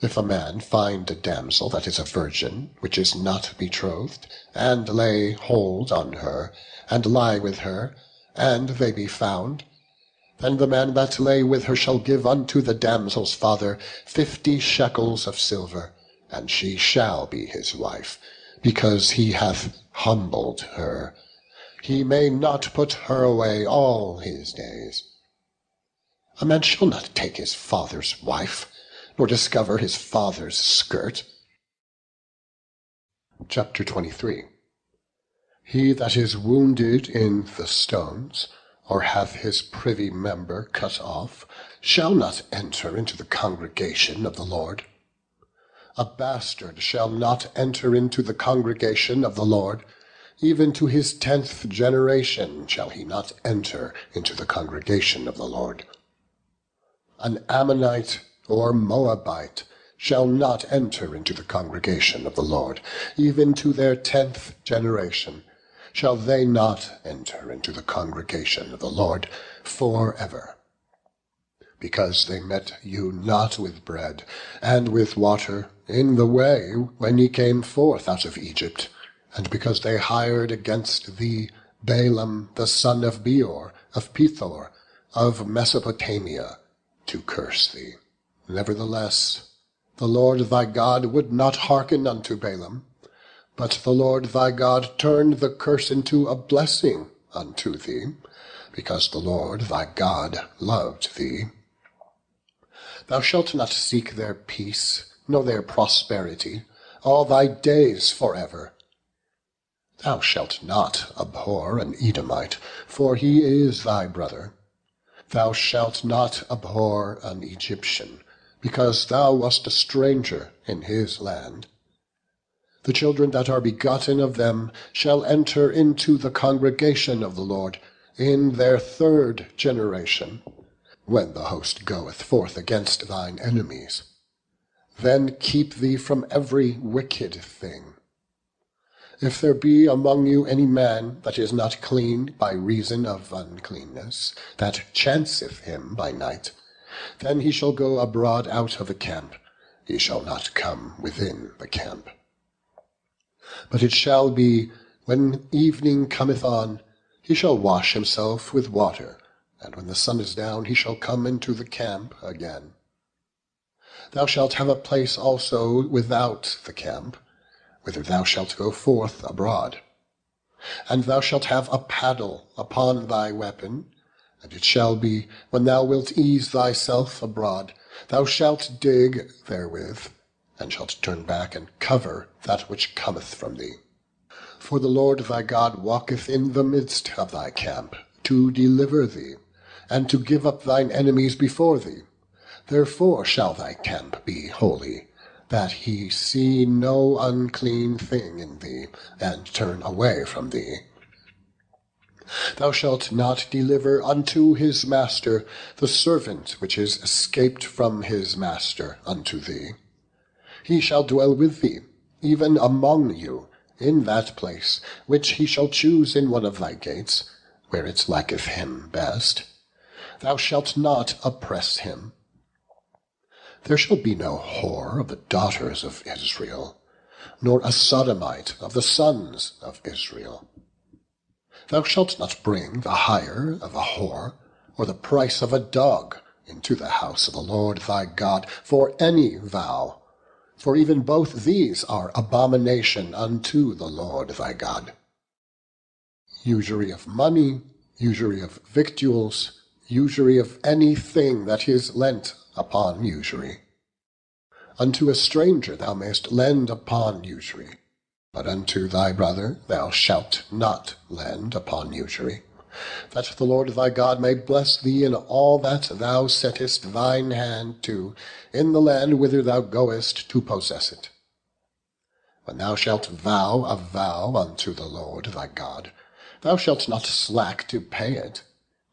If a man find a damsel that is a virgin, which is not betrothed, and lay hold on her, and lie with her, and they be found, then the man that lay with her shall give unto the damsel's father 50 shekels of silver, and she shall be his wife, because he hath humbled her. He may not put her away all his days. A man shall not take his father's wife, nor discover his father's skirt. Chapter 23. He that is wounded in the stones, or hath his privy member cut off, shall not enter into the congregation of the Lord. A bastard shall not enter into the congregation of the Lord. Even to his 10th generation shall he not enter into the congregation of the Lord. An Ammonite or Moabite shall not enter into the congregation of the Lord. Even to their 10th generation shall they not enter into the congregation of the Lord forever. Because they met you not with bread and with water in the way when ye came forth out of Egypt, and because they hired against thee Balaam the son of Beor, of Pethor, of Mesopotamia, to curse thee. Nevertheless, The Lord thy God would not hearken unto Balaam, but the Lord thy God turned the curse into a blessing unto thee, because the Lord thy God loved thee. Thou shalt not seek their peace, nor their prosperity, all thy days forever. Thou shalt not abhor an Edomite, for he is thy brother. Thou shalt not abhor an Egyptian, because thou wast a stranger in his land. The children that are begotten of them shall enter into the congregation of the Lord in their 3rd generation, when the host goeth forth against thine enemies. Then keep thee from every wicked thing. If there be among you any man that is not clean by reason of uncleanness, that chanceth him by night, then he shall go abroad out of the camp, he shall not come within the camp. But it shall be, when evening cometh on, he shall wash himself with water, and when the sun is down, he shall come into the camp again. Thou shalt have a place also without the camp, whither thou shalt go forth abroad. And thou shalt have a paddle upon thy weapon, and it shall be, when thou wilt ease thyself abroad, thou shalt dig therewith, and shalt turn back and cover that which cometh from thee. For the Lord thy God walketh in the midst of thy camp, to deliver thee, and to give up thine enemies before thee. Therefore shall thy camp be holy, that he see no unclean thing in thee, and turn away from thee. Thou shalt not deliver unto his master the servant which is escaped from his master unto thee. He shall dwell with thee, even among you, in that place which he shall choose in one of thy gates, where it liketh him best. Thou shalt not oppress him. There shall be no whore of the daughters of Israel, nor a sodomite of the sons of Israel. Thou shalt not bring the hire of a whore, or the price of a dog, into the house of the Lord thy God, for any vow, for even both these are abomination unto the Lord thy God. Usury of money, usury of victuals, usury of any thing that is lent upon usury. Unto a stranger thou mayst lend upon usury, but unto thy brother thou shalt not lend upon usury, that the Lord thy God may bless thee in all that thou settest thine hand to, in the land whither thou goest to possess it. When thou shalt vow a vow unto the Lord thy God, thou shalt not slack to pay it,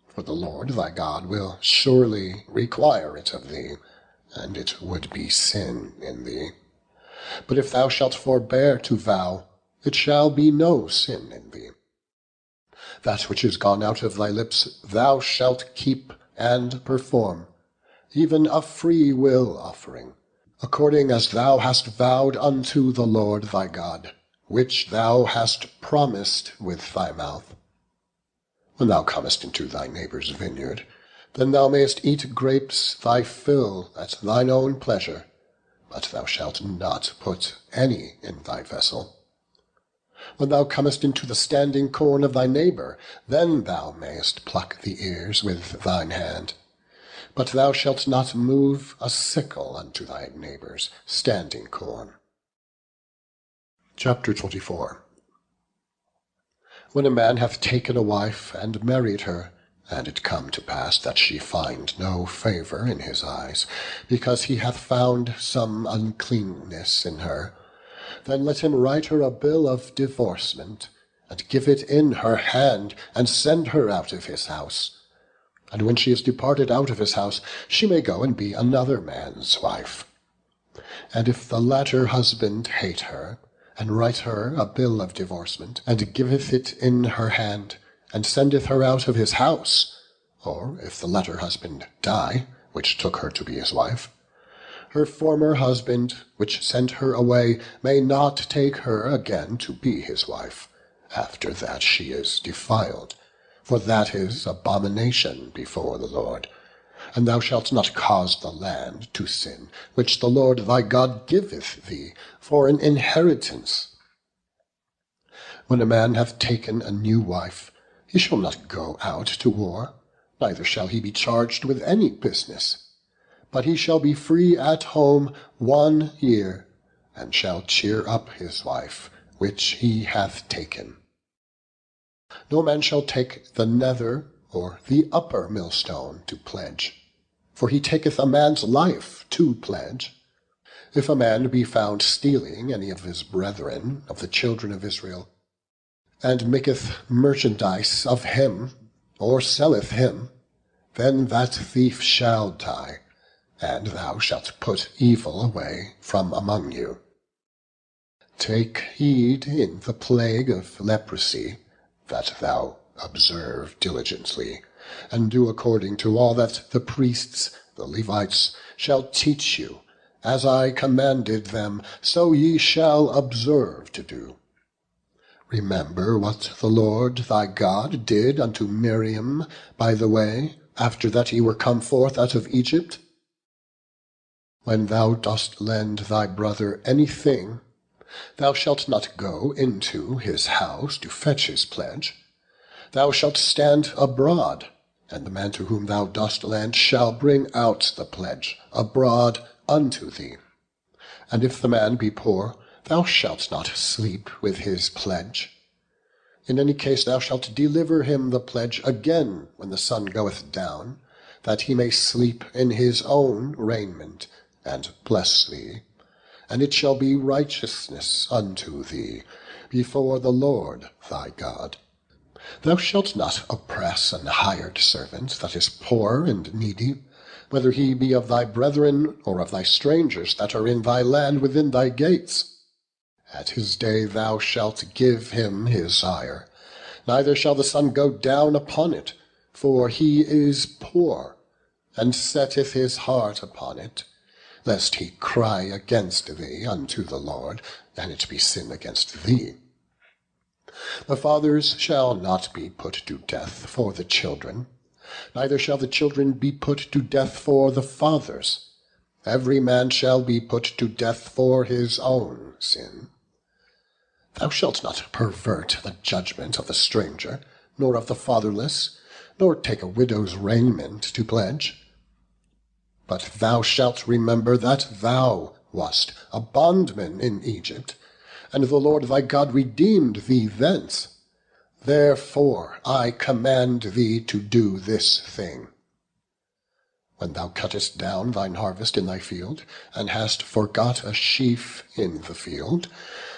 for the Lord thy God will surely require it of thee, and it would be sin in thee. But if thou shalt forbear to vow, it shall be no sin in thee. That which is gone out of thy lips thou shalt keep and perform, even a free will offering, according as thou hast vowed unto the Lord thy God, which thou hast promised with thy mouth. When thou comest into thy neighbour's vineyard, then thou mayst eat grapes thy fill at thine own pleasure, but thou shalt not put any in thy vessel. When thou comest into the standing corn of thy neighbour, then thou mayst pluck the ears with thine hand. But thou shalt not move a sickle unto thy neighbour's standing corn. Chapter 24. When a man hath taken a wife and married her, and it come to pass that she find no favour in his eyes, because he hath found some uncleanness in her, then let him write her a bill of divorcement, and give it in her hand, and send her out of his house. And when she is departed out of his house, she may go and be another man's wife. And if the latter husband hate her, and write her a bill of divorcement, and giveth it in her hand, and sendeth her out of his house, or if the latter husband die, which took her to be his wife, her former husband, which sent her away, may not take her again to be his wife, after that she is defiled, for that is abomination before the Lord. And thou shalt not cause the land to sin, which the Lord thy God giveth thee for an inheritance. When a man hath taken a new wife, he shall not go out to war, neither shall he be charged with any business. But he shall be free at home 1 year, and shall cheer up his wife, which he hath taken. No man shall take the nether or the upper millstone to pledge, for he taketh a man's life to pledge. If a man be found stealing any of his brethren of the children of Israel, and maketh merchandise of him, or selleth him, then that thief shall die, and thou shalt put evil away from among you. Take heed in the plague of leprosy, that thou observe diligently, and do according to all that the priests, the Levites, shall teach you. As I commanded them, so ye shall observe to do. Remember what the Lord thy God did unto Miriam by the way, after that ye were come forth out of Egypt. When thou dost lend thy brother anything, thou shalt not go into his house to fetch his pledge. Thou shalt stand abroad, and the man to whom thou dost lend shall bring out the pledge abroad unto thee. And if the man be poor, thou shalt not sleep with his pledge. In any case thou shalt deliver him the pledge again when the sun goeth down, that he may sleep in his own raiment, and bless thee. And it shall be righteousness unto thee before the Lord thy God. Thou shalt not oppress an hired servant that is poor and needy, whether he be of thy brethren or of thy strangers that are in thy land within thy gates. At his day thou shalt give him his hire, neither shall the sun go down upon it, for he is poor, and setteth his heart upon it, lest he cry against thee unto the Lord, and it be sin against thee. The fathers shall not be put to death for the children, neither shall the children be put to death for the fathers. Every man shall be put to death for his own sin. Thou shalt not pervert the judgment of the stranger, nor of the fatherless, nor take a widow's raiment to pledge. But thou shalt remember that thou wast a bondman in Egypt, and the Lord thy God redeemed thee thence. Therefore I command thee to do this thing. When thou cuttest down thine harvest in thy field, and hast forgot a sheaf in the field,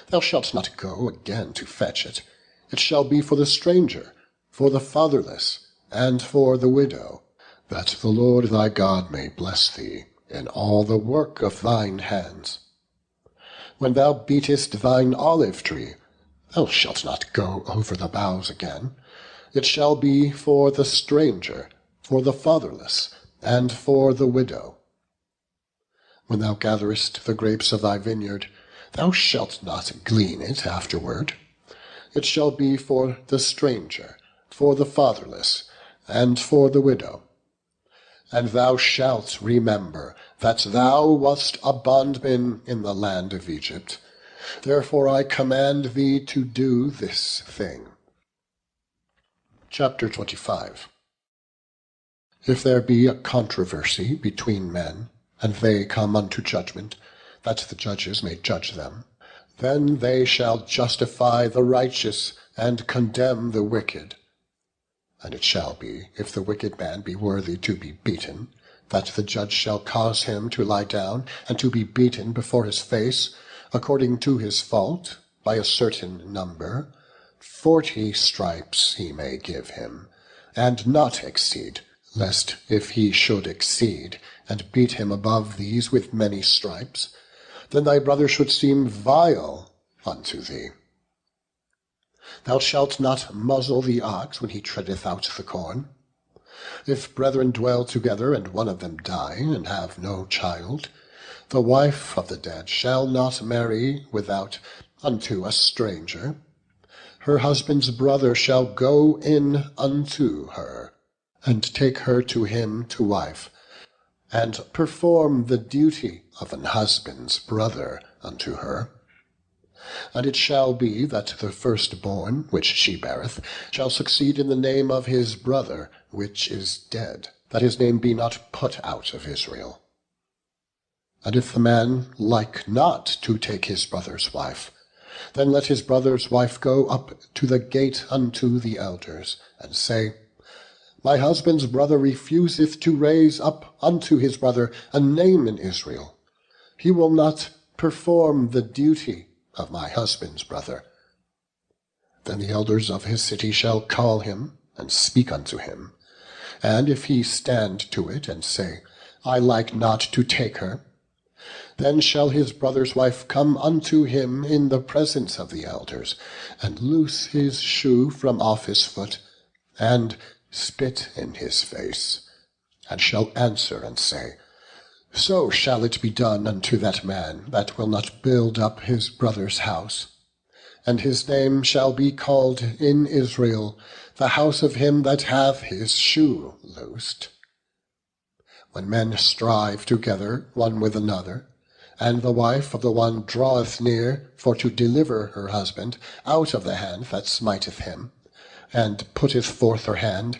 thou shalt not go again to fetch it. It shall be for the stranger, for the fatherless, and for the widow, that the Lord thy God may bless thee in all the work of thine hands. When thou beatest thine olive tree, thou shalt not go over the boughs again. It shall be for the stranger, for the fatherless, and for the widow. When thou gatherest the grapes of thy vineyard, thou shalt not glean it afterward. It shall be for the stranger, for the fatherless, and for the widow. And thou shalt remember that thou wast a bondman in the land of Egypt. Therefore I command thee to do this thing. Chapter 25. If there be a controversy between men, and they come unto judgment, that the judges may judge them, then they shall justify the righteous, and condemn the wicked. And it shall be, if the wicked man be worthy to be beaten, that the judge shall cause him to lie down, and to be beaten before his face, according to his fault, by a certain number. 40 stripes he may give him, and not exceed, lest if he should exceed, and beat him above these with many stripes, then thy brother should seem vile unto thee. Thou shalt not muzzle the ox when he treadeth out the corn. If brethren dwell together, and one of them die, and have no child, the wife of the dead shall not marry without unto a stranger. Her husband's brother shall go in unto her, and take her to him to wife, and perform the duty of an husband's brother unto her. And it shall be that the firstborn which she beareth shall succeed in the name of his brother which is dead, that his name be not put out of Israel. And if the man like not to take his brother's wife, then let his brother's wife go up to the gate unto the elders, and say, My husband's brother refuseth to raise up unto his brother a name in Israel. He will not perform the duty of my husband's brother. Then the elders of his city shall call him, and speak unto him. And if he stand to it, and say, I like not to take her, then shall his brother's wife come unto him in the presence of the elders, and loose his shoe from off his foot, and spit in his face, and shall answer and say, So shall it be done unto that man that will not build up his brother's house. And his name shall be called in Israel, the house of him that hath his shoe loosed. When men strive together one with another, and the wife of the one draweth near for to deliver her husband out of the hand that smiteth him, and putteth forth her hand,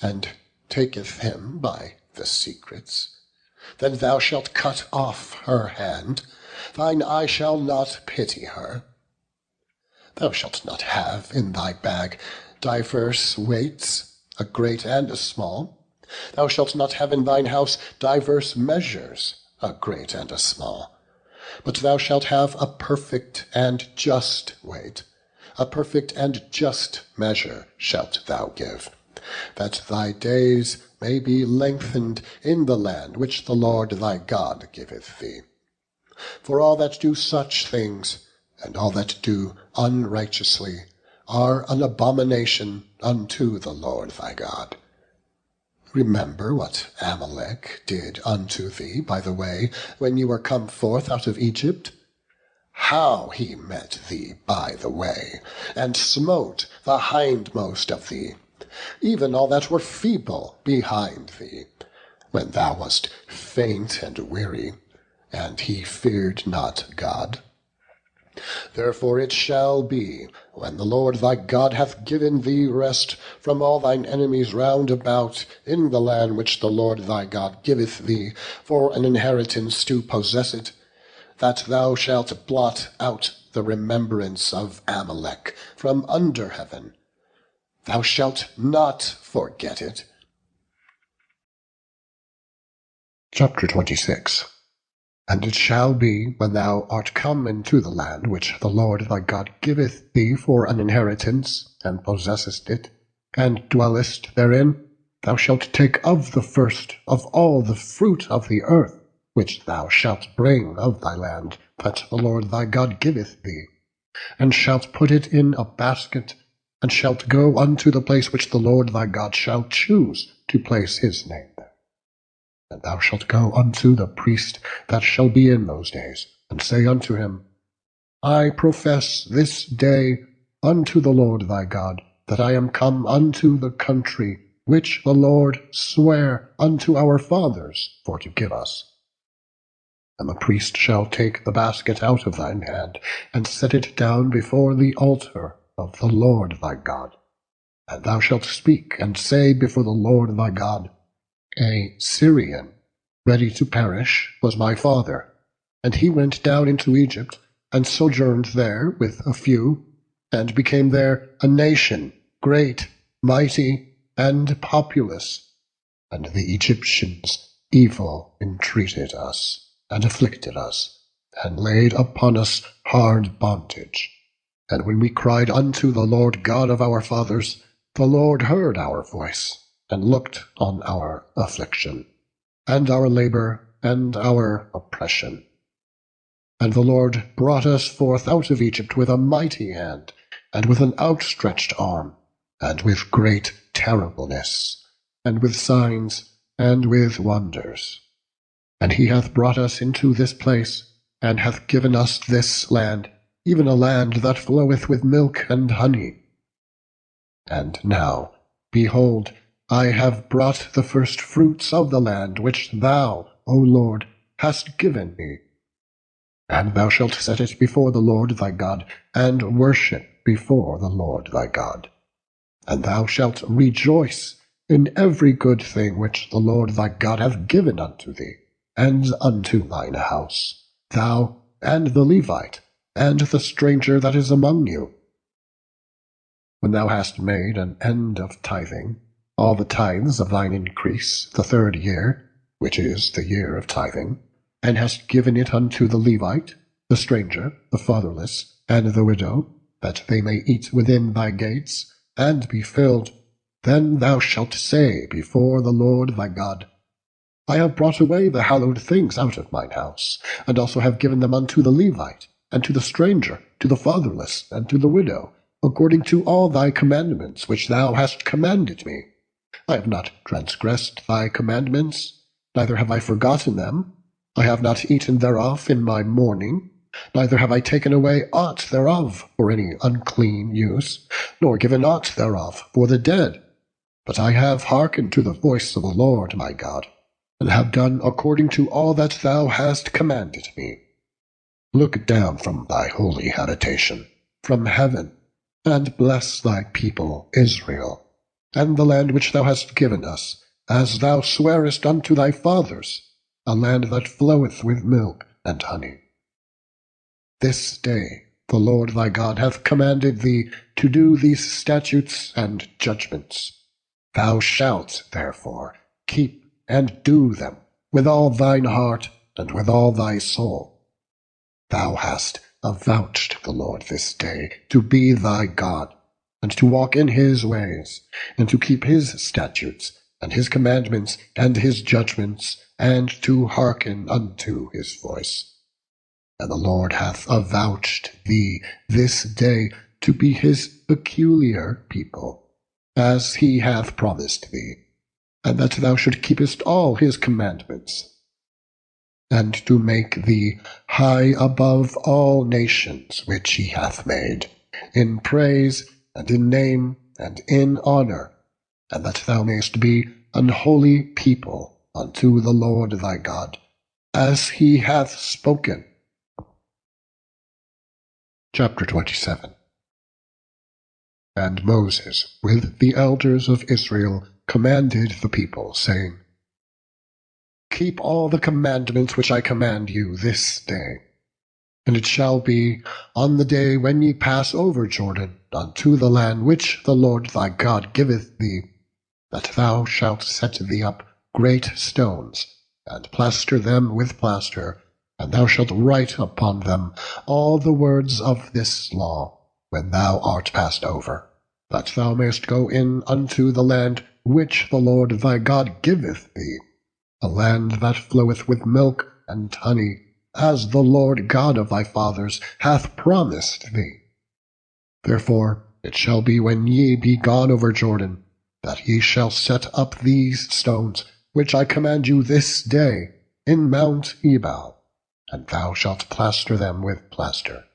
and taketh him by the secrets, then thou shalt cut off her hand, thine eye shall not pity her. Thou shalt not have in thy bag divers weights, a great and a small. Thou shalt not have in thine house divers measures, a great and a small. But thou shalt have a perfect and just weight, a perfect and just measure shalt thou give, that thy days may be lengthened in the land which the Lord thy God giveth thee. For all that do such things, and all that do unrighteously, are an abomination unto the Lord thy God. Remember what Amalek did unto thee by the way when you were come forth out of Egypt, how he met thee by the way, and smote the hindmost of thee, even all that were feeble behind thee, when thou wast faint and weary, and he feared not God. Therefore it shall be, when the Lord thy God hath given thee rest from all thine enemies round about in the land which the Lord thy God giveth thee for an inheritance to possess it, that thou shalt blot out the remembrance of Amalek from under heaven. Thou shalt not forget it. Chapter 26. And it shall be, when thou art come into the land which the Lord thy God giveth thee for an inheritance, and possessest it, and dwellest therein, thou shalt take of the first of all the fruit of the earth, which thou shalt bring of thy land, that the Lord thy God giveth thee, and shalt put it in a basket, and shalt go unto the place which the Lord thy God shall choose to place his name there. And thou shalt go unto the priest that shall be in those days, and say unto him, I profess this day unto the Lord thy God, that I am come unto the country which the Lord sware unto our fathers for to give us. And the priest shall take the basket out of thine hand, and set it down before the altar of the Lord thy God. And thou shalt speak and say before the Lord thy God, A Syrian, ready to perish, was my father, and he went down into Egypt, and sojourned there with a few, and became there a nation, great, mighty, and populous. And the Egyptians evil entreated us, and afflicted us, and laid upon us hard bondage. And when we cried unto the Lord God of our fathers, the Lord heard our voice, and looked on our affliction, and our labor, and our oppression. And the Lord brought us forth out of Egypt with a mighty hand, and with an outstretched arm, and with great terribleness, and with signs, and with wonders. And he hath brought us into this place, and hath given us this land, even a land that floweth with milk and honey. And now, behold, I have brought the first fruits of the land which thou, O Lord, hast given me. And thou shalt set it before the Lord thy God, and worship before the Lord thy God. And thou shalt rejoice in every good thing which the Lord thy God hath given unto thee, and unto thine house, thou and the Levite, and the stranger that is among you. When thou hast made an end of tithing, all the tithes of thine increase the 3rd year, which is the year of tithing, and hast given it unto the Levite, the stranger, the fatherless, and the widow, that they may eat within thy gates, and be filled, then thou shalt say before the Lord thy God, I have brought away the hallowed things out of mine house, and also have given them unto the Levite, and to the stranger, to the fatherless, and to the widow, according to all thy commandments which thou hast commanded me. I have not transgressed thy commandments, neither have I forgotten them. I have not eaten thereof in my mourning, neither have I taken away aught thereof for any unclean use, nor given aught thereof for the dead. But I have hearkened to the voice of the Lord my God, and have done according to all that thou hast commanded me. Look down from thy holy habitation, from heaven, and bless thy people Israel, and the land which thou hast given us, as thou swarest unto thy fathers, a land that floweth with milk and honey. This day the Lord thy God hath commanded thee to do these statutes and judgments. Thou shalt, therefore, keep and do them with all thine heart and with all thy soul. Thou hast avouched the Lord this day to be thy God, and to walk in his ways, and to keep his statutes, and his commandments, and his judgments, and to hearken unto his voice. And the Lord hath avouched thee this day to be his peculiar people, as he hath promised thee, and that thou should keepest all his commandments, and to make thee high above all nations which he hath made, in praise, and in name, and in honour, and that thou mayst be an holy people unto the Lord thy God, as he hath spoken. Chapter 27. And Moses with the elders of Israel commanded the people, saying, Keep all the commandments which I command you this day. And it shall be on the day when ye pass over Jordan unto the land which the Lord thy God giveth thee, that thou shalt set thee up great stones, and plaster them with plaster, and thou shalt write upon them all the words of this law, when thou art passed over, that thou mayst go in unto the land which the Lord thy God giveth thee, a land that floweth with milk and honey, as the Lord God of thy fathers hath promised thee. Therefore it shall be when ye be gone over Jordan, that ye shall set up these stones, which I command you this day, in Mount Ebal, and thou shalt plaster them with plaster.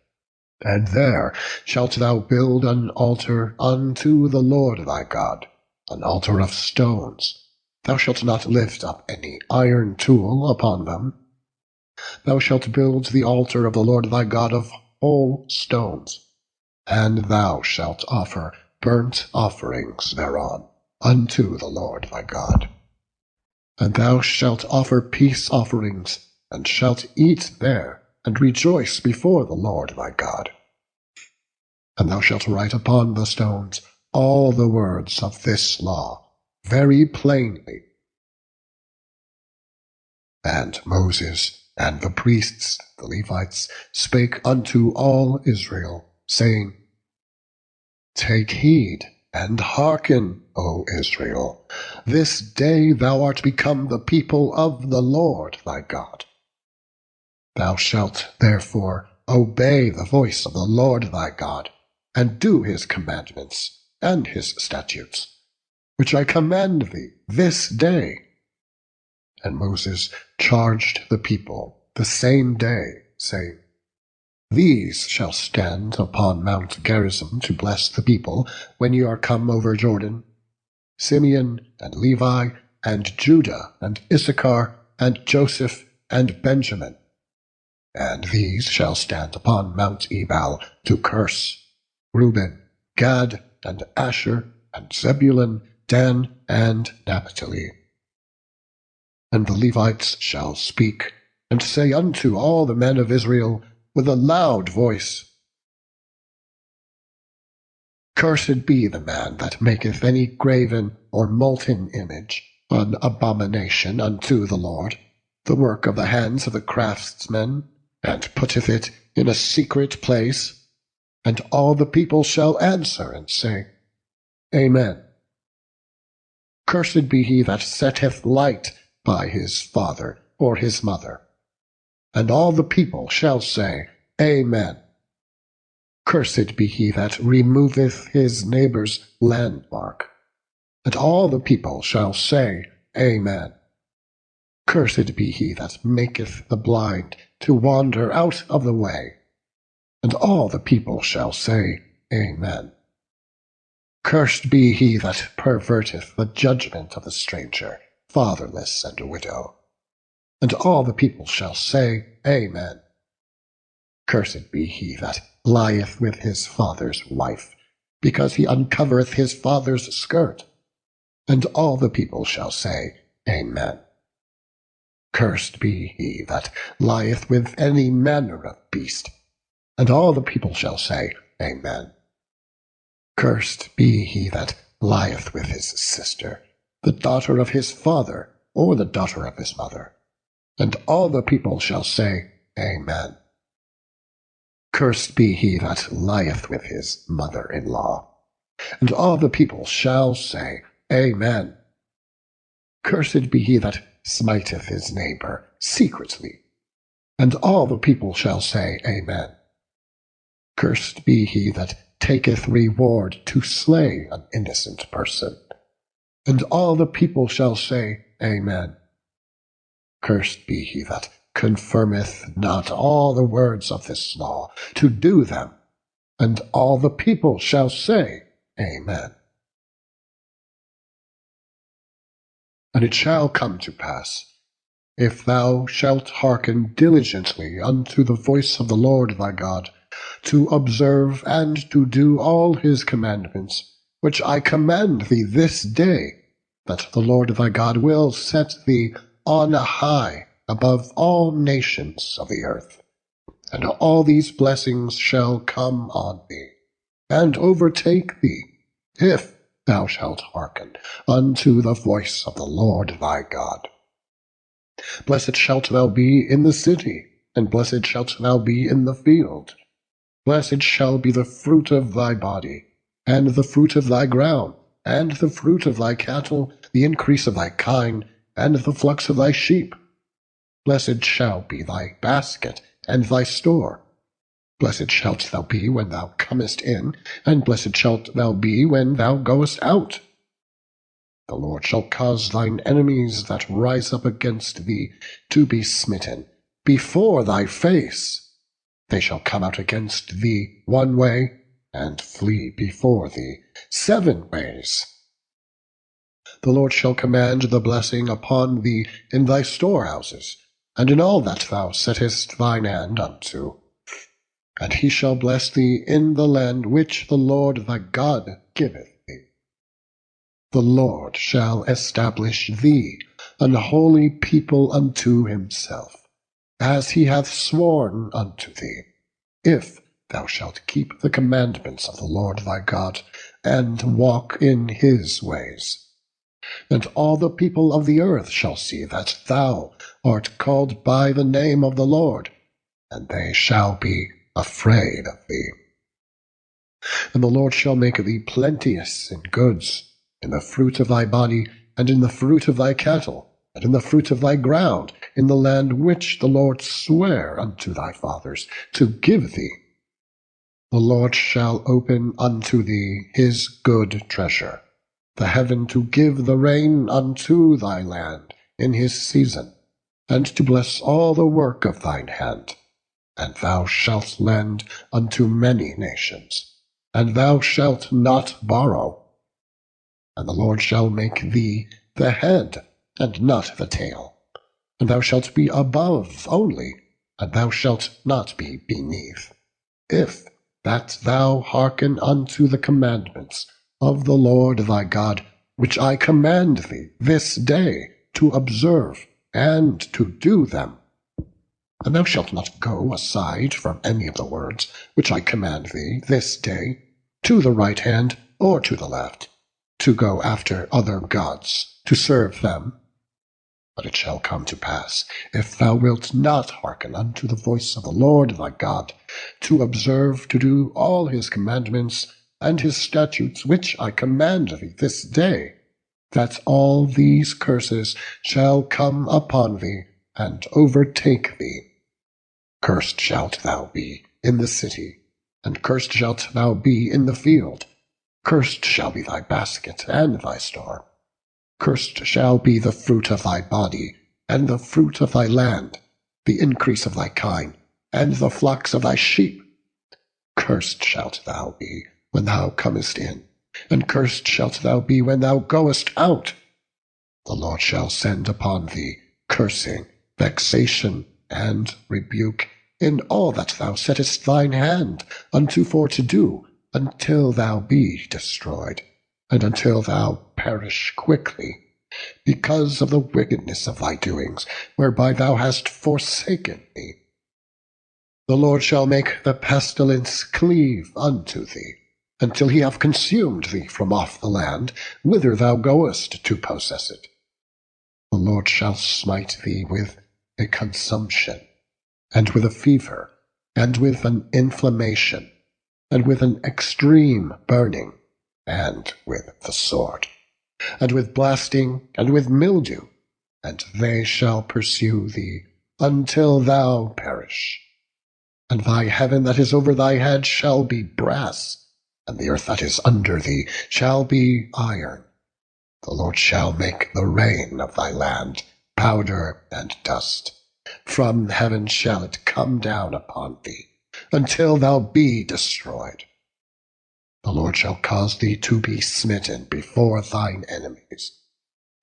And there shalt thou build an altar unto the Lord thy God, an altar of stones. Thou shalt not lift up any iron tool upon them. Thou shalt build the altar of the Lord thy God of whole stones, and thou shalt offer burnt offerings thereon unto the Lord thy God. And thou shalt offer peace offerings, and shalt eat there, and rejoice before the Lord thy God. And thou shalt write upon the stones all the words of this law, very plainly. And Moses and the priests, the Levites, spake unto all Israel, saying, Take heed, and hearken, O Israel. This day thou art become the people of the Lord thy God. Thou shalt therefore obey the voice of the Lord thy God, and do his commandments and his statutes, which I command thee this day. And Moses charged the people the same day, saying, These shall stand upon Mount Gerizim to bless the people when ye are come over Jordan: Simeon and Levi and Judah and Issachar and Joseph, and Benjamin. And these shall stand upon Mount Ebal to curse Reuben, Gad, and Asher, and Zebulun, Dan, and Naphtali. And the Levites shall speak, and say unto all the men of Israel with a loud voice, Cursed be the man that maketh any graven or molten image, an abomination unto the Lord, the work of the hands of the craftsmen, and putteth it in a secret place. And all the people shall answer and say, Amen. Cursed be he that setteth light by his father or his mother. And all the people shall say, Amen. Cursed be he that removeth his neighbour's landmark. And all the people shall say, Amen. Cursed be he that maketh the blind to wander out of the way. And all the people shall say, Amen. Cursed be he that perverteth the judgment of the stranger, fatherless, and widow. And all the people shall say, Amen. Cursed be he that lieth with his father's wife, because he uncovereth his father's skirt. And all the people shall say, Amen. Cursed be he that lieth with any manner of beast. And all the people shall say, Amen. Cursed be he that lieth with his sister, the daughter of his father, or the daughter of his mother. And all the people shall say, Amen. Cursed be he that lieth with his mother-in-law. And all the people shall say, Amen. Cursed be he that smiteth his neighbor secretly. And all the people shall say, Amen. Cursed be he that taketh reward to slay an innocent person. And all the people shall say, Amen. Cursed be he that confirmeth not all the words of this law to do them. And all the people shall say, Amen. And it shall come to pass, if thou shalt hearken diligently unto the voice of the Lord thy God, to observe and to do all his commandments, which I command thee this day, that the Lord thy God will set thee on high above all nations of the earth. And all these blessings shall come on thee, and overtake thee, if thou shalt hearken unto the voice of the Lord thy God. Blessed shalt thou be in the city, and blessed shalt thou be in the field. Blessed shall be the fruit of thy body, and the fruit of thy ground, and the fruit of thy cattle, the increase of thy kine, and the flocks of thy sheep. Blessed shall be thy basket and thy store. Blessed shalt thou be when thou comest in, and blessed shalt thou be when thou goest out. The Lord shall cause thine enemies that rise up against thee to be smitten before thy face. They shall come out against thee one way, and flee before thee 7 ways. The Lord shall command the blessing upon thee in thy storehouses, and in all that thou settest thine hand unto. And he shall bless thee in the land which the Lord thy God giveth thee. The Lord shall establish thee an holy people unto himself, as he hath sworn unto thee, if thou shalt keep the commandments of the Lord thy God, and walk in his ways. And all the people of the earth shall see that thou art called by the name of the Lord, and they shall be afraid of thee. And the Lord shall make thee plenteous in goods, in the fruit of thy body, and in the fruit of thy cattle, and in the fruit of thy ground, in the land which the Lord sware unto thy fathers to give thee. The Lord shall open unto thee his good treasure, the heaven to give the rain unto thy land in his season, and to bless all the work of thine hand. And thou shalt lend unto many nations, and thou shalt not borrow. And the Lord shall make thee the head, and not the tail, and thou shalt be above only, and thou shalt not be beneath, if that thou hearken unto the commandments of the Lord thy God, which I command thee this day to observe and to do them. And thou shalt not go aside from any of the words which I command thee this day, to the right hand or to the left, to go after other gods, to serve them. But it shall come to pass, if thou wilt not hearken unto the voice of the Lord thy God, to observe to do all his commandments and his statutes which I command thee this day, that all these curses shall come upon thee and overtake thee. Cursed shalt thou be in the city, and cursed shalt thou be in the field. Cursed shall be thy basket and thy store. Cursed shall be the fruit of thy body, and the fruit of thy land, the increase of thy kine, and the flocks of thy sheep. Cursed shalt thou be when thou comest in, and cursed shalt thou be when thou goest out. The Lord shall send upon thee cursing, vexation, and rebuke in all that thou settest thine hand unto for to do, until thou be destroyed, and until thou perish quickly, because of the wickedness of thy doings, whereby thou hast forsaken me. The Lord shall make the pestilence cleave unto thee, until he have consumed thee from off the land, whither thou goest to possess it. The Lord shall smite thee with a consumption, and with a fever, and with an inflammation, and with an extreme burning, and with the sword, and with blasting, and with mildew, and they shall pursue thee until thou perish. And thy heaven that is over thy head shall be brass, and the earth that is under thee shall be iron. The Lord shall make the rain of thy land powder and dust. From heaven shall it come down upon thee, until thou be destroyed. The Lord shall cause thee to be smitten before thine enemies.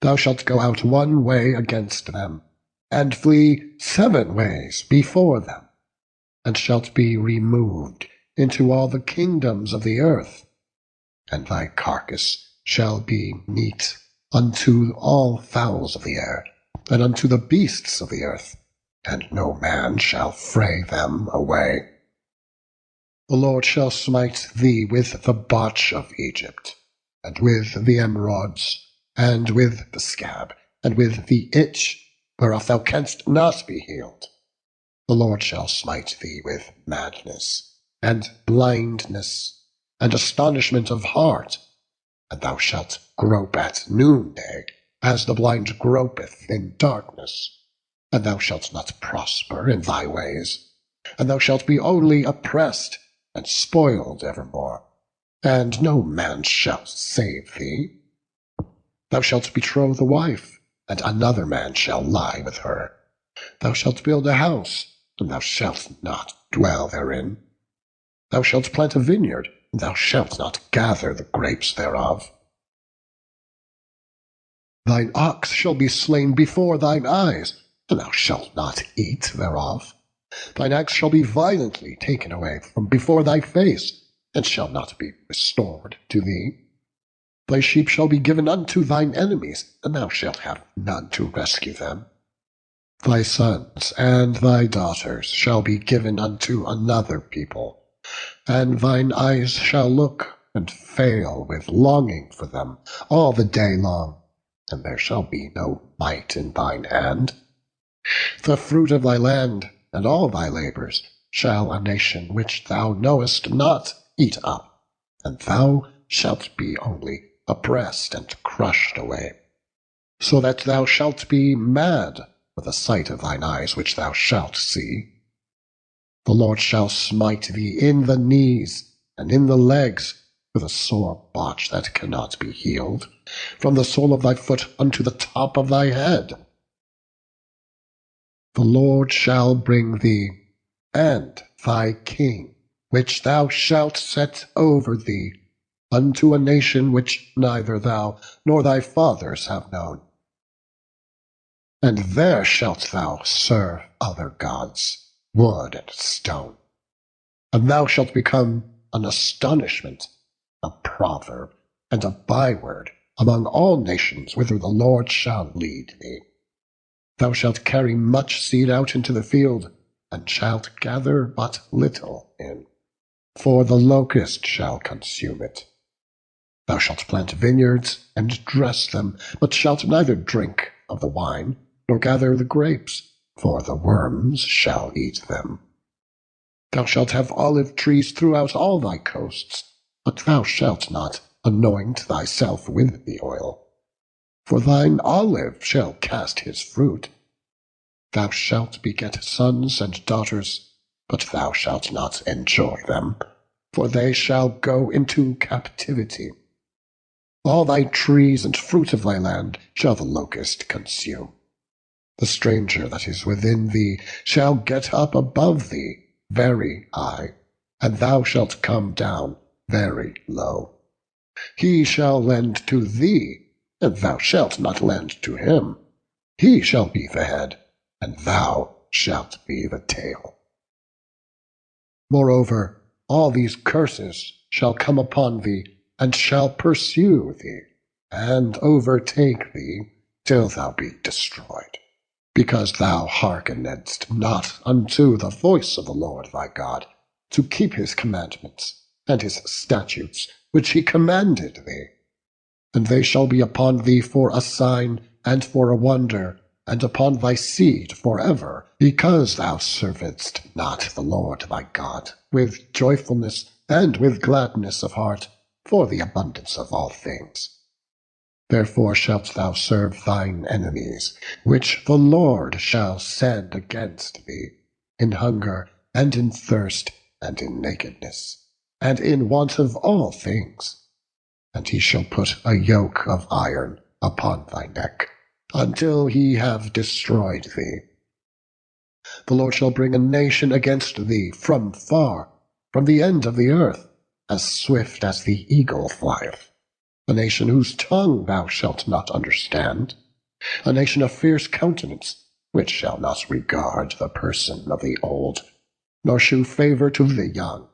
Thou shalt go out one way against them, and flee 7 ways before them, and shalt be removed into all the kingdoms of the earth. And thy carcass shall be meat unto all fowls of the air, and unto the beasts of the earth, and no man shall fray them away. The Lord shall smite thee with the botch of Egypt, and with the emerods, and with the scab, and with the itch, whereof thou canst not be healed. The Lord shall smite thee with madness, and blindness, and astonishment of heart, and thou shalt grope at noonday, as the blind gropeth in darkness. And thou shalt not prosper in thy ways, and thou shalt be only oppressed and spoiled evermore, and no man shall save thee. Thou shalt betroth a wife, and another man shall lie with her. Thou shalt build a house, and thou shalt not dwell therein. Thou shalt plant a vineyard, and thou shalt not gather the grapes thereof. Thine ox shall be slain before thine eyes, and thou shalt not eat thereof. Thine axe shall be violently taken away from before thy face, and shall not be restored to thee. Thy sheep shall be given unto thine enemies, and thou shalt have none to rescue them. Thy sons and thy daughters shall be given unto another people, and thine eyes shall look and fail with longing for them all the day long, and there shall be no might in thine hand. The fruit of thy land and all thy labors shall a nation which thou knowest not eat up, and thou shalt be only oppressed and crushed away, so that thou shalt be mad for the sight of thine eyes which thou shalt see. The Lord shall smite thee in the knees and in the legs with a sore botch that cannot be healed, from the sole of thy foot unto the top of thy head. The Lord shall bring thee, and thy king, which thou shalt set over thee, unto a nation which neither thou nor thy fathers have known. and there shalt thou serve other gods, wood and stone. And thou shalt become an astonishment, a proverb, and a byword among all nations whither the Lord shall lead thee. Thou shalt carry much seed out into the field, and shalt gather but little in, for the locust shall consume it. Thou shalt plant vineyards and dress them, but shalt neither drink of the wine, nor gather the grapes, for the worms shall eat them. Thou shalt have olive trees throughout all thy coasts, but thou shalt not anoint thyself with the oil, for thine olive shall cast his fruit. Thou shalt beget sons and daughters, but thou shalt not enjoy them, for they shall go into captivity. All thy trees and fruit of thy land shall the locust consume. The stranger that is within thee shall get up above thee very high, and thou shalt come down very low. He shall lend to thee, and thou shalt not lend to him. He shall be the head, and thou shalt be the tail. Moreover, all these curses shall come upon thee, and shall pursue thee, and overtake thee, till thou be destroyed, because thou hearkenedst not unto the voice of the Lord thy God, to keep his commandments, and his statutes, which he commanded thee. And they shall be upon thee for a sign, and for a wonder, and upon thy seed for ever, because thou servedst not the Lord thy God with joyfulness and with gladness of heart, for the abundance of all things. Therefore shalt thou serve thine enemies, which the Lord shall send against thee, in hunger, and in thirst, and in nakedness, and in want of all things. And he shall put a yoke of iron upon thy neck, until he have destroyed thee. The Lord shall bring a nation against thee from far, from the end of the earth, as swift as the eagle flieth, a nation whose tongue thou shalt not understand, a nation of fierce countenance, which shall not regard the person of the old, nor shew favour to the young.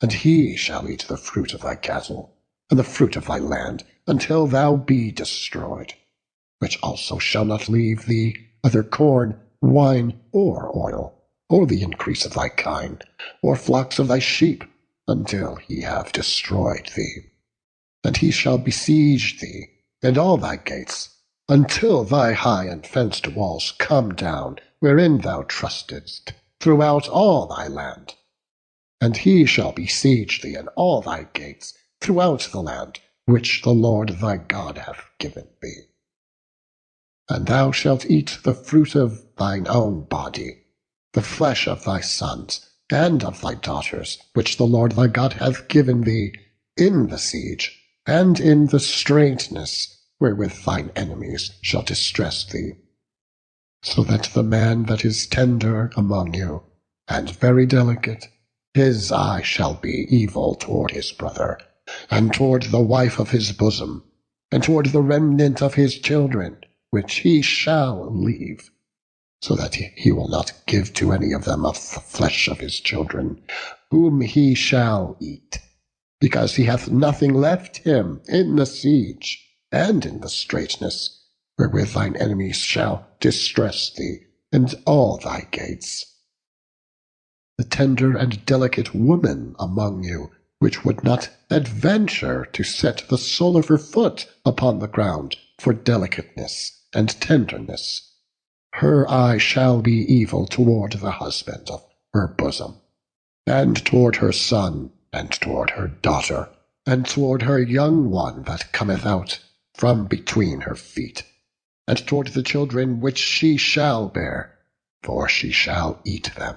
And he shall eat the fruit of thy cattle, and the fruit of thy land, until thou be destroyed, which also shall not leave thee either corn, wine, or oil, or the increase of thy kine, or flocks of thy sheep, until he have destroyed thee. And he shall besiege thee, and all thy gates, until thy high and fenced walls come down, wherein thou trustedst, throughout all thy land. And he shall besiege thee in all thy gates, throughout the land which the Lord thy God hath given thee. And thou shalt eat the fruit of thine own body, the flesh of thy sons and of thy daughters, which the Lord thy God hath given thee, in the siege, and in the straitness wherewith thine enemies shall distress thee. So that the man that is tender among you, and very delicate, his eye shall be evil toward his brother, and toward the wife of his bosom, and toward the remnant of his children, which he shall leave, so that he will not give to any of them of the flesh of his children, whom he shall eat, because he hath nothing left him in the siege, and in the straitness, wherewith thine enemies shall distress thee, and all thy gates. The tender and delicate woman among you, which would not adventure to set the sole of her foot upon the ground for delicateness and tenderness, her eye shall be evil toward the husband of her bosom, and toward her son, and toward her daughter, and toward her young one that cometh out from between her feet, and toward the children which she shall bear, for she shall eat them,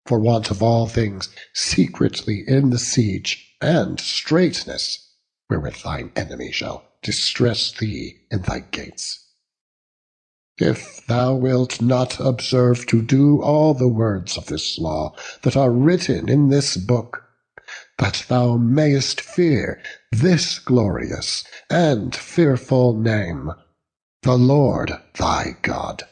for want of all things, secretly in the siege and straitness, wherewith thine enemy shall distress thee in thy gates. If thou wilt not observe to do all the words of this law that are written in this book, that thou mayest fear this glorious and fearful name, the Lord thy God.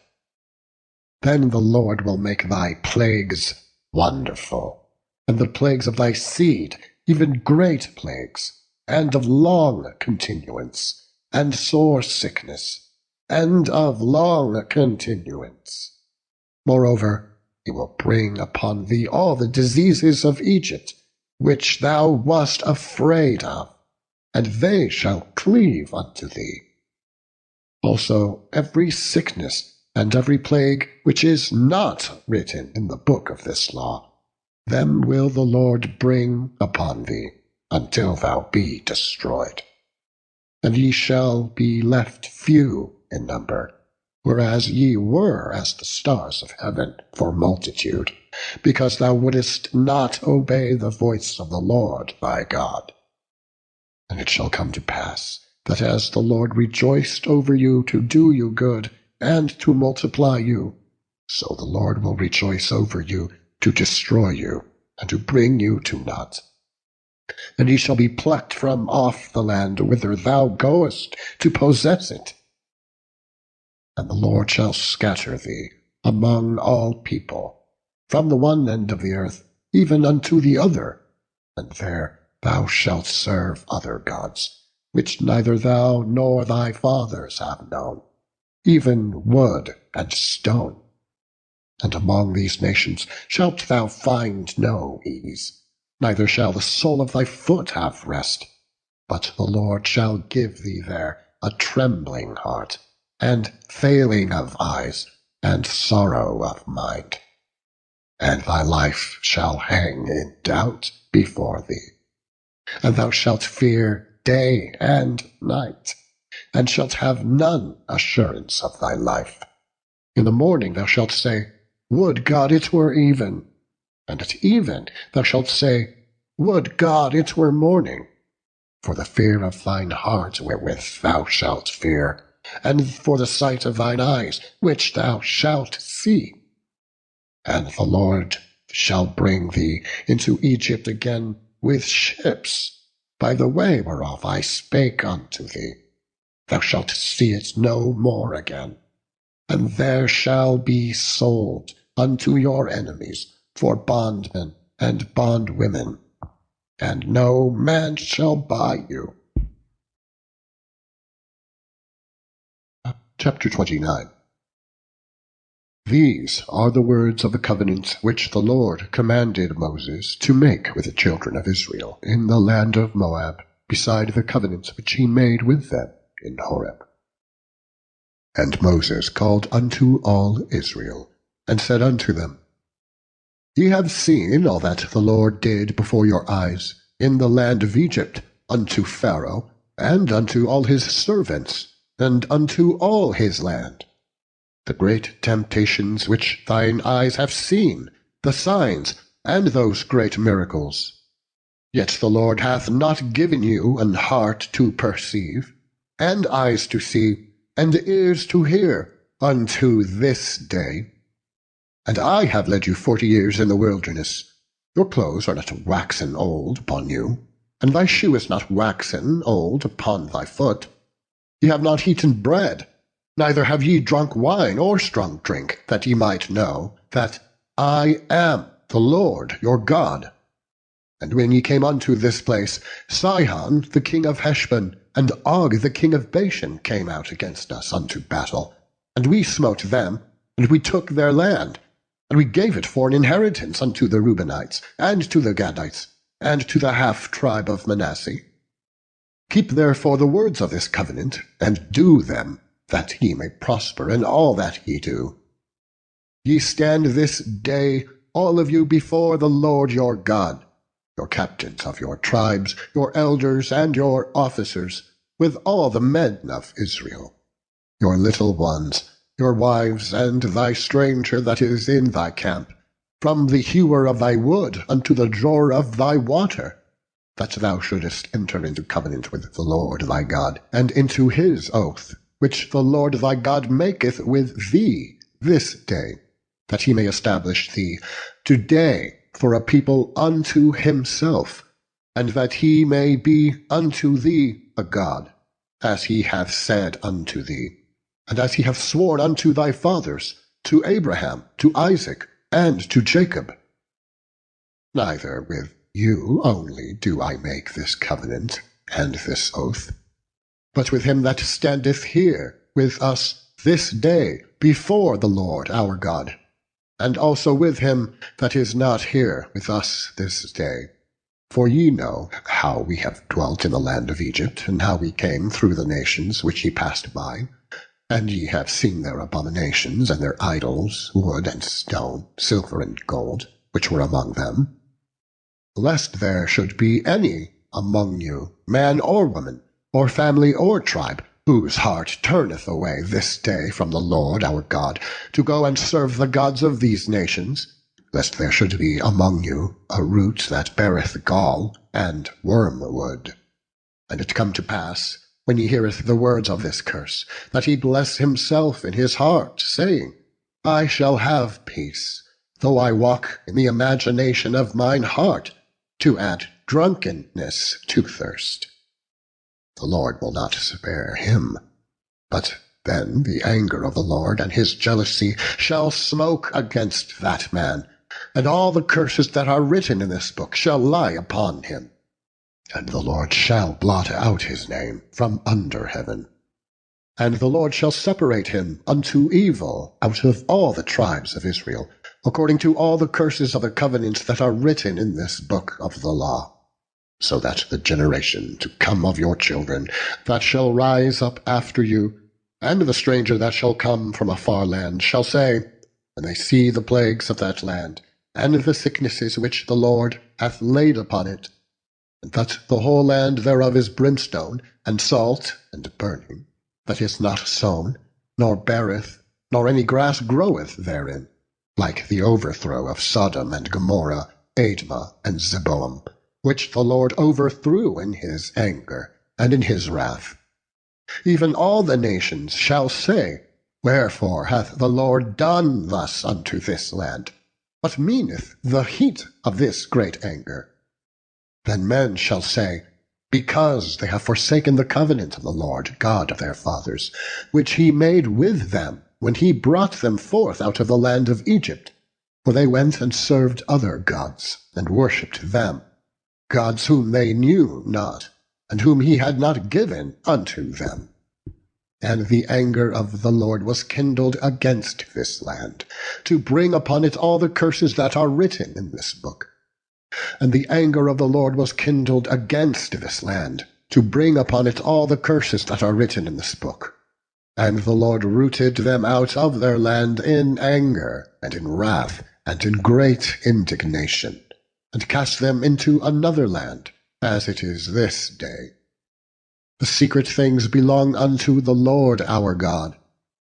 Then the Lord will make thy plagues wonderful, and the plagues of thy seed, even great plagues, and of long continuance, and sore sickness, and of long continuance. Moreover, he will bring upon thee all the diseases of Egypt, which thou wast afraid of, and they shall cleave unto thee. Also every sickness and every plague which is not written in the book of this law, them will the Lord bring upon thee, until thou be destroyed. And ye shall be left few in number, whereas ye were as the stars of heaven for multitude, because thou wouldest not obey the voice of the Lord thy God. And it shall come to pass, that as the Lord rejoiced over you to do you good, and to multiply you, so the Lord will rejoice over you to destroy you, and to bring you to naught. And ye shall be plucked from off the land whither thou goest to possess it. And the Lord shall scatter thee among all people, from the one end of the earth even unto the other, and there thou shalt serve other gods, which neither thou nor thy fathers have known, even wood and stone. And among these nations shalt thou find no ease, neither shall the sole of thy foot have rest, but the Lord shall give thee there a trembling heart, and failing of eyes, and sorrow of mind. And thy life shall hang in doubt before thee, and thou shalt fear day and night, and shalt have none assurance of thy life. In the morning thou shalt say, Would God it were even! And at even thou shalt say, Would God it were morning! For the fear of thine heart wherewith thou shalt fear, and for the sight of thine eyes which thou shalt see. And the Lord shall bring thee into Egypt again with ships, by the way whereof I spake unto thee. Thou shalt see it no more again, and there shall be sold unto your enemies for bondmen and bondwomen, and no man shall buy you. Chapter 29. These are the words of the covenant which the Lord commanded Moses to make with the children of Israel in the land of Moab, beside the covenant which he made with them in Horeb. And Moses called unto all Israel, and said unto them, Ye have seen all that the Lord did before your eyes in the land of Egypt unto Pharaoh, and unto all his servants, and unto all his land, the great temptations which thine eyes have seen, the signs, and those great miracles. Yet the Lord hath not given you an heart to perceive, and eyes to see, and ears to hear, unto this day. And I have led you 40 years in the wilderness. Your clothes are not waxen old upon you, and thy shoe is not waxen old upon thy foot. Ye have not eaten bread, neither have ye drunk wine or strong drink, that ye might know that I am the Lord your God. And when ye came unto this place, Sihon the king of Heshbon, and Og the king of Bashan came out against us unto battle, and we smote them, and we took their land, and we gave it for an inheritance unto the Reubenites, and to the Gadites, and to the half-tribe of Manasseh. Keep therefore the words of this covenant, and do them, that ye may prosper in all that ye do. Ye stand this day, all of you, before the Lord your God, your captains of your tribes, your elders, and your officers, with all the men of Israel, your little ones, your wives, and thy stranger that is in thy camp, from the hewer of thy wood unto the drawer of thy water, that thou shouldest enter into covenant with the Lord thy God, and into his oath, which the Lord thy God maketh with thee this day, that he may establish thee today for a people unto himself, and that he may be unto thee a God, as he hath said unto thee. and as he hath sworn unto thy fathers, to Abraham, to Isaac, and to Jacob. Neither with you only do I make this covenant and this oath, but with him that standeth here with us this day before the Lord our God, and also with him that is not here with us this day. For ye know how we have dwelt in the land of Egypt, and how we came through the nations which ye passed by. And ye have seen their abominations, and their idols, wood and stone, silver and gold, which were among them. Lest there should be any among you, man or woman, or family or tribe, whose heart turneth away this day from the Lord our God, to go and serve the gods of these nations, lest there should be among you a root that beareth gall and wormwood. And it come to pass, when he heareth the words of this curse, that he bless himself in his heart, saying, I shall have peace, though I walk in the imagination of mine heart, to add drunkenness to thirst. The Lord will not spare him, but then the anger of the Lord and his jealousy shall smoke against that man, and all the curses that are written in this book shall lie upon him. And the Lord shall blot out his name from under heaven. And the Lord shall separate him unto evil out of all the tribes of Israel, according to all the curses of the covenants that are written in this book of the law, so that the generation to come of your children that shall rise up after you, and the stranger that shall come from a far land, shall say, when they see the plagues of that land, and the sicknesses which the Lord hath laid upon it, and that the whole land thereof is brimstone, and salt, and burning, that is not sown, nor beareth, nor any grass groweth therein, like the overthrow of Sodom and Gomorrah, Admah and Zeboam, which the Lord overthrew in his anger and in his wrath. Even all the nations shall say, Wherefore hath the Lord done thus unto this land? What meaneth the heat of this great anger? Then men shall say, Because they have forsaken the covenant of the Lord God of their fathers, which he made with them when he brought them forth out of the land of Egypt. For they went and served other gods, and worshipped them, gods whom they knew not, and whom he had not given unto them. And the anger of the Lord was kindled against this land, to bring upon it all the curses that are written in this book. And the anger of the Lord was kindled against this land, to bring upon it all the curses that are written in this book. And the Lord rooted them out of their land in anger, and in wrath, and in great indignation, and cast them into another land, as it is this day. The secret things belong unto the Lord our God,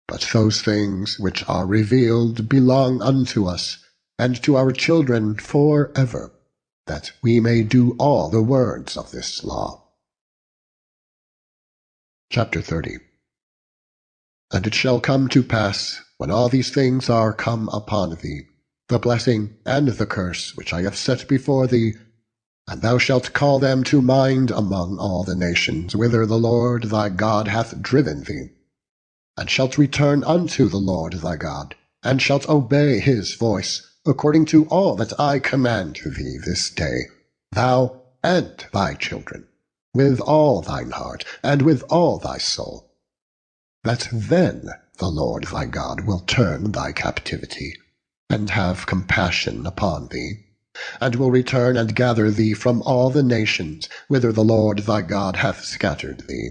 but those things which are revealed belong unto us, and to our children for ever, that we may do all the words of this law. Chapter 30. And it shall come to pass, when all these things are come upon thee, the blessing and the curse which I have set before thee, and thou shalt call them to mind among all the nations whither the Lord thy God hath driven thee, and shalt return unto the Lord thy God, and shalt obey his voice, according to all that I command thee this day, thou and thy children, with all thine heart, and with all thy soul, that then the Lord thy God will turn thy captivity, and have compassion upon thee, and will return and gather thee from all the nations whither the Lord thy God hath scattered thee.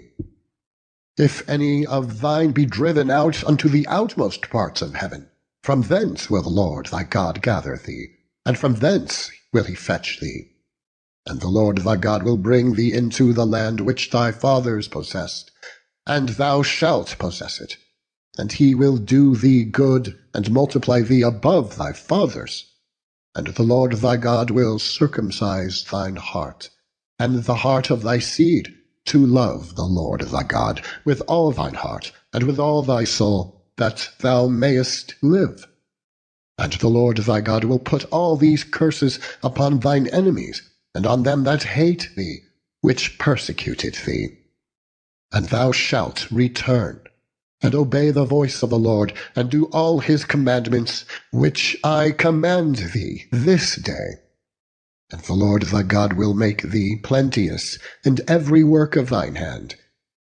If any of thine be driven out unto the outmost parts of heaven, from thence will the Lord thy God gather thee, and from thence will he fetch thee. And the Lord thy God will bring thee into the land which thy fathers possessed, and thou shalt possess it. And he will do thee good, and multiply thee above thy fathers. And the Lord thy God will circumcise thine heart, and the heart of thy seed, to love the Lord thy God with all thine heart, and with all thy soul, that thou mayest live. And the Lord thy God will put all these curses upon thine enemies, and on them that hate thee, which persecuted thee. And thou shalt return, and obey the voice of the Lord, and do all his commandments, which I command thee this day. And the Lord thy God will make thee plenteous in every work of thine hand,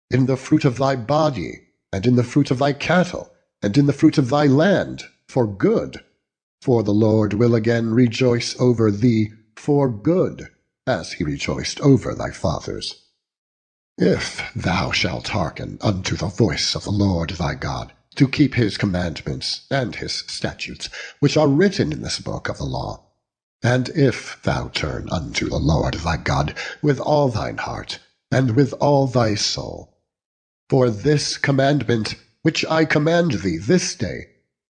in the fruit of thy body, and in the fruit of thy cattle, and in the fruit of thy land, for good. For the Lord will again rejoice over thee for good, as he rejoiced over thy fathers. If thou shalt hearken unto the voice of the Lord thy God, to keep his commandments and his statutes, which are written in this book of the law, and if thou turn unto the Lord thy God with all thine heart, and with all thy soul, for this commandment which I command thee this day,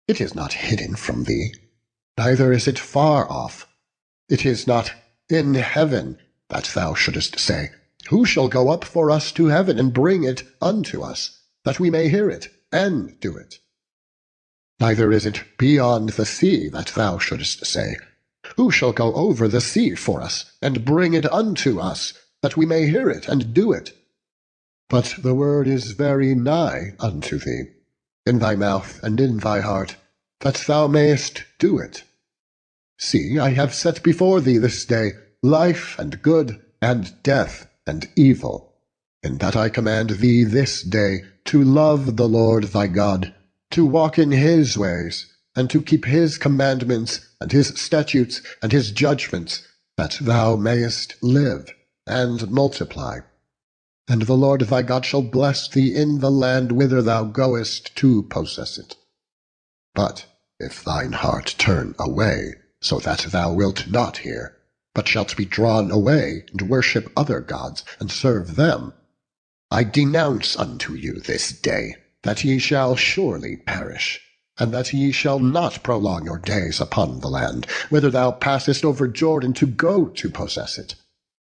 it is not hidden from thee, neither is it far off. It is not in heaven, that thou shouldest say, Who shall go up for us to heaven, and bring it unto us, that we may hear it, and do it? Neither is it beyond the sea, that thou shouldest say, Who shall go over the sea for us, and bring it unto us, that we may hear it, and do it? But the word is very nigh unto thee, in thy mouth and in thy heart, that thou mayest do it. See, I have set before thee this day life and good, and death and evil, in that I command thee this day to love the Lord thy God, to walk in his ways, and to keep his commandments, and his statutes, and his judgments, that thou mayest live and multiply. And the Lord thy God shall bless thee in the land whither thou goest to possess it. But if thine heart turn away, so that thou wilt not hear, but shalt be drawn away, and worship other gods, and serve them, I denounce unto you this day, that ye shall surely perish, and that ye shall not prolong your days upon the land, whither thou passest over Jordan to go to possess it.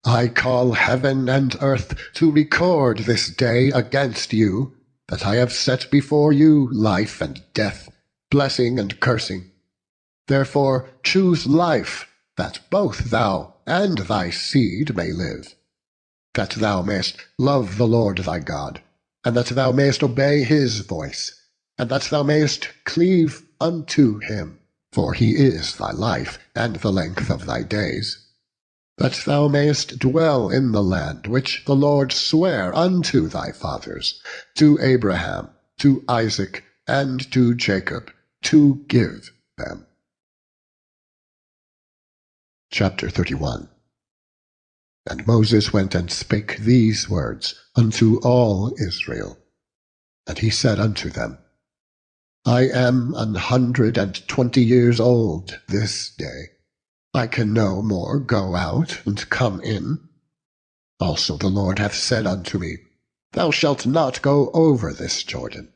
I call heaven and earth to record this day against you, that I have set before you life and death, blessing and cursing. Therefore choose life, that both thou and thy seed may live, that thou mayest love the Lord thy God, and that thou mayest obey his voice, and that thou mayest cleave unto him, for he is thy life and the length of thy days, that thou mayest dwell in the land which the Lord sware unto thy fathers, to Abraham, to Isaac, and to Jacob, to give them. Chapter 31. And Moses went and spake these words unto all Israel. And he said unto them, I am 120 years old this day. I can no more go out and come in. Also the Lord hath said unto me, Thou shalt not go over this Jordan.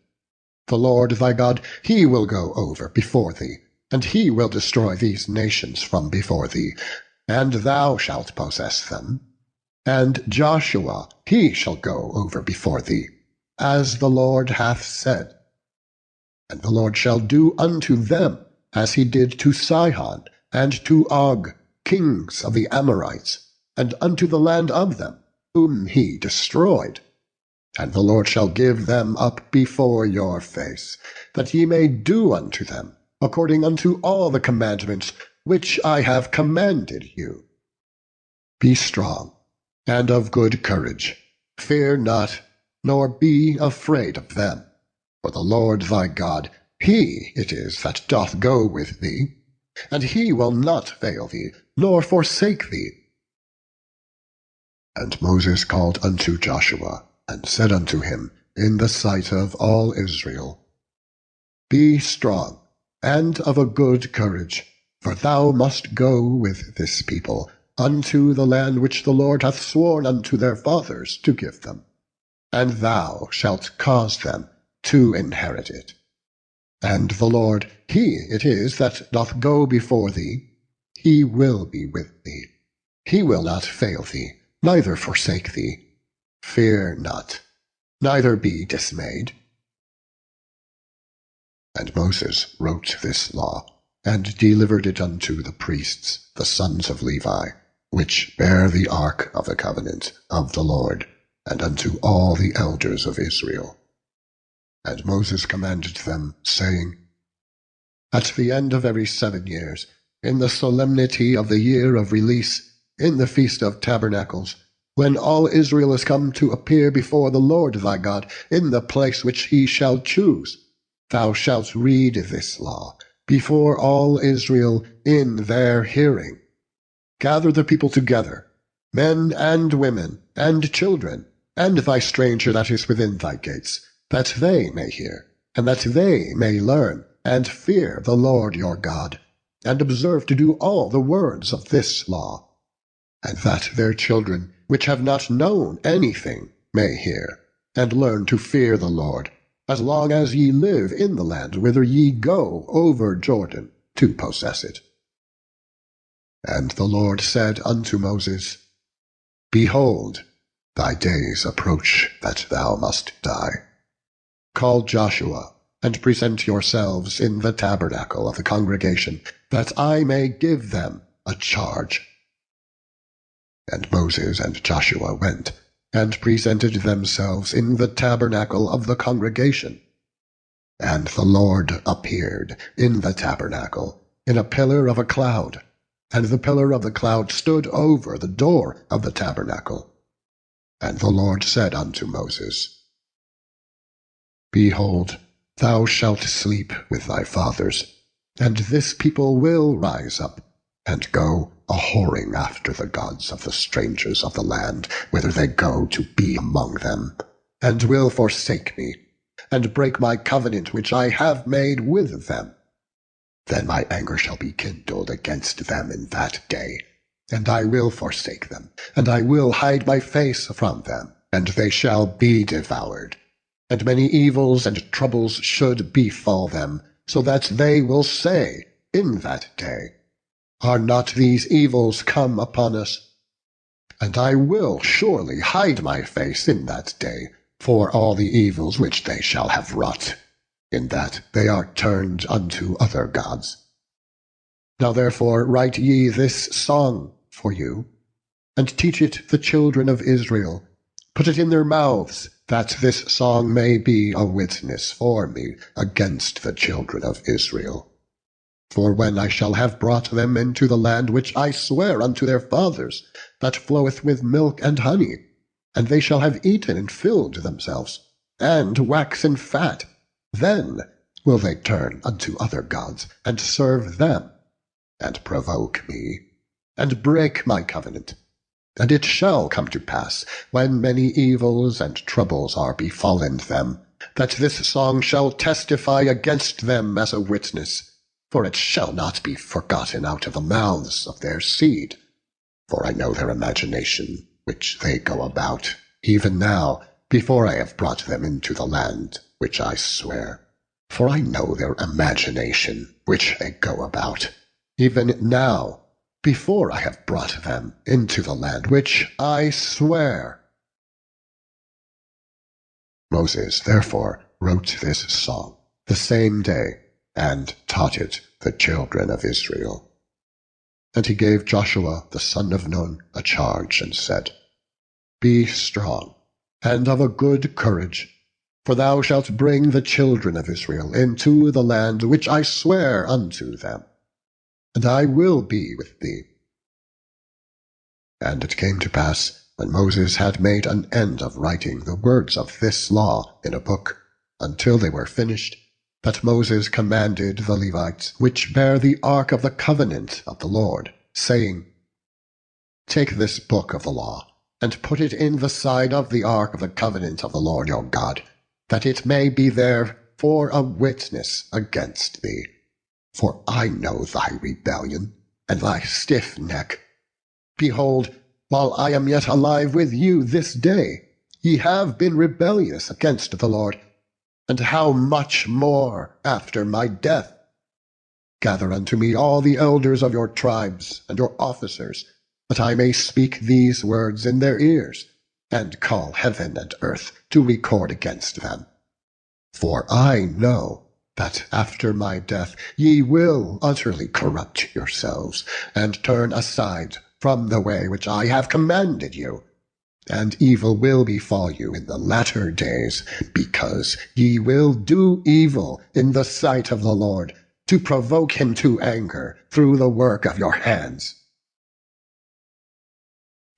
The Lord thy God, he will go over before thee, and he will destroy these nations from before thee, and thou shalt possess them. And Joshua, he shall go over before thee, as the Lord hath said. And the Lord shall do unto them as he did to Sihon and to Og, kings of the Amorites, and unto the land of them, whom he destroyed. And the Lord shall give them up before your face, that ye may do unto them according unto all the commandments which I have commanded you. Be strong and of good courage, fear not, nor be afraid of them. For the Lord thy God, he it is that doth go with thee, and he will not fail thee, nor forsake thee. And Moses called unto Joshua, and said unto him in the sight of all Israel, Be strong, and of a good courage, for thou must go with this people unto the land which the Lord hath sworn unto their fathers to give them, and thou shalt cause them to inherit it. And the Lord, he it is that doth go before thee, he will be with thee. He will not fail thee, neither forsake thee. Fear not, neither be dismayed. And Moses wrote this law, and delivered it unto the priests, the sons of Levi, which bear the ark of the covenant of the Lord, and unto all the elders of Israel. And Moses commanded them, saying, At the end of every 7 years, in the solemnity of the year of release, in the Feast of Tabernacles, when all Israel is come to appear before the Lord thy God, in the place which he shall choose, thou shalt read this law before all Israel in their hearing. Gather the people together, men and women and children, and thy stranger that is within thy gates, that they may hear, and that they may learn, and fear the Lord your God, and observe to do all the words of this law, and that their children, which have not known anything, may hear, and learn to fear the Lord, as long as ye live in the land whither ye go over Jordan to possess it. And the Lord said unto Moses, Behold, thy days approach that thou must die. Call Joshua, and present yourselves in the tabernacle of the congregation, that I may give them a charge. And Moses and Joshua went, and presented themselves in the tabernacle of the congregation. And the Lord appeared in the tabernacle in a pillar of a cloud, and the pillar of the cloud stood over the door of the tabernacle. And the Lord said unto Moses, Behold, thou shalt sleep with thy fathers, and this people will rise up, and go a-whoring after the gods of the strangers of the land, whither they go to be among them, and will forsake me, and break my covenant which I have made with them. Then my anger shall be kindled against them in that day, and I will forsake them, and I will hide my face from them, and they shall be devoured. And many evils and troubles should befall them, so that they will say in that day, Are not these evils come upon us? And I will surely hide my face in that day, for all the evils which they shall have wrought, in that they are turned unto other gods. Now therefore write ye this song for you, and teach it the children of Israel. Put it in their mouths, that this song may be a witness for me against the children of Israel. For when I shall have brought them into the land which I swear unto their fathers, that floweth with milk and honey, and they shall have eaten and filled themselves, and waxen fat, then will they turn unto other gods, and serve them, and provoke me, and break my covenant. And it shall come to pass, when many evils and troubles are befallen them, that this song shall testify against them as a witness, for it shall not be forgotten out of the mouths of their seed. For I know their imagination, which they go about, even now, before I have brought them into the land which I swear. For I know their imagination, which they go about, even now, before I have brought them into the land which I swear. Moses therefore wrote this song the same day, and taught it the children of Israel. And he gave Joshua the son of Nun a charge, and said, Be strong, and of a good courage, for thou shalt bring the children of Israel into the land which I swear unto them, and I will be with thee. And it came to pass, when Moses had made an end of writing the words of this law in a book, until they were finished, that Moses commanded the Levites, which bear the ark of the covenant of the Lord, saying, Take this book of the law, and put it in the side of the ark of the covenant of the Lord your God, that it may be there for a witness against thee. For I know thy rebellion, and thy stiff neck. Behold, while I am yet alive with you this day, ye have been rebellious against the Lord, and how much more after my death? Gather unto me all the elders of your tribes, and your officers, that I may speak these words in their ears, and call heaven and earth to record against them. For I know that after my death ye will utterly corrupt yourselves, and turn aside from the way which I have commanded you, and evil will befall you in the latter days, because ye will do evil in the sight of the Lord, to provoke him to anger through the work of your hands."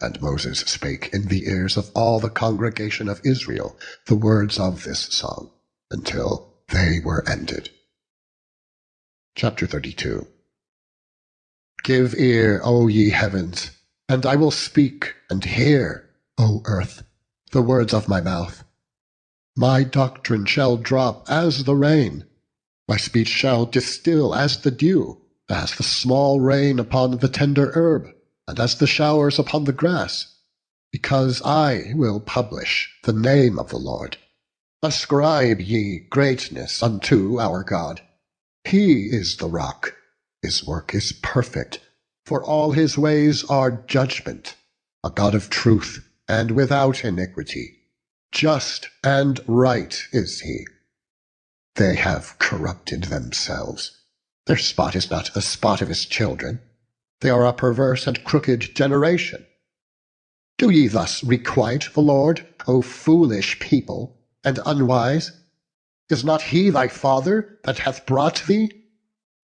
And Moses spake in the ears of all the congregation of Israel the words of this song, until they were ended. Chapter 32. Give ear, O ye heavens, and I will speak, and hear, O earth, the words of my mouth. My doctrine shall drop as the rain, my speech shall distill as the dew, as the small rain upon the tender herb, and as the showers upon the grass, because I will publish the name of the Lord. Ascribe ye greatness unto our God. He is the rock, his work is perfect, for all his ways are judgment, a God of truth, and without iniquity. Just and right is he. They have corrupted themselves. Their spot is not the spot of his children. They are a perverse and crooked generation. Do ye thus requite the Lord, O foolish people, and unwise? Is not he thy father that hath brought thee?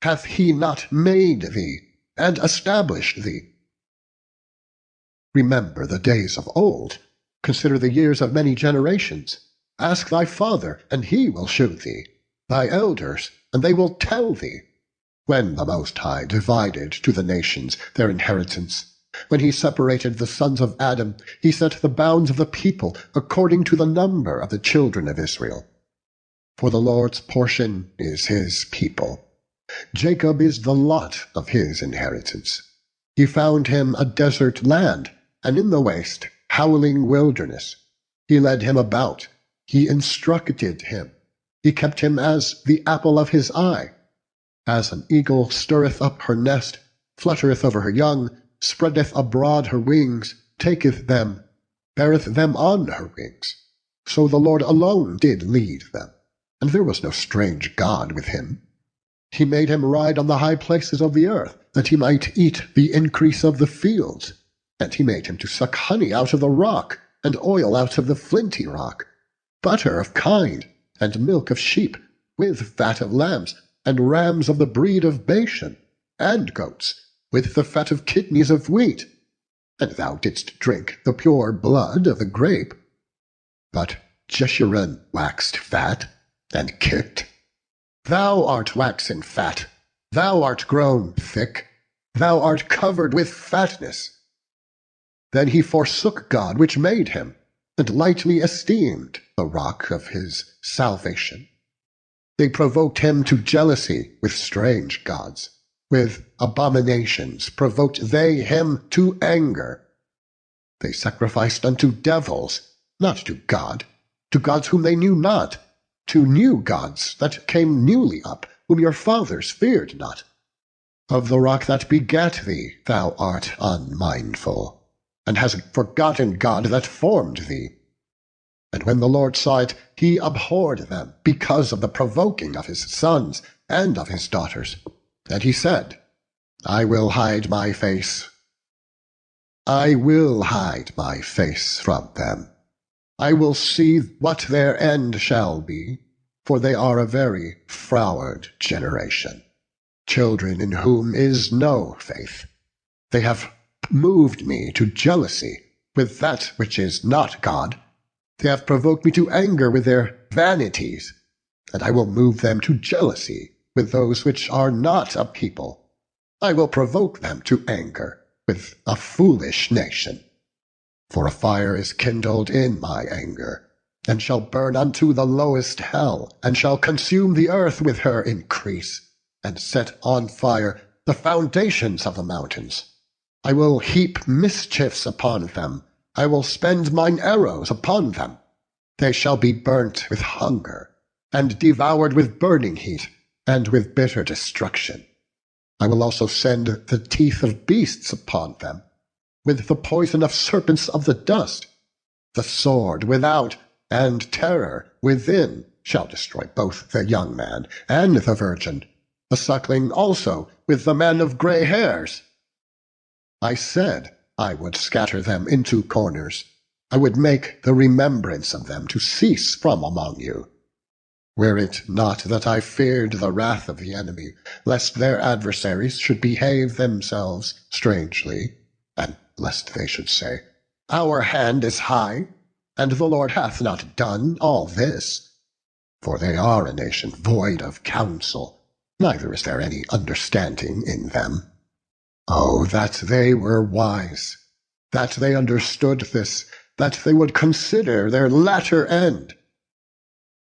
Hath he not made thee, and established thee? Remember the days of old. Consider the years of many generations. Ask thy father, and he will shew thee, thy elders, and they will tell thee. When the Most High divided to the nations their inheritance, when he separated the sons of Adam, he set the bounds of the people according to the number of the children of Israel. For the Lord's portion is his people. Jacob is the lot of his inheritance. He found him a desert land, and in the waste, howling wilderness. He led him about, he instructed him. He kept him as the apple of his eye. As an eagle stirreth up her nest, fluttereth over her young, spreadeth abroad her wings, taketh them, beareth them on her wings. So the Lord alone did lead them, and there was no strange God with him. He made him ride on the high places of the earth, that he might eat the increase of the fields. And he made him to suck honey out of the rock, and oil out of the flinty rock, butter of kine, and milk of sheep, with fat of lambs, and rams of the breed of Bashan, and goats, with the fat of kidneys of wheat. And thou didst drink the pure blood of the grape. But Jeshurun waxed fat, and kicked. Thou art waxen fat, thou art grown thick, thou art covered with fatness. Then he forsook God which made him, and lightly esteemed the rock of his salvation. They provoked him to jealousy with strange gods. With abominations provoked they him to anger. They sacrificed unto devils, not to God, to gods whom they knew not, to new gods that came newly up, whom your fathers feared not. Of the rock that begat thee thou art unmindful, and hast forgotten God that formed thee. And when the Lord saw it, he abhorred them because of the provoking of his sons and of his daughters. And he said, I will hide my face from them. I will see what their end shall be, for they are a very froward generation, children in whom is no faith. They have moved me to jealousy with that which is not God. They have provoked me to anger with their vanities, and I will move them to jealousy with those which are not a people. I will provoke them to anger with a foolish nation. For a fire is kindled in my anger, and shall burn unto the lowest hell, and shall consume the earth with her increase, and set on fire the foundations of the mountains. I will heap mischiefs upon them, I will spend mine arrows upon them. They shall be burnt with hunger, and devoured with burning heat, and with bitter destruction. I will also send the teeth of beasts upon them, with the poison of serpents of the dust. The sword without, and terror within, shall destroy both the young man and the virgin, the suckling also with the man of grey hairs. I said I would scatter them into corners. I would make the remembrance of them to cease from among you. Were it not that I feared the wrath of the enemy, lest their adversaries should behave themselves strangely, and lest they should say, Our hand is high, and the Lord hath not done all this. For they are a nation void of counsel, neither is there any understanding in them. Oh, that they were wise, that they understood this, that they would consider their latter end.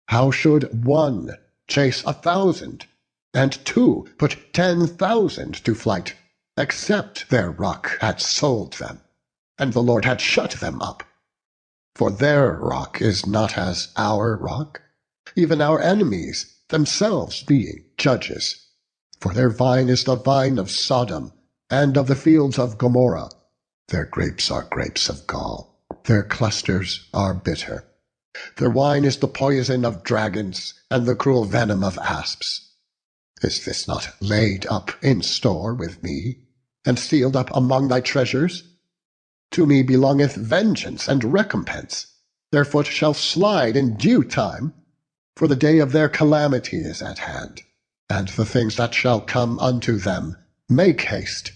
How should one chase 1,000, and two put 10,000 to flight, except their rock had sold them, and the Lord had shut them up? For their rock is not as our rock, even our enemies themselves being judges. For their vine is the vine of Sodom, and of the fields of Gomorrah. Their grapes are grapes of gall, their clusters are bitter. Their wine is the poison of dragons, and the cruel venom of asps. Is this not laid up in store with me, and sealed up among thy treasures? To me belongeth vengeance and recompense. Their foot shall slide in due time, for the day of their calamity is at hand, and the things that shall come unto them make haste.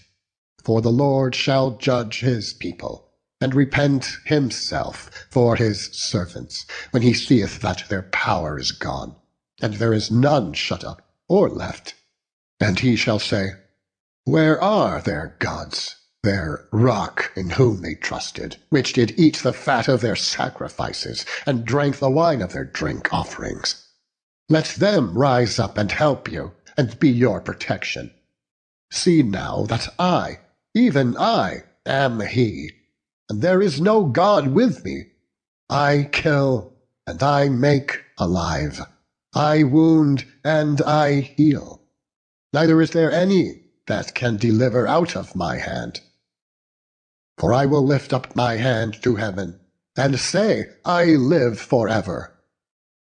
For the Lord shall judge his people, and repent himself for his servants, when he seeth that their power is gone, and there is none shut up or left. And he shall say, Where are their gods, their rock in whom they trusted, which did eat the fat of their sacrifices, and drank the wine of their drink offerings? Let them rise up and help you, and be your protection. See now that I, even I, am he, and there is no God with me. I kill, and I make alive. I wound, and I heal. Neither is there any that can deliver out of my hand. For I will lift up my hand to heaven, and say, I live forever.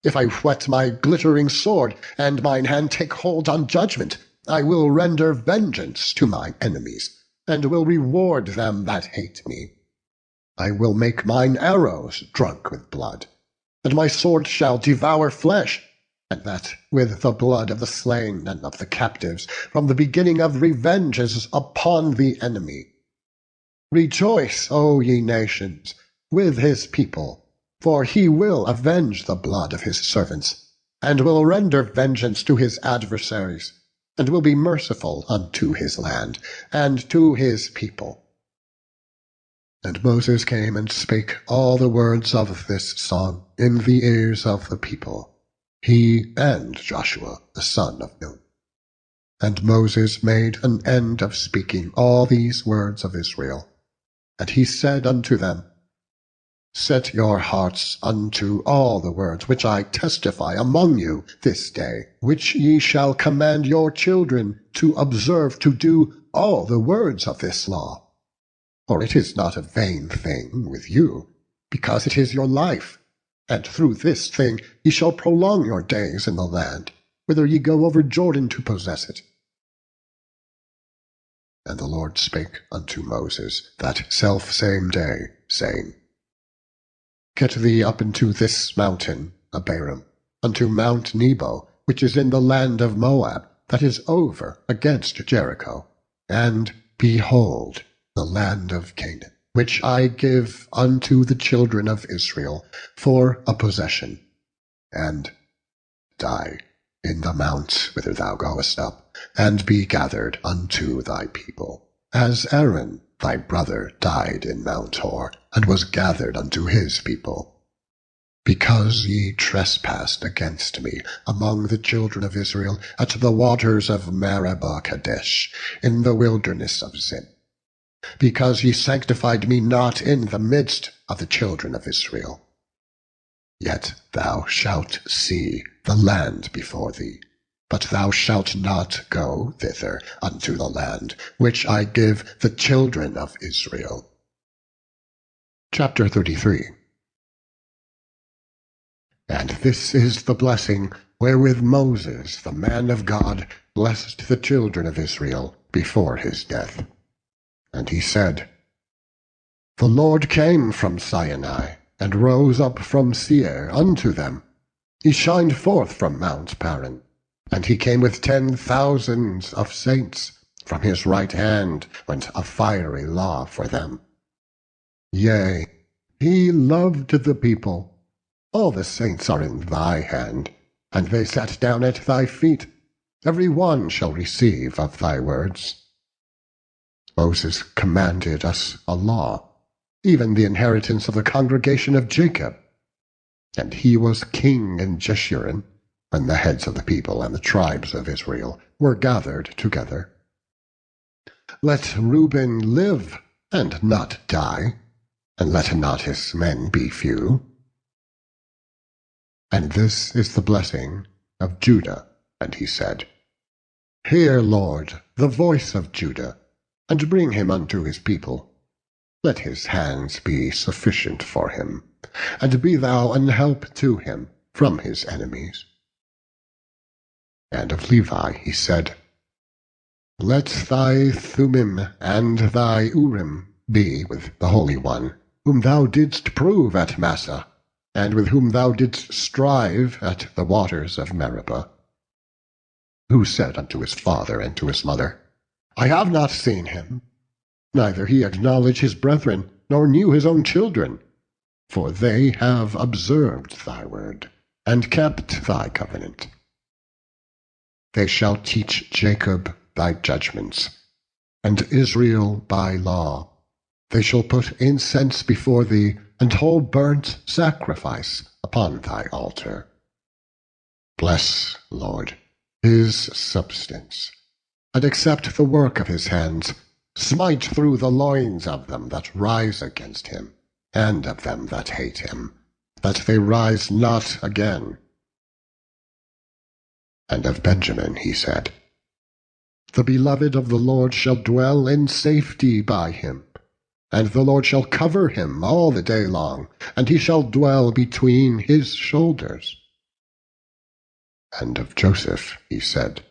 If I whet my glittering sword, and mine hand take hold on judgment, I will render vengeance to mine enemies, and will reward them that hate me. I will make mine arrows drunk with blood, and my sword shall devour flesh, and that with the blood of the slain and of the captives, from the beginning of revenges upon the enemy. Rejoice, O ye nations, with his people, for he will avenge the blood of his servants, and will render vengeance to his adversaries, and will be merciful unto his land, and to his people. And Moses came and spake all the words of this song in the ears of the people, he and Joshua the son of Nun. And Moses made an end of speaking all these words of Israel. And he said unto them, Set your hearts unto all the words which I testify among you this day, which ye shall command your children to observe to do all the words of this law. For it is not a vain thing with you, because it is your life, and through this thing ye shall prolong your days in the land, whither ye go over Jordan to possess it. And the Lord spake unto Moses that selfsame day, saying, Get thee up into this mountain, Abiram, unto Mount Nebo, which is in the land of Moab, that is over against Jericho, and behold, the land of Canaan, which I give unto the children of Israel for a possession, and die in the mount whither thou goest up, and be gathered unto thy people, as Aaron thy brother died in Mount Hor, and was gathered unto his people. Because ye trespassed against me among the children of Israel at the waters of Meribah Kadesh, in the wilderness of Zin, because ye sanctified me not in the midst of the children of Israel. Yet thou shalt see the land before thee, but thou shalt not go thither unto the land which I give the children of Israel. Chapter 33. And this is the blessing wherewith Moses, the man of God, blessed the children of Israel before his death. And he said, The Lord came from Sinai, and rose up from Seir unto them. He shined forth from Mount Paran, and he came with 10,000s of saints. From his right hand went a fiery law for them. Yea, he loved the people. All the saints are in thy hand, and they sat down at thy feet. Every one shall receive of thy words. Moses commanded us a law, even the inheritance of the congregation of Jacob. And he was king in Jeshurun, when the heads of the people and the tribes of Israel were gathered together. Let Reuben live, and not die, and let not his men be few. And this is the blessing of Judah. And he said, Hear, Lord, the voice of Judah, and bring him unto his people. Let his hands be sufficient for him, and be thou an help to him from his enemies. And of Levi he said, Let thy Thummim and thy Urim be with the Holy One, whom thou didst prove at Massah, and with whom thou didst strive at the waters of Meribah. Who said unto his father and to his mother, I have not seen him, neither he acknowledged his brethren, nor knew his own children. For they have observed thy word, and kept thy covenant. They shall teach Jacob thy judgments, and Israel thy law. They shall put incense before thee, and whole burnt sacrifice upon thy altar. Bless, Lord, his substance, and accept the work of his hands. Smite through the loins of them that rise against him, and of them that hate him, that they rise not again. And of Benjamin he said, The beloved of the Lord shall dwell in safety by him, and the Lord shall cover him all the day long, and he shall dwell between his shoulders. And of Joseph he said,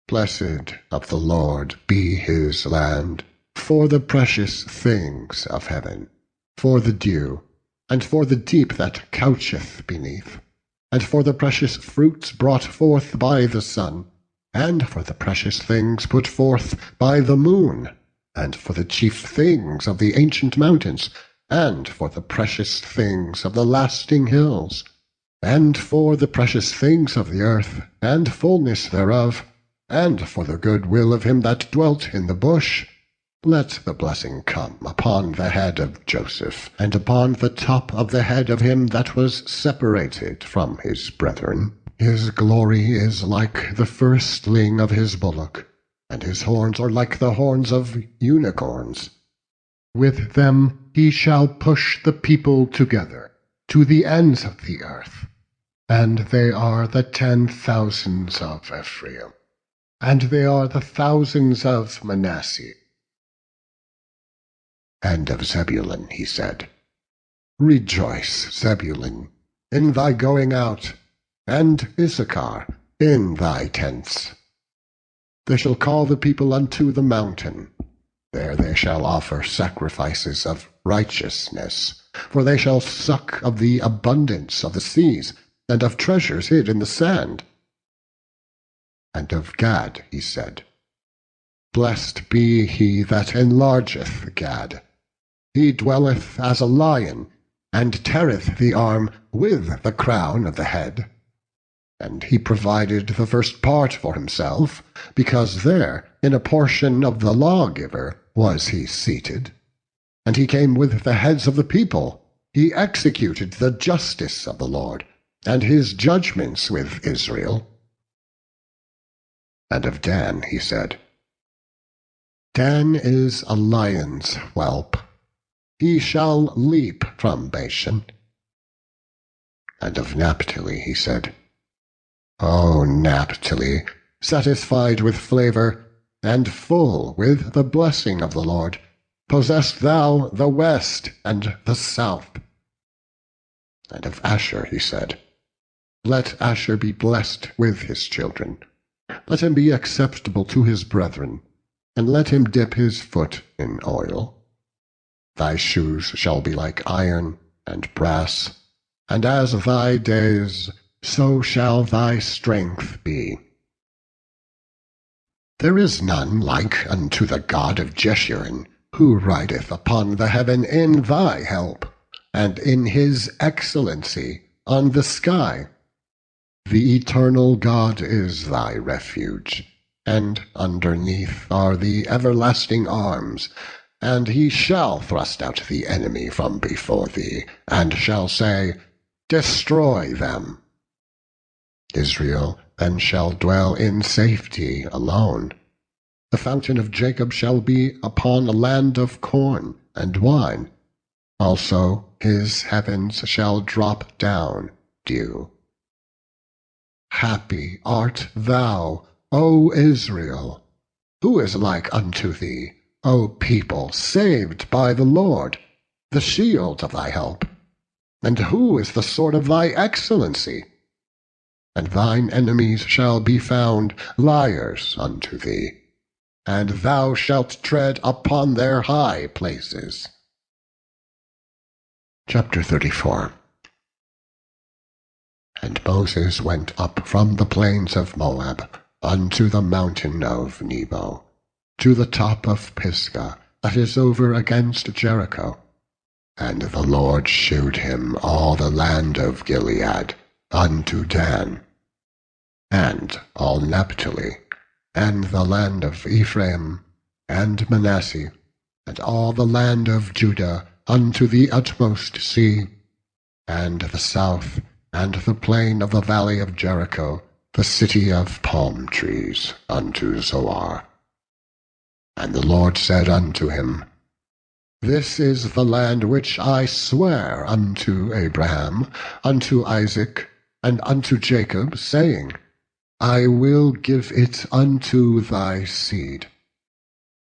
Blessed of the Lord be his land, for the precious things of heaven, for the dew, and for the deep that coucheth beneath, and for the precious fruits brought forth by the sun, and for the precious things put forth by the moon, and for the chief things of the ancient mountains, and for the precious things of the lasting hills, and for the precious things of the earth, and fullness thereof, and for the good will of him that dwelt in the bush. Let the blessing come upon the head of Joseph, and upon the top of the head of him that was separated from his brethren. His glory is like the firstling of his bullock, and his horns are like the horns of unicorns. With them he shall push the people together to the ends of the earth, and they are the 10,000s of Ephraim, and they are the thousands of Manasseh. And of Zebulun he said, Rejoice, Zebulun, in thy going out, and Issachar in thy tents. They shall call the people unto the mountain. There they shall offer sacrifices of righteousness, for they shall suck of the abundance of the seas, and of treasures hid in the sand. And of Gad he said, Blessed be he that enlargeth Gad. He dwelleth as a lion, and teareth the arm with the crown of the head. And he provided the first part for himself, because there, in a portion of the lawgiver, was he seated. And he came with the heads of the people. He executed the justice of the Lord, and his judgments with Israel. And of Dan he said, Dan is a lion's whelp. He shall leap from Bashan. And of Naphtali he said, O Naphtali, satisfied with flavor, and full with the blessing of the Lord, possess thou the west and the south. And of Asher he said, Let Asher be blessed with his children. Let him be acceptable to his brethren, and let him dip his foot in oil. Thy shoes shall be like iron and brass, and as thy days, so shall thy strength be. There is none like unto the God of Jeshurun, who rideth upon the heaven in thy help, and in his excellency on the sky. The eternal God is thy refuge, and underneath are the everlasting arms. And he shall thrust out the enemy from before thee, and shall say, Destroy them. Israel then shall dwell in safety alone. The fountain of Jacob shall be upon a land of corn and wine. Also his heavens shall drop down dew. Happy art thou, O Israel! Who is like unto thee, O people saved by the Lord, the shield of thy help? And who is the sword of thy excellency? And thine enemies shall be found liars unto thee, and thou shalt tread upon their high places. Chapter 34. And Moses went up from the plains of Moab unto the mountain of Nebo, to the top of Pisgah, that is over against Jericho. And the Lord shewed him all the land of Gilead unto Dan, and all Naphtali, and the land of Ephraim, and Manasseh, and all the land of Judah unto the utmost sea, and the south, and the plain of the valley of Jericho, the city of palm trees, unto Zoar. And the Lord said unto him, This is the land which I sware unto Abraham, unto Isaac, and unto Jacob, saying, I will give it unto thy seed.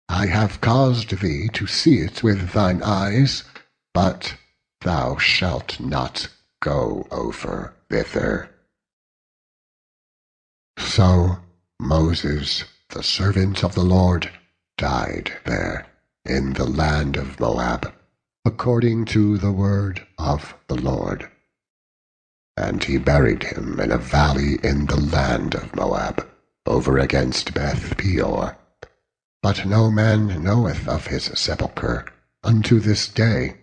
I have caused thee to see it with thine eyes, but thou shalt not go over thither. So Moses, the servant of the Lord, died there in the land of Moab, according to the word of the Lord. And he buried him in a valley in the land of Moab, over against Beth Peor. But no man knoweth of his sepulchre unto this day.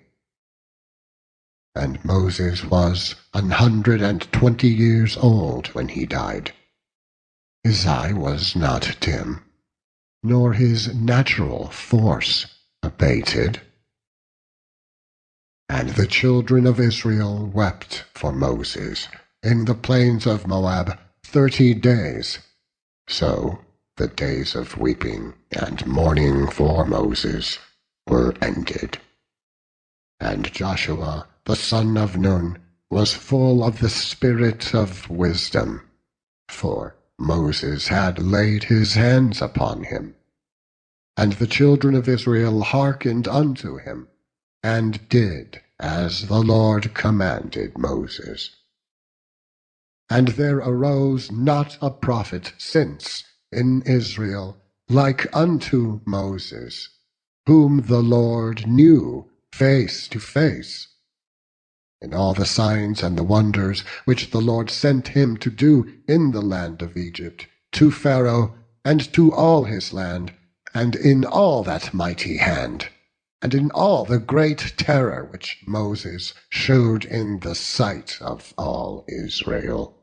And Moses was 120 years old when he died. His eye was not dim, nor his natural force abated. And the children of Israel wept for Moses in the plains of Moab 30 days. So the days of weeping and mourning for Moses were ended. And Joshua the son of Nun was full of the spirit of wisdom, for Moses had laid his hands upon him. And the children of Israel hearkened unto him, and did as the Lord commanded Moses. And there arose not a prophet since in Israel like unto Moses, whom the Lord knew face to face. In all the signs and the wonders which the Lord sent him to do in the land of Egypt, to Pharaoh, and to all his land, and in all that mighty hand, and in all the great terror which Moses shewed in the sight of all Israel.